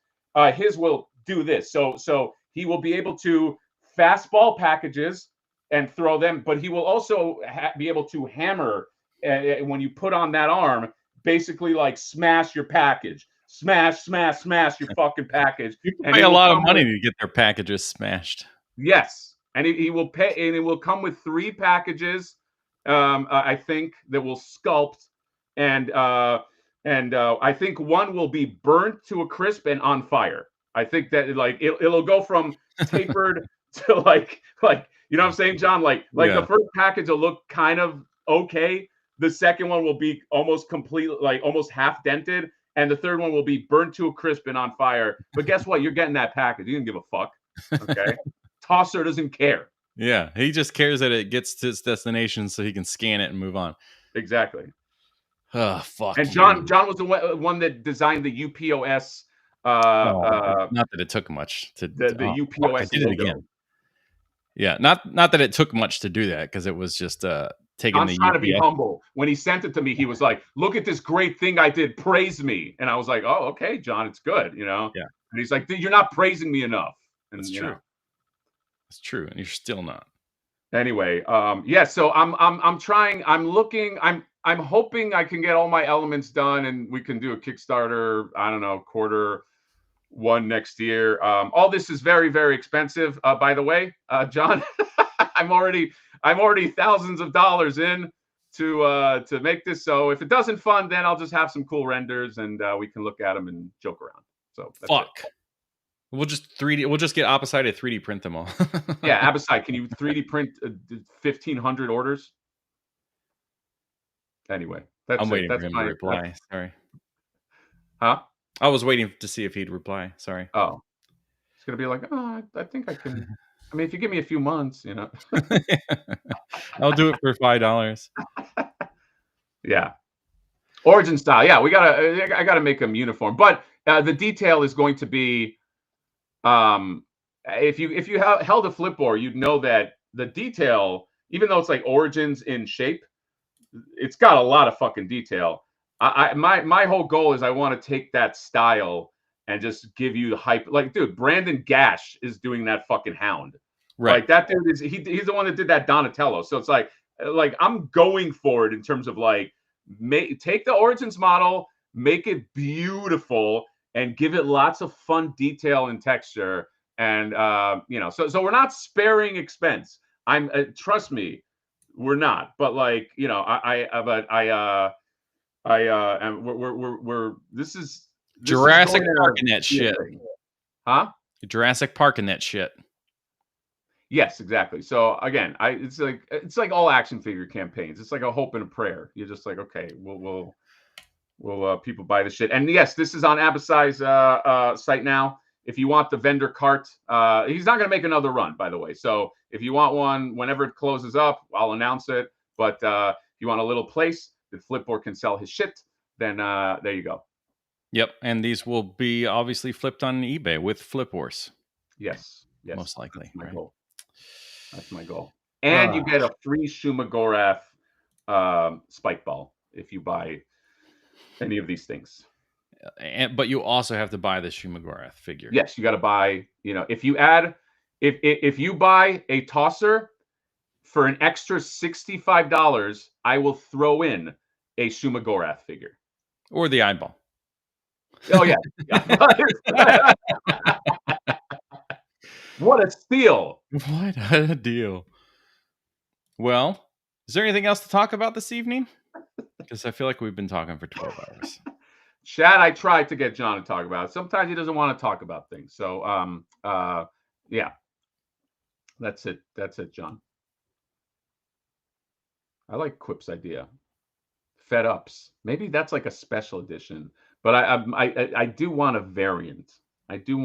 His will do this. So he will be able to fastball packages and throw them, but he will also be able to hammer when you put on that arm, basically like smash your package. Smash your fucking package. People pay a lot of money to get their packages smashed. Yes. And he will pay, and it will come with 3 packages, I think, that will sculpt. And I think one will be burnt to a crisp and on fire. I think that it'll go from tapered to like you know what I'm saying, John? The first package will look kind of okay. The second one will be almost completely, almost half dented, and the third one will be burnt to a crisp and on fire. But guess what? You're getting that package. You don't give a fuck. Okay. Tosser doesn't care. Yeah, he just cares that it gets to its destination so he can scan it and move on. Exactly. Oh, fuck. And John was the one that designed the UPOS. Not that it took much to the UPOS. I did it again. Yeah, not that it took much to do that, because it was just taking I'm trying to be humble. When he sent it to me, he was like, "Look at this great thing I did. Praise me." And I was like, "Oh, okay, John, it's good." Yeah. And he's like, "You're not praising me enough." And, That's true. It's true, and you're still not. Anyway, yeah. So I'm trying. I'm looking. I'm hoping I can get all my elements done, and we can do a Kickstarter. I don't know, Q1 next year. All this is very, very expensive, by the way, John. I'm already thousands of dollars in to make this. So if it doesn't fund, then I'll just have some cool renders and we can look at them and joke around. So that's it. We'll just 3D. We'll just get Abasai to 3D print them all. Yeah, Abasai, can you 3D print 1,500 orders? Anyway, I'm waiting for him to reply. Sorry. Huh? I was waiting to see if he'd reply. Sorry. Oh, it's gonna be like, oh, I think I can. I mean, if you give me a few months, you know. I'll do it for $5. Yeah. Origin style. Yeah, I gotta make them uniform. But the detail is going to be, if you held a Flipboard, you'd know that the detail, even though it's like Origins in shape, it's got a lot of fucking detail. My whole goal is I want to take that style and just give you the hype. Like, dude, Brandon Gash is doing that fucking hound. Right. Like that dude he's the one that did that Donatello. So it's like I'm going for it in terms of like take the Origins model, make it beautiful, and give it lots of fun detail and texture. And you know, so we're not sparing expense. I'm trust me, we're not. But like, you know, and we're this is Jurassic Park in that shit. Huh? Jurassic Park in that shit. Yes, exactly. So again, it's like all action figure campaigns. It's like a hope and a prayer. You're just like, okay, we'll people buy the shit. And yes, this is on Abasai's site now. If you want the vendor cart, he's not going to make another run, by the way. So if you want one, whenever it closes up, I'll announce it. But if you want a little place that Flipboard can sell his shit, then there you go. Yep, and these will be obviously flipped on eBay with Flipboards. Yes, most likely. That's my goal. That's my goal. And you get a free Shumagorath spike ball if you buy any of these things. But you also have to buy the Shumagorath figure. Yes, you got to buy. You know, if you add, if you buy a tosser for an extra $65, I will throw in a Shumagorath figure or the eyeball. Oh yeah. What a steal! What a deal. Well, is there anything else to talk about this evening? Because I feel like we've been talking for 12 hours. Chad, I tried to get John to talk about it. Sometimes he doesn't want to talk about things. So, yeah. That's it. That's it, John. I like Quip's idea. Fed Ups. Maybe that's like a special edition. But I do want a variant. I do.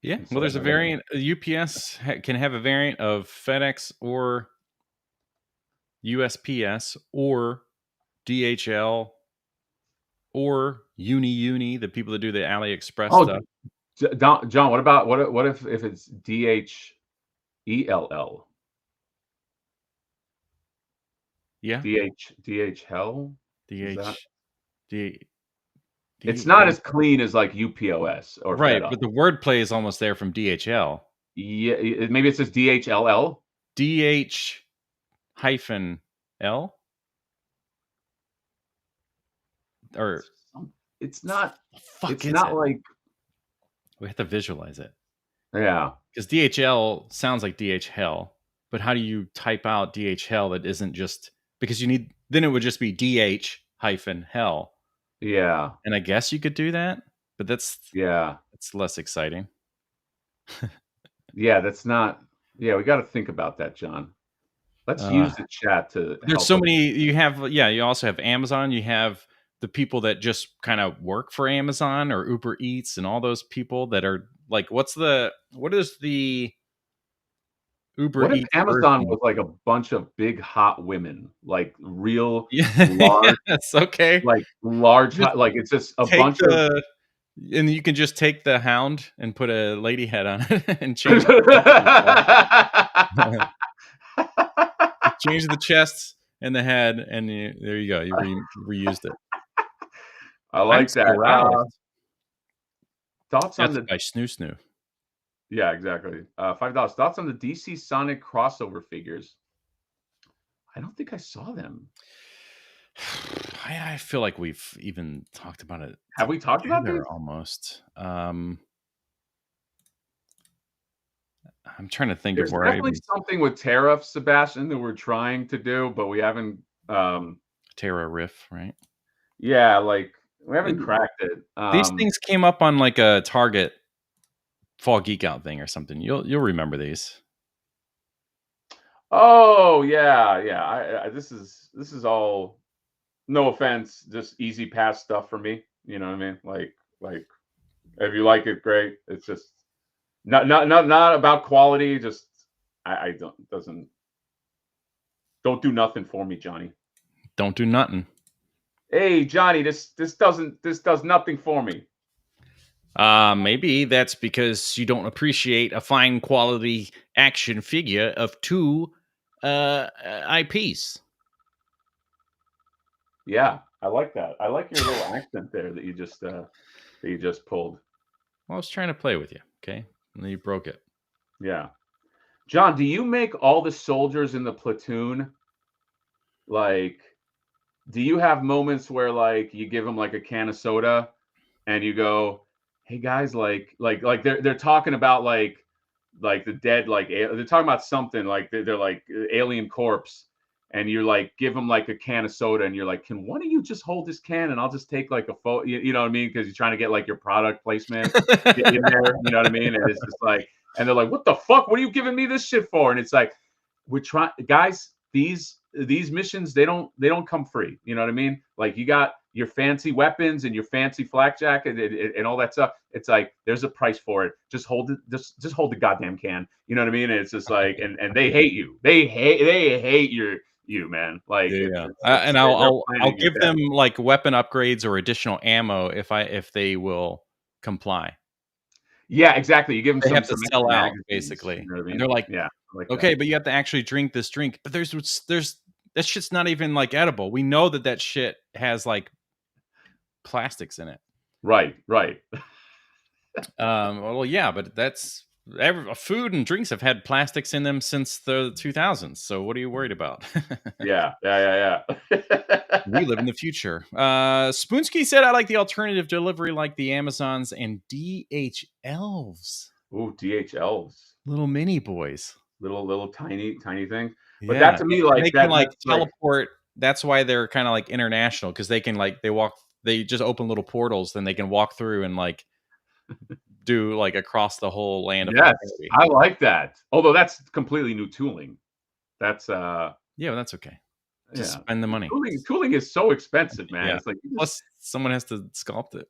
Yeah. Well, there's a variant. UPS can have a variant of FedEx or USPS or DHL or Uni, the people that do the AliExpress stuff. John, what if it's DHELL? Yeah. DHL? It's not as clean as like UPOS or right, but the wordplay is almost there from DHL. Yeah, maybe it says DHLL. DH-L? Or it's not. It's not like we have to visualize it. Yeah, because DHL sounds like DHL, but how do you type out DHL that isn't just because you need? Then it would just be DH-Hell. Yeah, and I guess you could do that, but that's less exciting. Yeah, that's not. Yeah, we got to think about that, John. Let's use the chat to. There's so many. You have you also have Amazon. You have the people that just kind of work for Amazon or Uber Eats and all those people that are like, what is the Uber What if Eats Amazon version? was like a bunch of big hot women, like real large, that's okay, like large, like it's just a bunch of. And you can just take the hound and put a lady head on it and change change the chests and the head, and there you go. You reused it. I like that. Thoughts on the by Snoo? Yeah, exactly. $5. Thoughts on the DC Sonic crossover figures? I don't think I saw them. I feel like we've even talked about it. Have we talked about it? Almost. I'm trying to think of There's where I definitely was. something with tariffs, Sebastian, that we're trying to do, but we haven't. Terra Riff, right? Yeah, like we haven't And cracked it. these things came up on like a Target Fall Geek Out thing or something. You'll remember these. Oh yeah, yeah. This is all, no offense, just easy pass stuff for me. You know what I mean? Like if you like it, great. It's just not about quality. Just I don't do nothing for me, Johnny. Don't do nothing. Hey Johnny, this does nothing for me. Maybe that's because you don't appreciate a fine quality action figure of two IPs. Yeah, I like that. I like your little accent there that you just pulled. Well, I was trying to play with you, okay? And then you broke it. Yeah. John, do you make all the soldiers in the platoon, like, do you have moments where like you give them like a can of soda and you go, "Hey guys, like they're talking about like the dead, like they're talking about something, like they're like alien corpse, and you're like give them like a can of soda and you're like, can one of you just hold this can and I'll just take like a photo, you know what I mean, because you're trying to get like your product placement in there, you know what I mean, and it's just like, and they're like, what the fuck, what are you giving me this shit for? And it's like, we're trying, guys, these missions, they don't come free, you know what I mean, like you got your fancy weapons and your fancy flak jacket and all that stuff. It's like there's a price for it. Just hold it. Just hold the goddamn can. You know what I mean? And it's just like, and they hate you. They hate you, man. Like Yeah. it's And they're I'll planning your give death. them like weapon upgrades or additional ammo if they will comply. Yeah, exactly. You give them They have to some extra sell out magazines. You basically, know what I and mean? they're like, Yeah, I like that. okay, but you have to actually drink this drink. But there's that shit's not even like edible. We know that shit has like plastics in it. Right, right. Well, yeah, but that's food and drinks have had plastics in them since the 2000s. So what are you worried about? Yeah, yeah, yeah, yeah. We live in the future. Spoonsky said, I like the alternative delivery like the Amazons and DHLs. Ooh, DHLs, Little mini boys. little tiny thing. But that Yeah. to me, And like they can like that's like, teleport. That's why they're kind of like international because they can like, they just open little portals, then they can walk through and like do like across the whole land of yes, humanity. I like that. Although that's completely new tooling. That's Yeah, well, that's okay. Just yeah. spend the money. Tooling is so expensive, man. Yeah. It's like you just, Plus, someone has to sculpt it.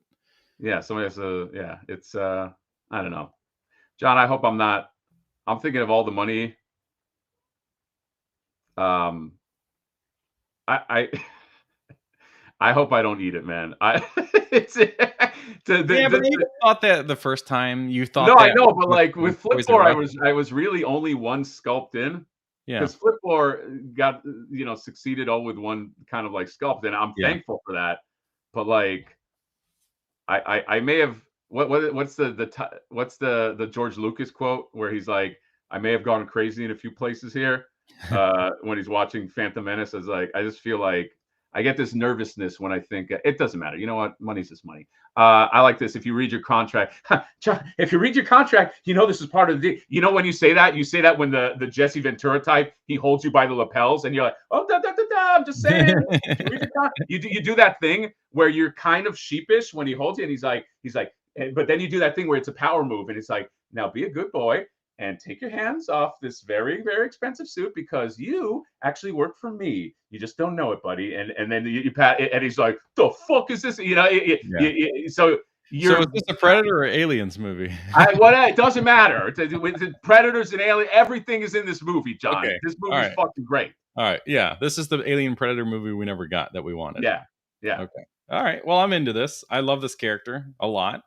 yeah, somebody has to, yeah, it's I don't know. John, I hope I'm not, I'm thinking of all the money. Um I I hope I don't eat it, man. I it's Yeah, but you the thought that the first time. You no, thought I that know, but with like with with Toys R Flipboard, Us. I was really only one sculpt in. Yeah, Because Flipboard got, succeeded all with one kind of like sculpt, and I'm yeah. thankful for that. But like, I may have, what's what's the George Lucas quote where he's like, I may have gone crazy in a few places here, when he's watching Phantom Menace. Is like, I just feel like I get this nervousness when I think it doesn't matter. You know what? Money's just money. I like this. If you read your contract, John, if you read your contract, you know this is part of the deal. You know when you say that when the Jesse Ventura type, he holds you by the lapels, and you're like, oh, da, da, da, da, I'm just saying. You read your contract. You do that thing where you're kind of sheepish when he holds you, and he's like, but then you do that thing where it's a power move, and it's like, now be a good boy and take your hands off this very, very expensive suit because you actually work for me. You just don't know it, buddy. And then you pat, and he's like, the fuck is this? Yeah. So So is you're, this a Predator or Aliens movie? it doesn't matter. With the Predators and Alien, everything is in this movie, John. Okay. This All movie's right. fucking great. All right. Yeah. This is the Alien Predator movie we never got that we wanted. Yeah. Yeah. Okay. All right. Well, I'm into this. I love this character a lot.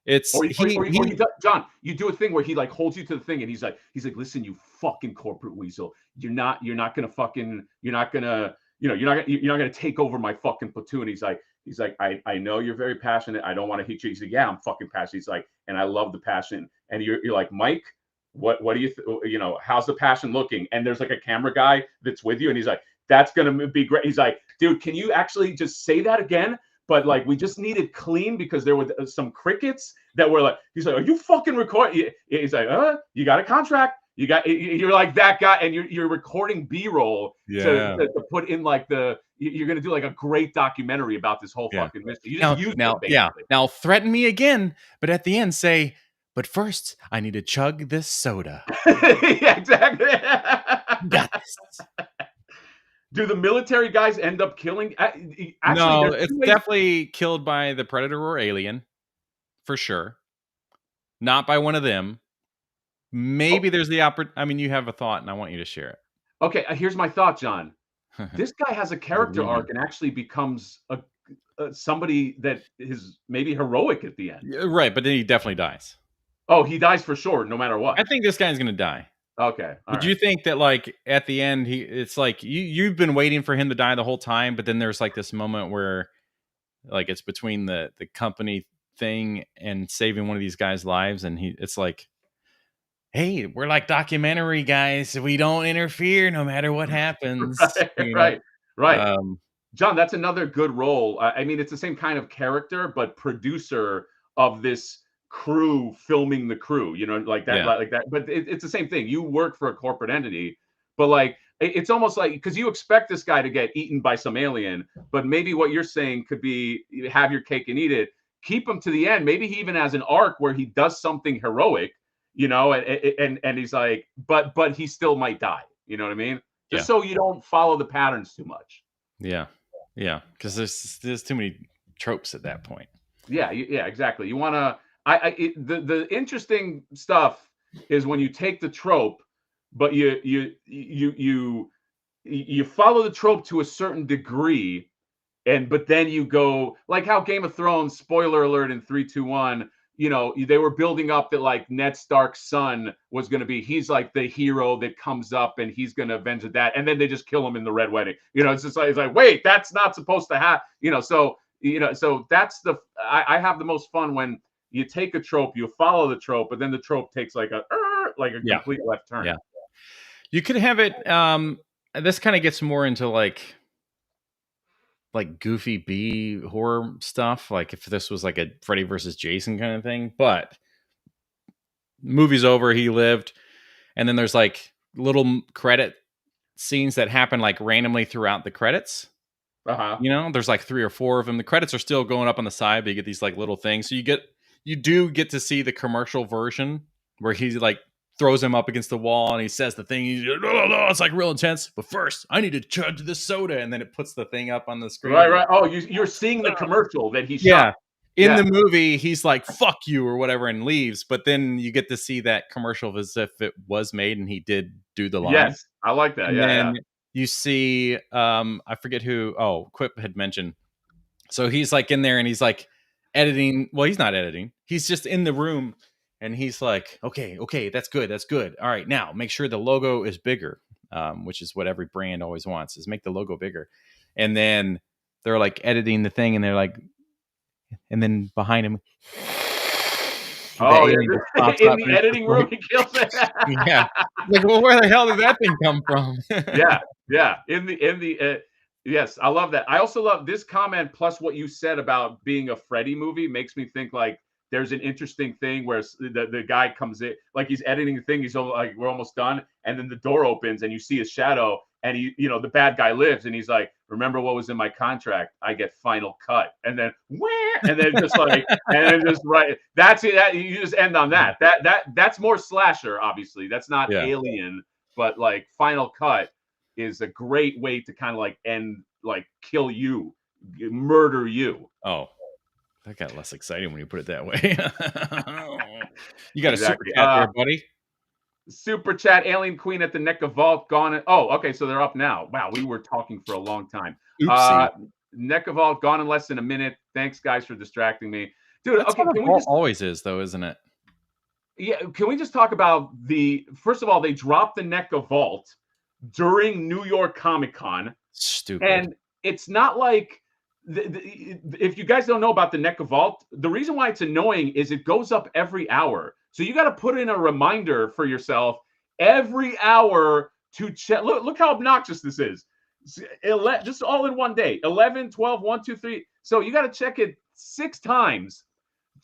It's Or he you do, John, you do a thing where he like holds you to the thing and he's like, listen, you fucking corporate weasel. You're not gonna fucking, you're not gonna, you're not gonna take over my fucking platoon. He's like, I know you're very passionate. I don't want to hit you. He's like, yeah, I'm fucking passionate. He's like, and I love the passion. And you're like, Mike, what do you how's the passion looking? And there's like a camera guy that's with you, and he's like, that's gonna be great. He's like, dude, can you actually just say that again? but like we just needed clean because there were some crickets that were like, he's like, are you fucking recording? He's like, you got a contract. You're like that guy, and you're recording B-roll to put in like you're gonna do like a great documentary about this whole fucking mystery. You just use it basically. Now threaten me again, but at the end say, but first I need to chug this soda. Yeah, exactly. Got this. Do the military guys end up killing? Actually, no, it's definitely killed by the Predator or alien, for sure. Not by one of them. Maybe there's the I mean, you have a thought, and I want you to share it. Okay, here's my thought, John. This guy has a character arc and actually becomes somebody that is maybe heroic at the end. Right, but then he definitely dies. Oh, he dies for sure, no matter what. I think this guy's going to die. Okay. But you think that, like, at the end, it's like you've been waiting for him to die the whole time, but then there's like this moment where, like, it's between the company thing and saving one of these guys' lives, and it's like, hey, we're like documentary guys. We don't interfere no matter what happens. Right. John, that's another good role. I mean, it's the same kind of character, but producer of this crew filming the crew, like that, like that. But it's the same thing. You work for a corporate entity, but like it's almost like, because you expect this guy to get eaten by some alien, but maybe what you're saying could be have your cake and eat it. Keep him to the end. Maybe he even has an arc where he does something heroic, and he's like, but he still might die. You know what I mean? Just so you don't follow the patterns too much. Yeah, because there's too many tropes at that point. Yeah, exactly. You want to. The interesting stuff is when you take the trope, but you follow the trope to a certain degree, but then you go like how Game of Thrones, spoiler alert in 3, 2, 1, they were building up that like Ned Stark's son was going to be, he's like the hero that comes up and he's going to avenge that, and then they just kill him in the Red Wedding. It's just like, it's like, wait, that's not supposed to happen. So that's I have the most fun when you take a trope, you follow the trope, but then the trope takes like a complete left turn. Yeah. You could have it. This kind of gets more into like goofy B horror stuff. Like if this was like a Freddy versus Jason kind of thing, but movie's over, he lived. And then there's like little credit scenes that happen like randomly throughout the credits. There's like 3 or 4 of them. The credits are still going up on the side, but you get these like little things. So you do get to see the commercial version where he like throws him up against the wall and he says the thing. He's it's like real intense. But first, I need to chug this soda, and then it puts the thing up on the screen. Right. Oh, you're seeing the commercial that he shot. In the movie, he's like "fuck you" or whatever and leaves. But then you get to see that commercial as if it was made and he did do the line. Yes, I like that. And then you see, I forget who. Oh, Quip had mentioned. So he's like in there and he's like editing. Well, he's not editing. He's just in the room and he's like, okay, that's good. All right, now make sure the logo is bigger, which is what every brand always wants, is make the logo bigger. And then they're like editing the thing and they're like, and then behind him, in the editing room, he kills it. Yeah, like, well, where the hell did that thing come from? Yeah. In the yes, I love that. I also love this comment plus what you said about being a Freddy movie makes me think like there's an interesting thing where the guy comes in, like he's editing the thing, he's like, we're almost done, and then the door opens and you see his shadow, and the bad guy lives, and he's like, remember what was in my contract? I get final cut, and then just like, and then just right. That's it. You just end on that. That's more slasher, obviously. That's not Alien, but like final cut is a great way to kind of like end, like kill you, murder you. Oh, that got less exciting when you put it that way. You got a super chat there, buddy. Super chat, Alien Queen at the NECA Vault gone. Oh, okay, so they're up now. Wow, we were talking for a long time. NECA Vault gone in less than a minute. Thanks, guys, for distracting me, dude. That's okay, always is though, isn't it? Yeah, can we just talk about first of all, they dropped the NECA Vault during New York Comic Con. Stupid. And it's not like if you guys don't know about the NECA Vault, the reason why it's annoying is it goes up every hour. So you got to put in a reminder for yourself every hour to check. Look how obnoxious this is. Just all in one day. 11, 12, 1, 2, 3. So you got to check it 6 times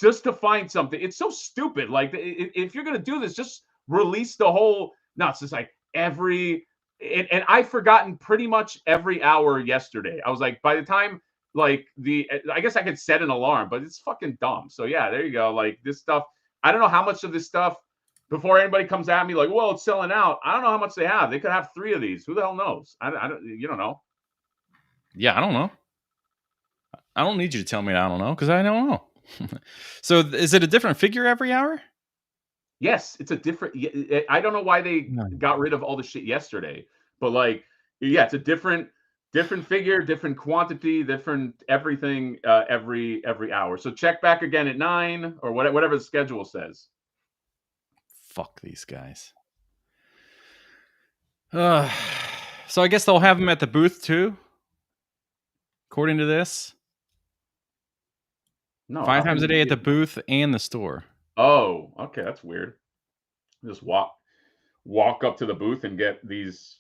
just to find something. It's so stupid. Like, if you're gonna do this, just release the whole. No, it's just like every. And I've forgotten pretty much every hour yesterday. I was like, by the time like I guess I could set an alarm, but it's fucking dumb. So yeah, there you go. Like this stuff. I don't know how much of this stuff. Before anybody comes at me like, well, it's selling out. I don't know how much they have. They could have 3 of these. Who the hell knows? I don't. You don't know. Yeah, I don't know. I don't need you to tell me I don't know because I don't know. So is it a different figure every hour? Yes, it's a different. I don't know why they got rid of all the shit yesterday, but like, yeah, it's a different figure, different quantity, different everything every hour. So check back again at 9 or whatever the schedule says. Fuck these guys. So I guess they'll have them at the booth too, according to this. No, 5 times a day at the booth and the store. Oh, okay, that's weird. Just walk up to the booth and get these.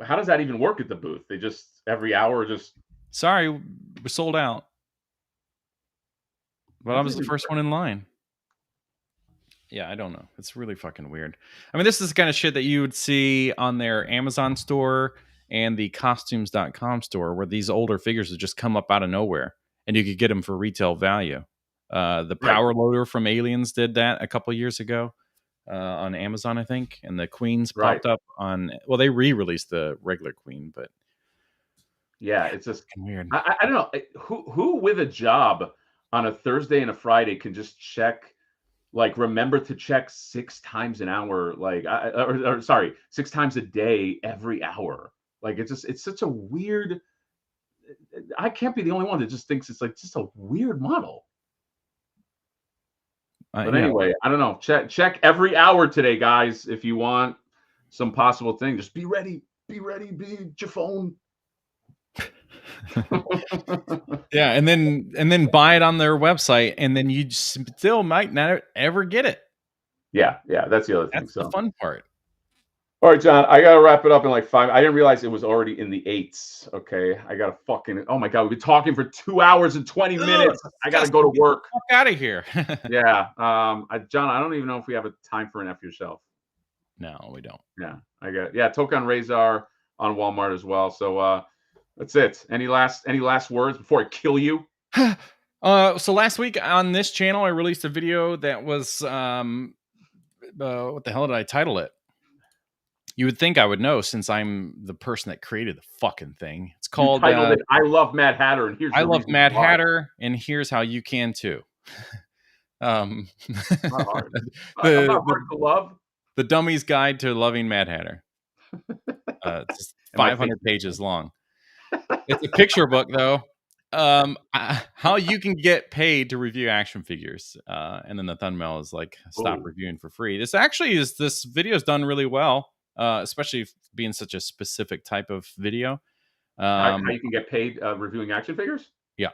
How does that even work at the booth? They just every hour just. Sorry, we're sold out. But I was the first one in line. Yeah, I don't know. It's really fucking weird. I mean, this is the kind of shit that you would see on their Amazon store and the costumes.com store where these older figures would just come up out of nowhere and you could get them for retail value. The Power Loader from Aliens did that a couple years ago on Amazon, I think. And the Queens popped up on... Well, they re-released the regular Queen, but... Yeah, it's just weird. I don't know. Who with a job on a Thursday and a Friday can just check... Like, remember to check 6 times an hour, like, or sorry, 6 times a day, every hour. Like, it's such a weird. I can't be the only one that just thinks it's like just a weird model. But anyway, I don't know. Check every hour today, guys. If you want some possible thing, just be ready. Be at your phone. Yeah, and then buy it on their website, and then you still might not ever get it. Yeah, that's the other thing. That's the fun part. All right, John, I gotta wrap it up in like 5. I didn't realize it was already in the 8s. Okay, I gotta fucking. Oh my god, we've been talking for 2 hours and 20 minutes. I gotta go to work. Fuck out of here. Yeah, John, I don't even know if we have a time for an F yourself. No, we don't. Yeah, I got. Yeah, Tokan Razor on Walmart as well. So that's it. Any last words before I kill you? So last week on this channel, I released a video that was what the hell did I title it? You would think I would know since I'm the person that created the fucking thing. It's called you titled it I Love Mad Hatter, and here's I Love Mad Hatter, and here's how you can too. Not hard. Not hard to love. The Dummy's Guide to Loving Mad Hatter. It's 500 pages long. It's a picture book, though. How you can get paid to review action figures, and then the thumbnail is like stop reviewing for free. This video is done really well, especially being such a specific type of video. How you can get paid reviewing action figures? Yeah,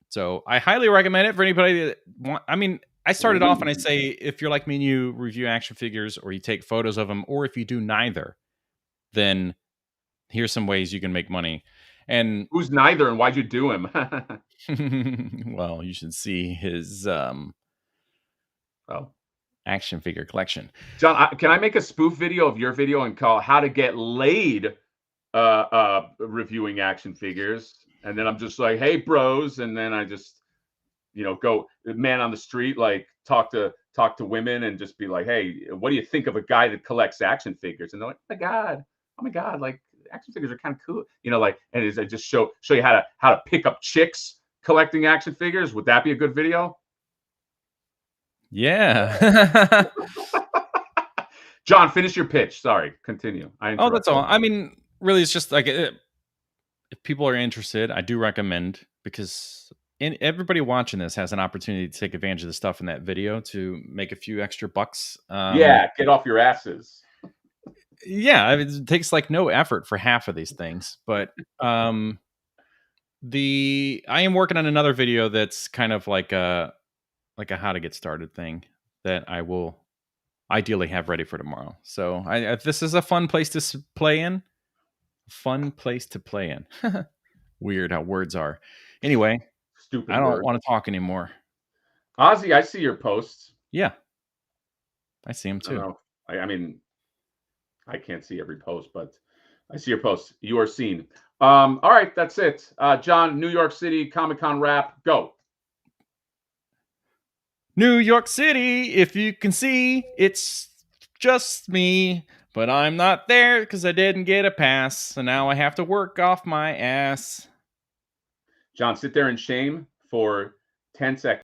so I highly recommend it for anybody that want. I mean, I started off and I say if you're like me and you review action figures, or you take photos of them, or if you do neither, then here's some ways you can make money. And who's neither, and why'd you do him? Well, you should see his action figure collection. John, can I make a spoof video of your video and call how to get laid reviewing action figures? And then I'm just like, hey bros, and then I just go man on the street, like talk to women and just be like, hey, what do you think of a guy that collects action figures? And they're like, oh my god, like action figures are kind of cool, like, and I just show you how to pick up chicks collecting action figures. Would that be a good video? Yeah. John, finish your pitch. Sorry, continue. Oh, that's all. I mean, really, it's just like if people are interested, I do recommend, because everybody watching this has an opportunity to take advantage of the stuff in that video to make a few extra bucks. Yeah, get off your asses. Yeah, I mean, it takes like no effort for half of these things, but I am working on another video that's kind of like a how to get started thing that I will ideally have ready for tomorrow. So this is a fun place to play in. Fun place to play in. Weird how words are. Anyway, Stupid I don't word. want to talk anymore. Ozzy, I see your posts. Yeah. I see them I don't too. know. I mean, I can't see every post, but I see your posts. You are seen. All right, that's it. John, New York City Comic-Con wrap, go. New York City, if you can see, it's just me, but I'm not there because I didn't get a pass, so now I have to work off my ass. John, sit there in shame for 10 seconds.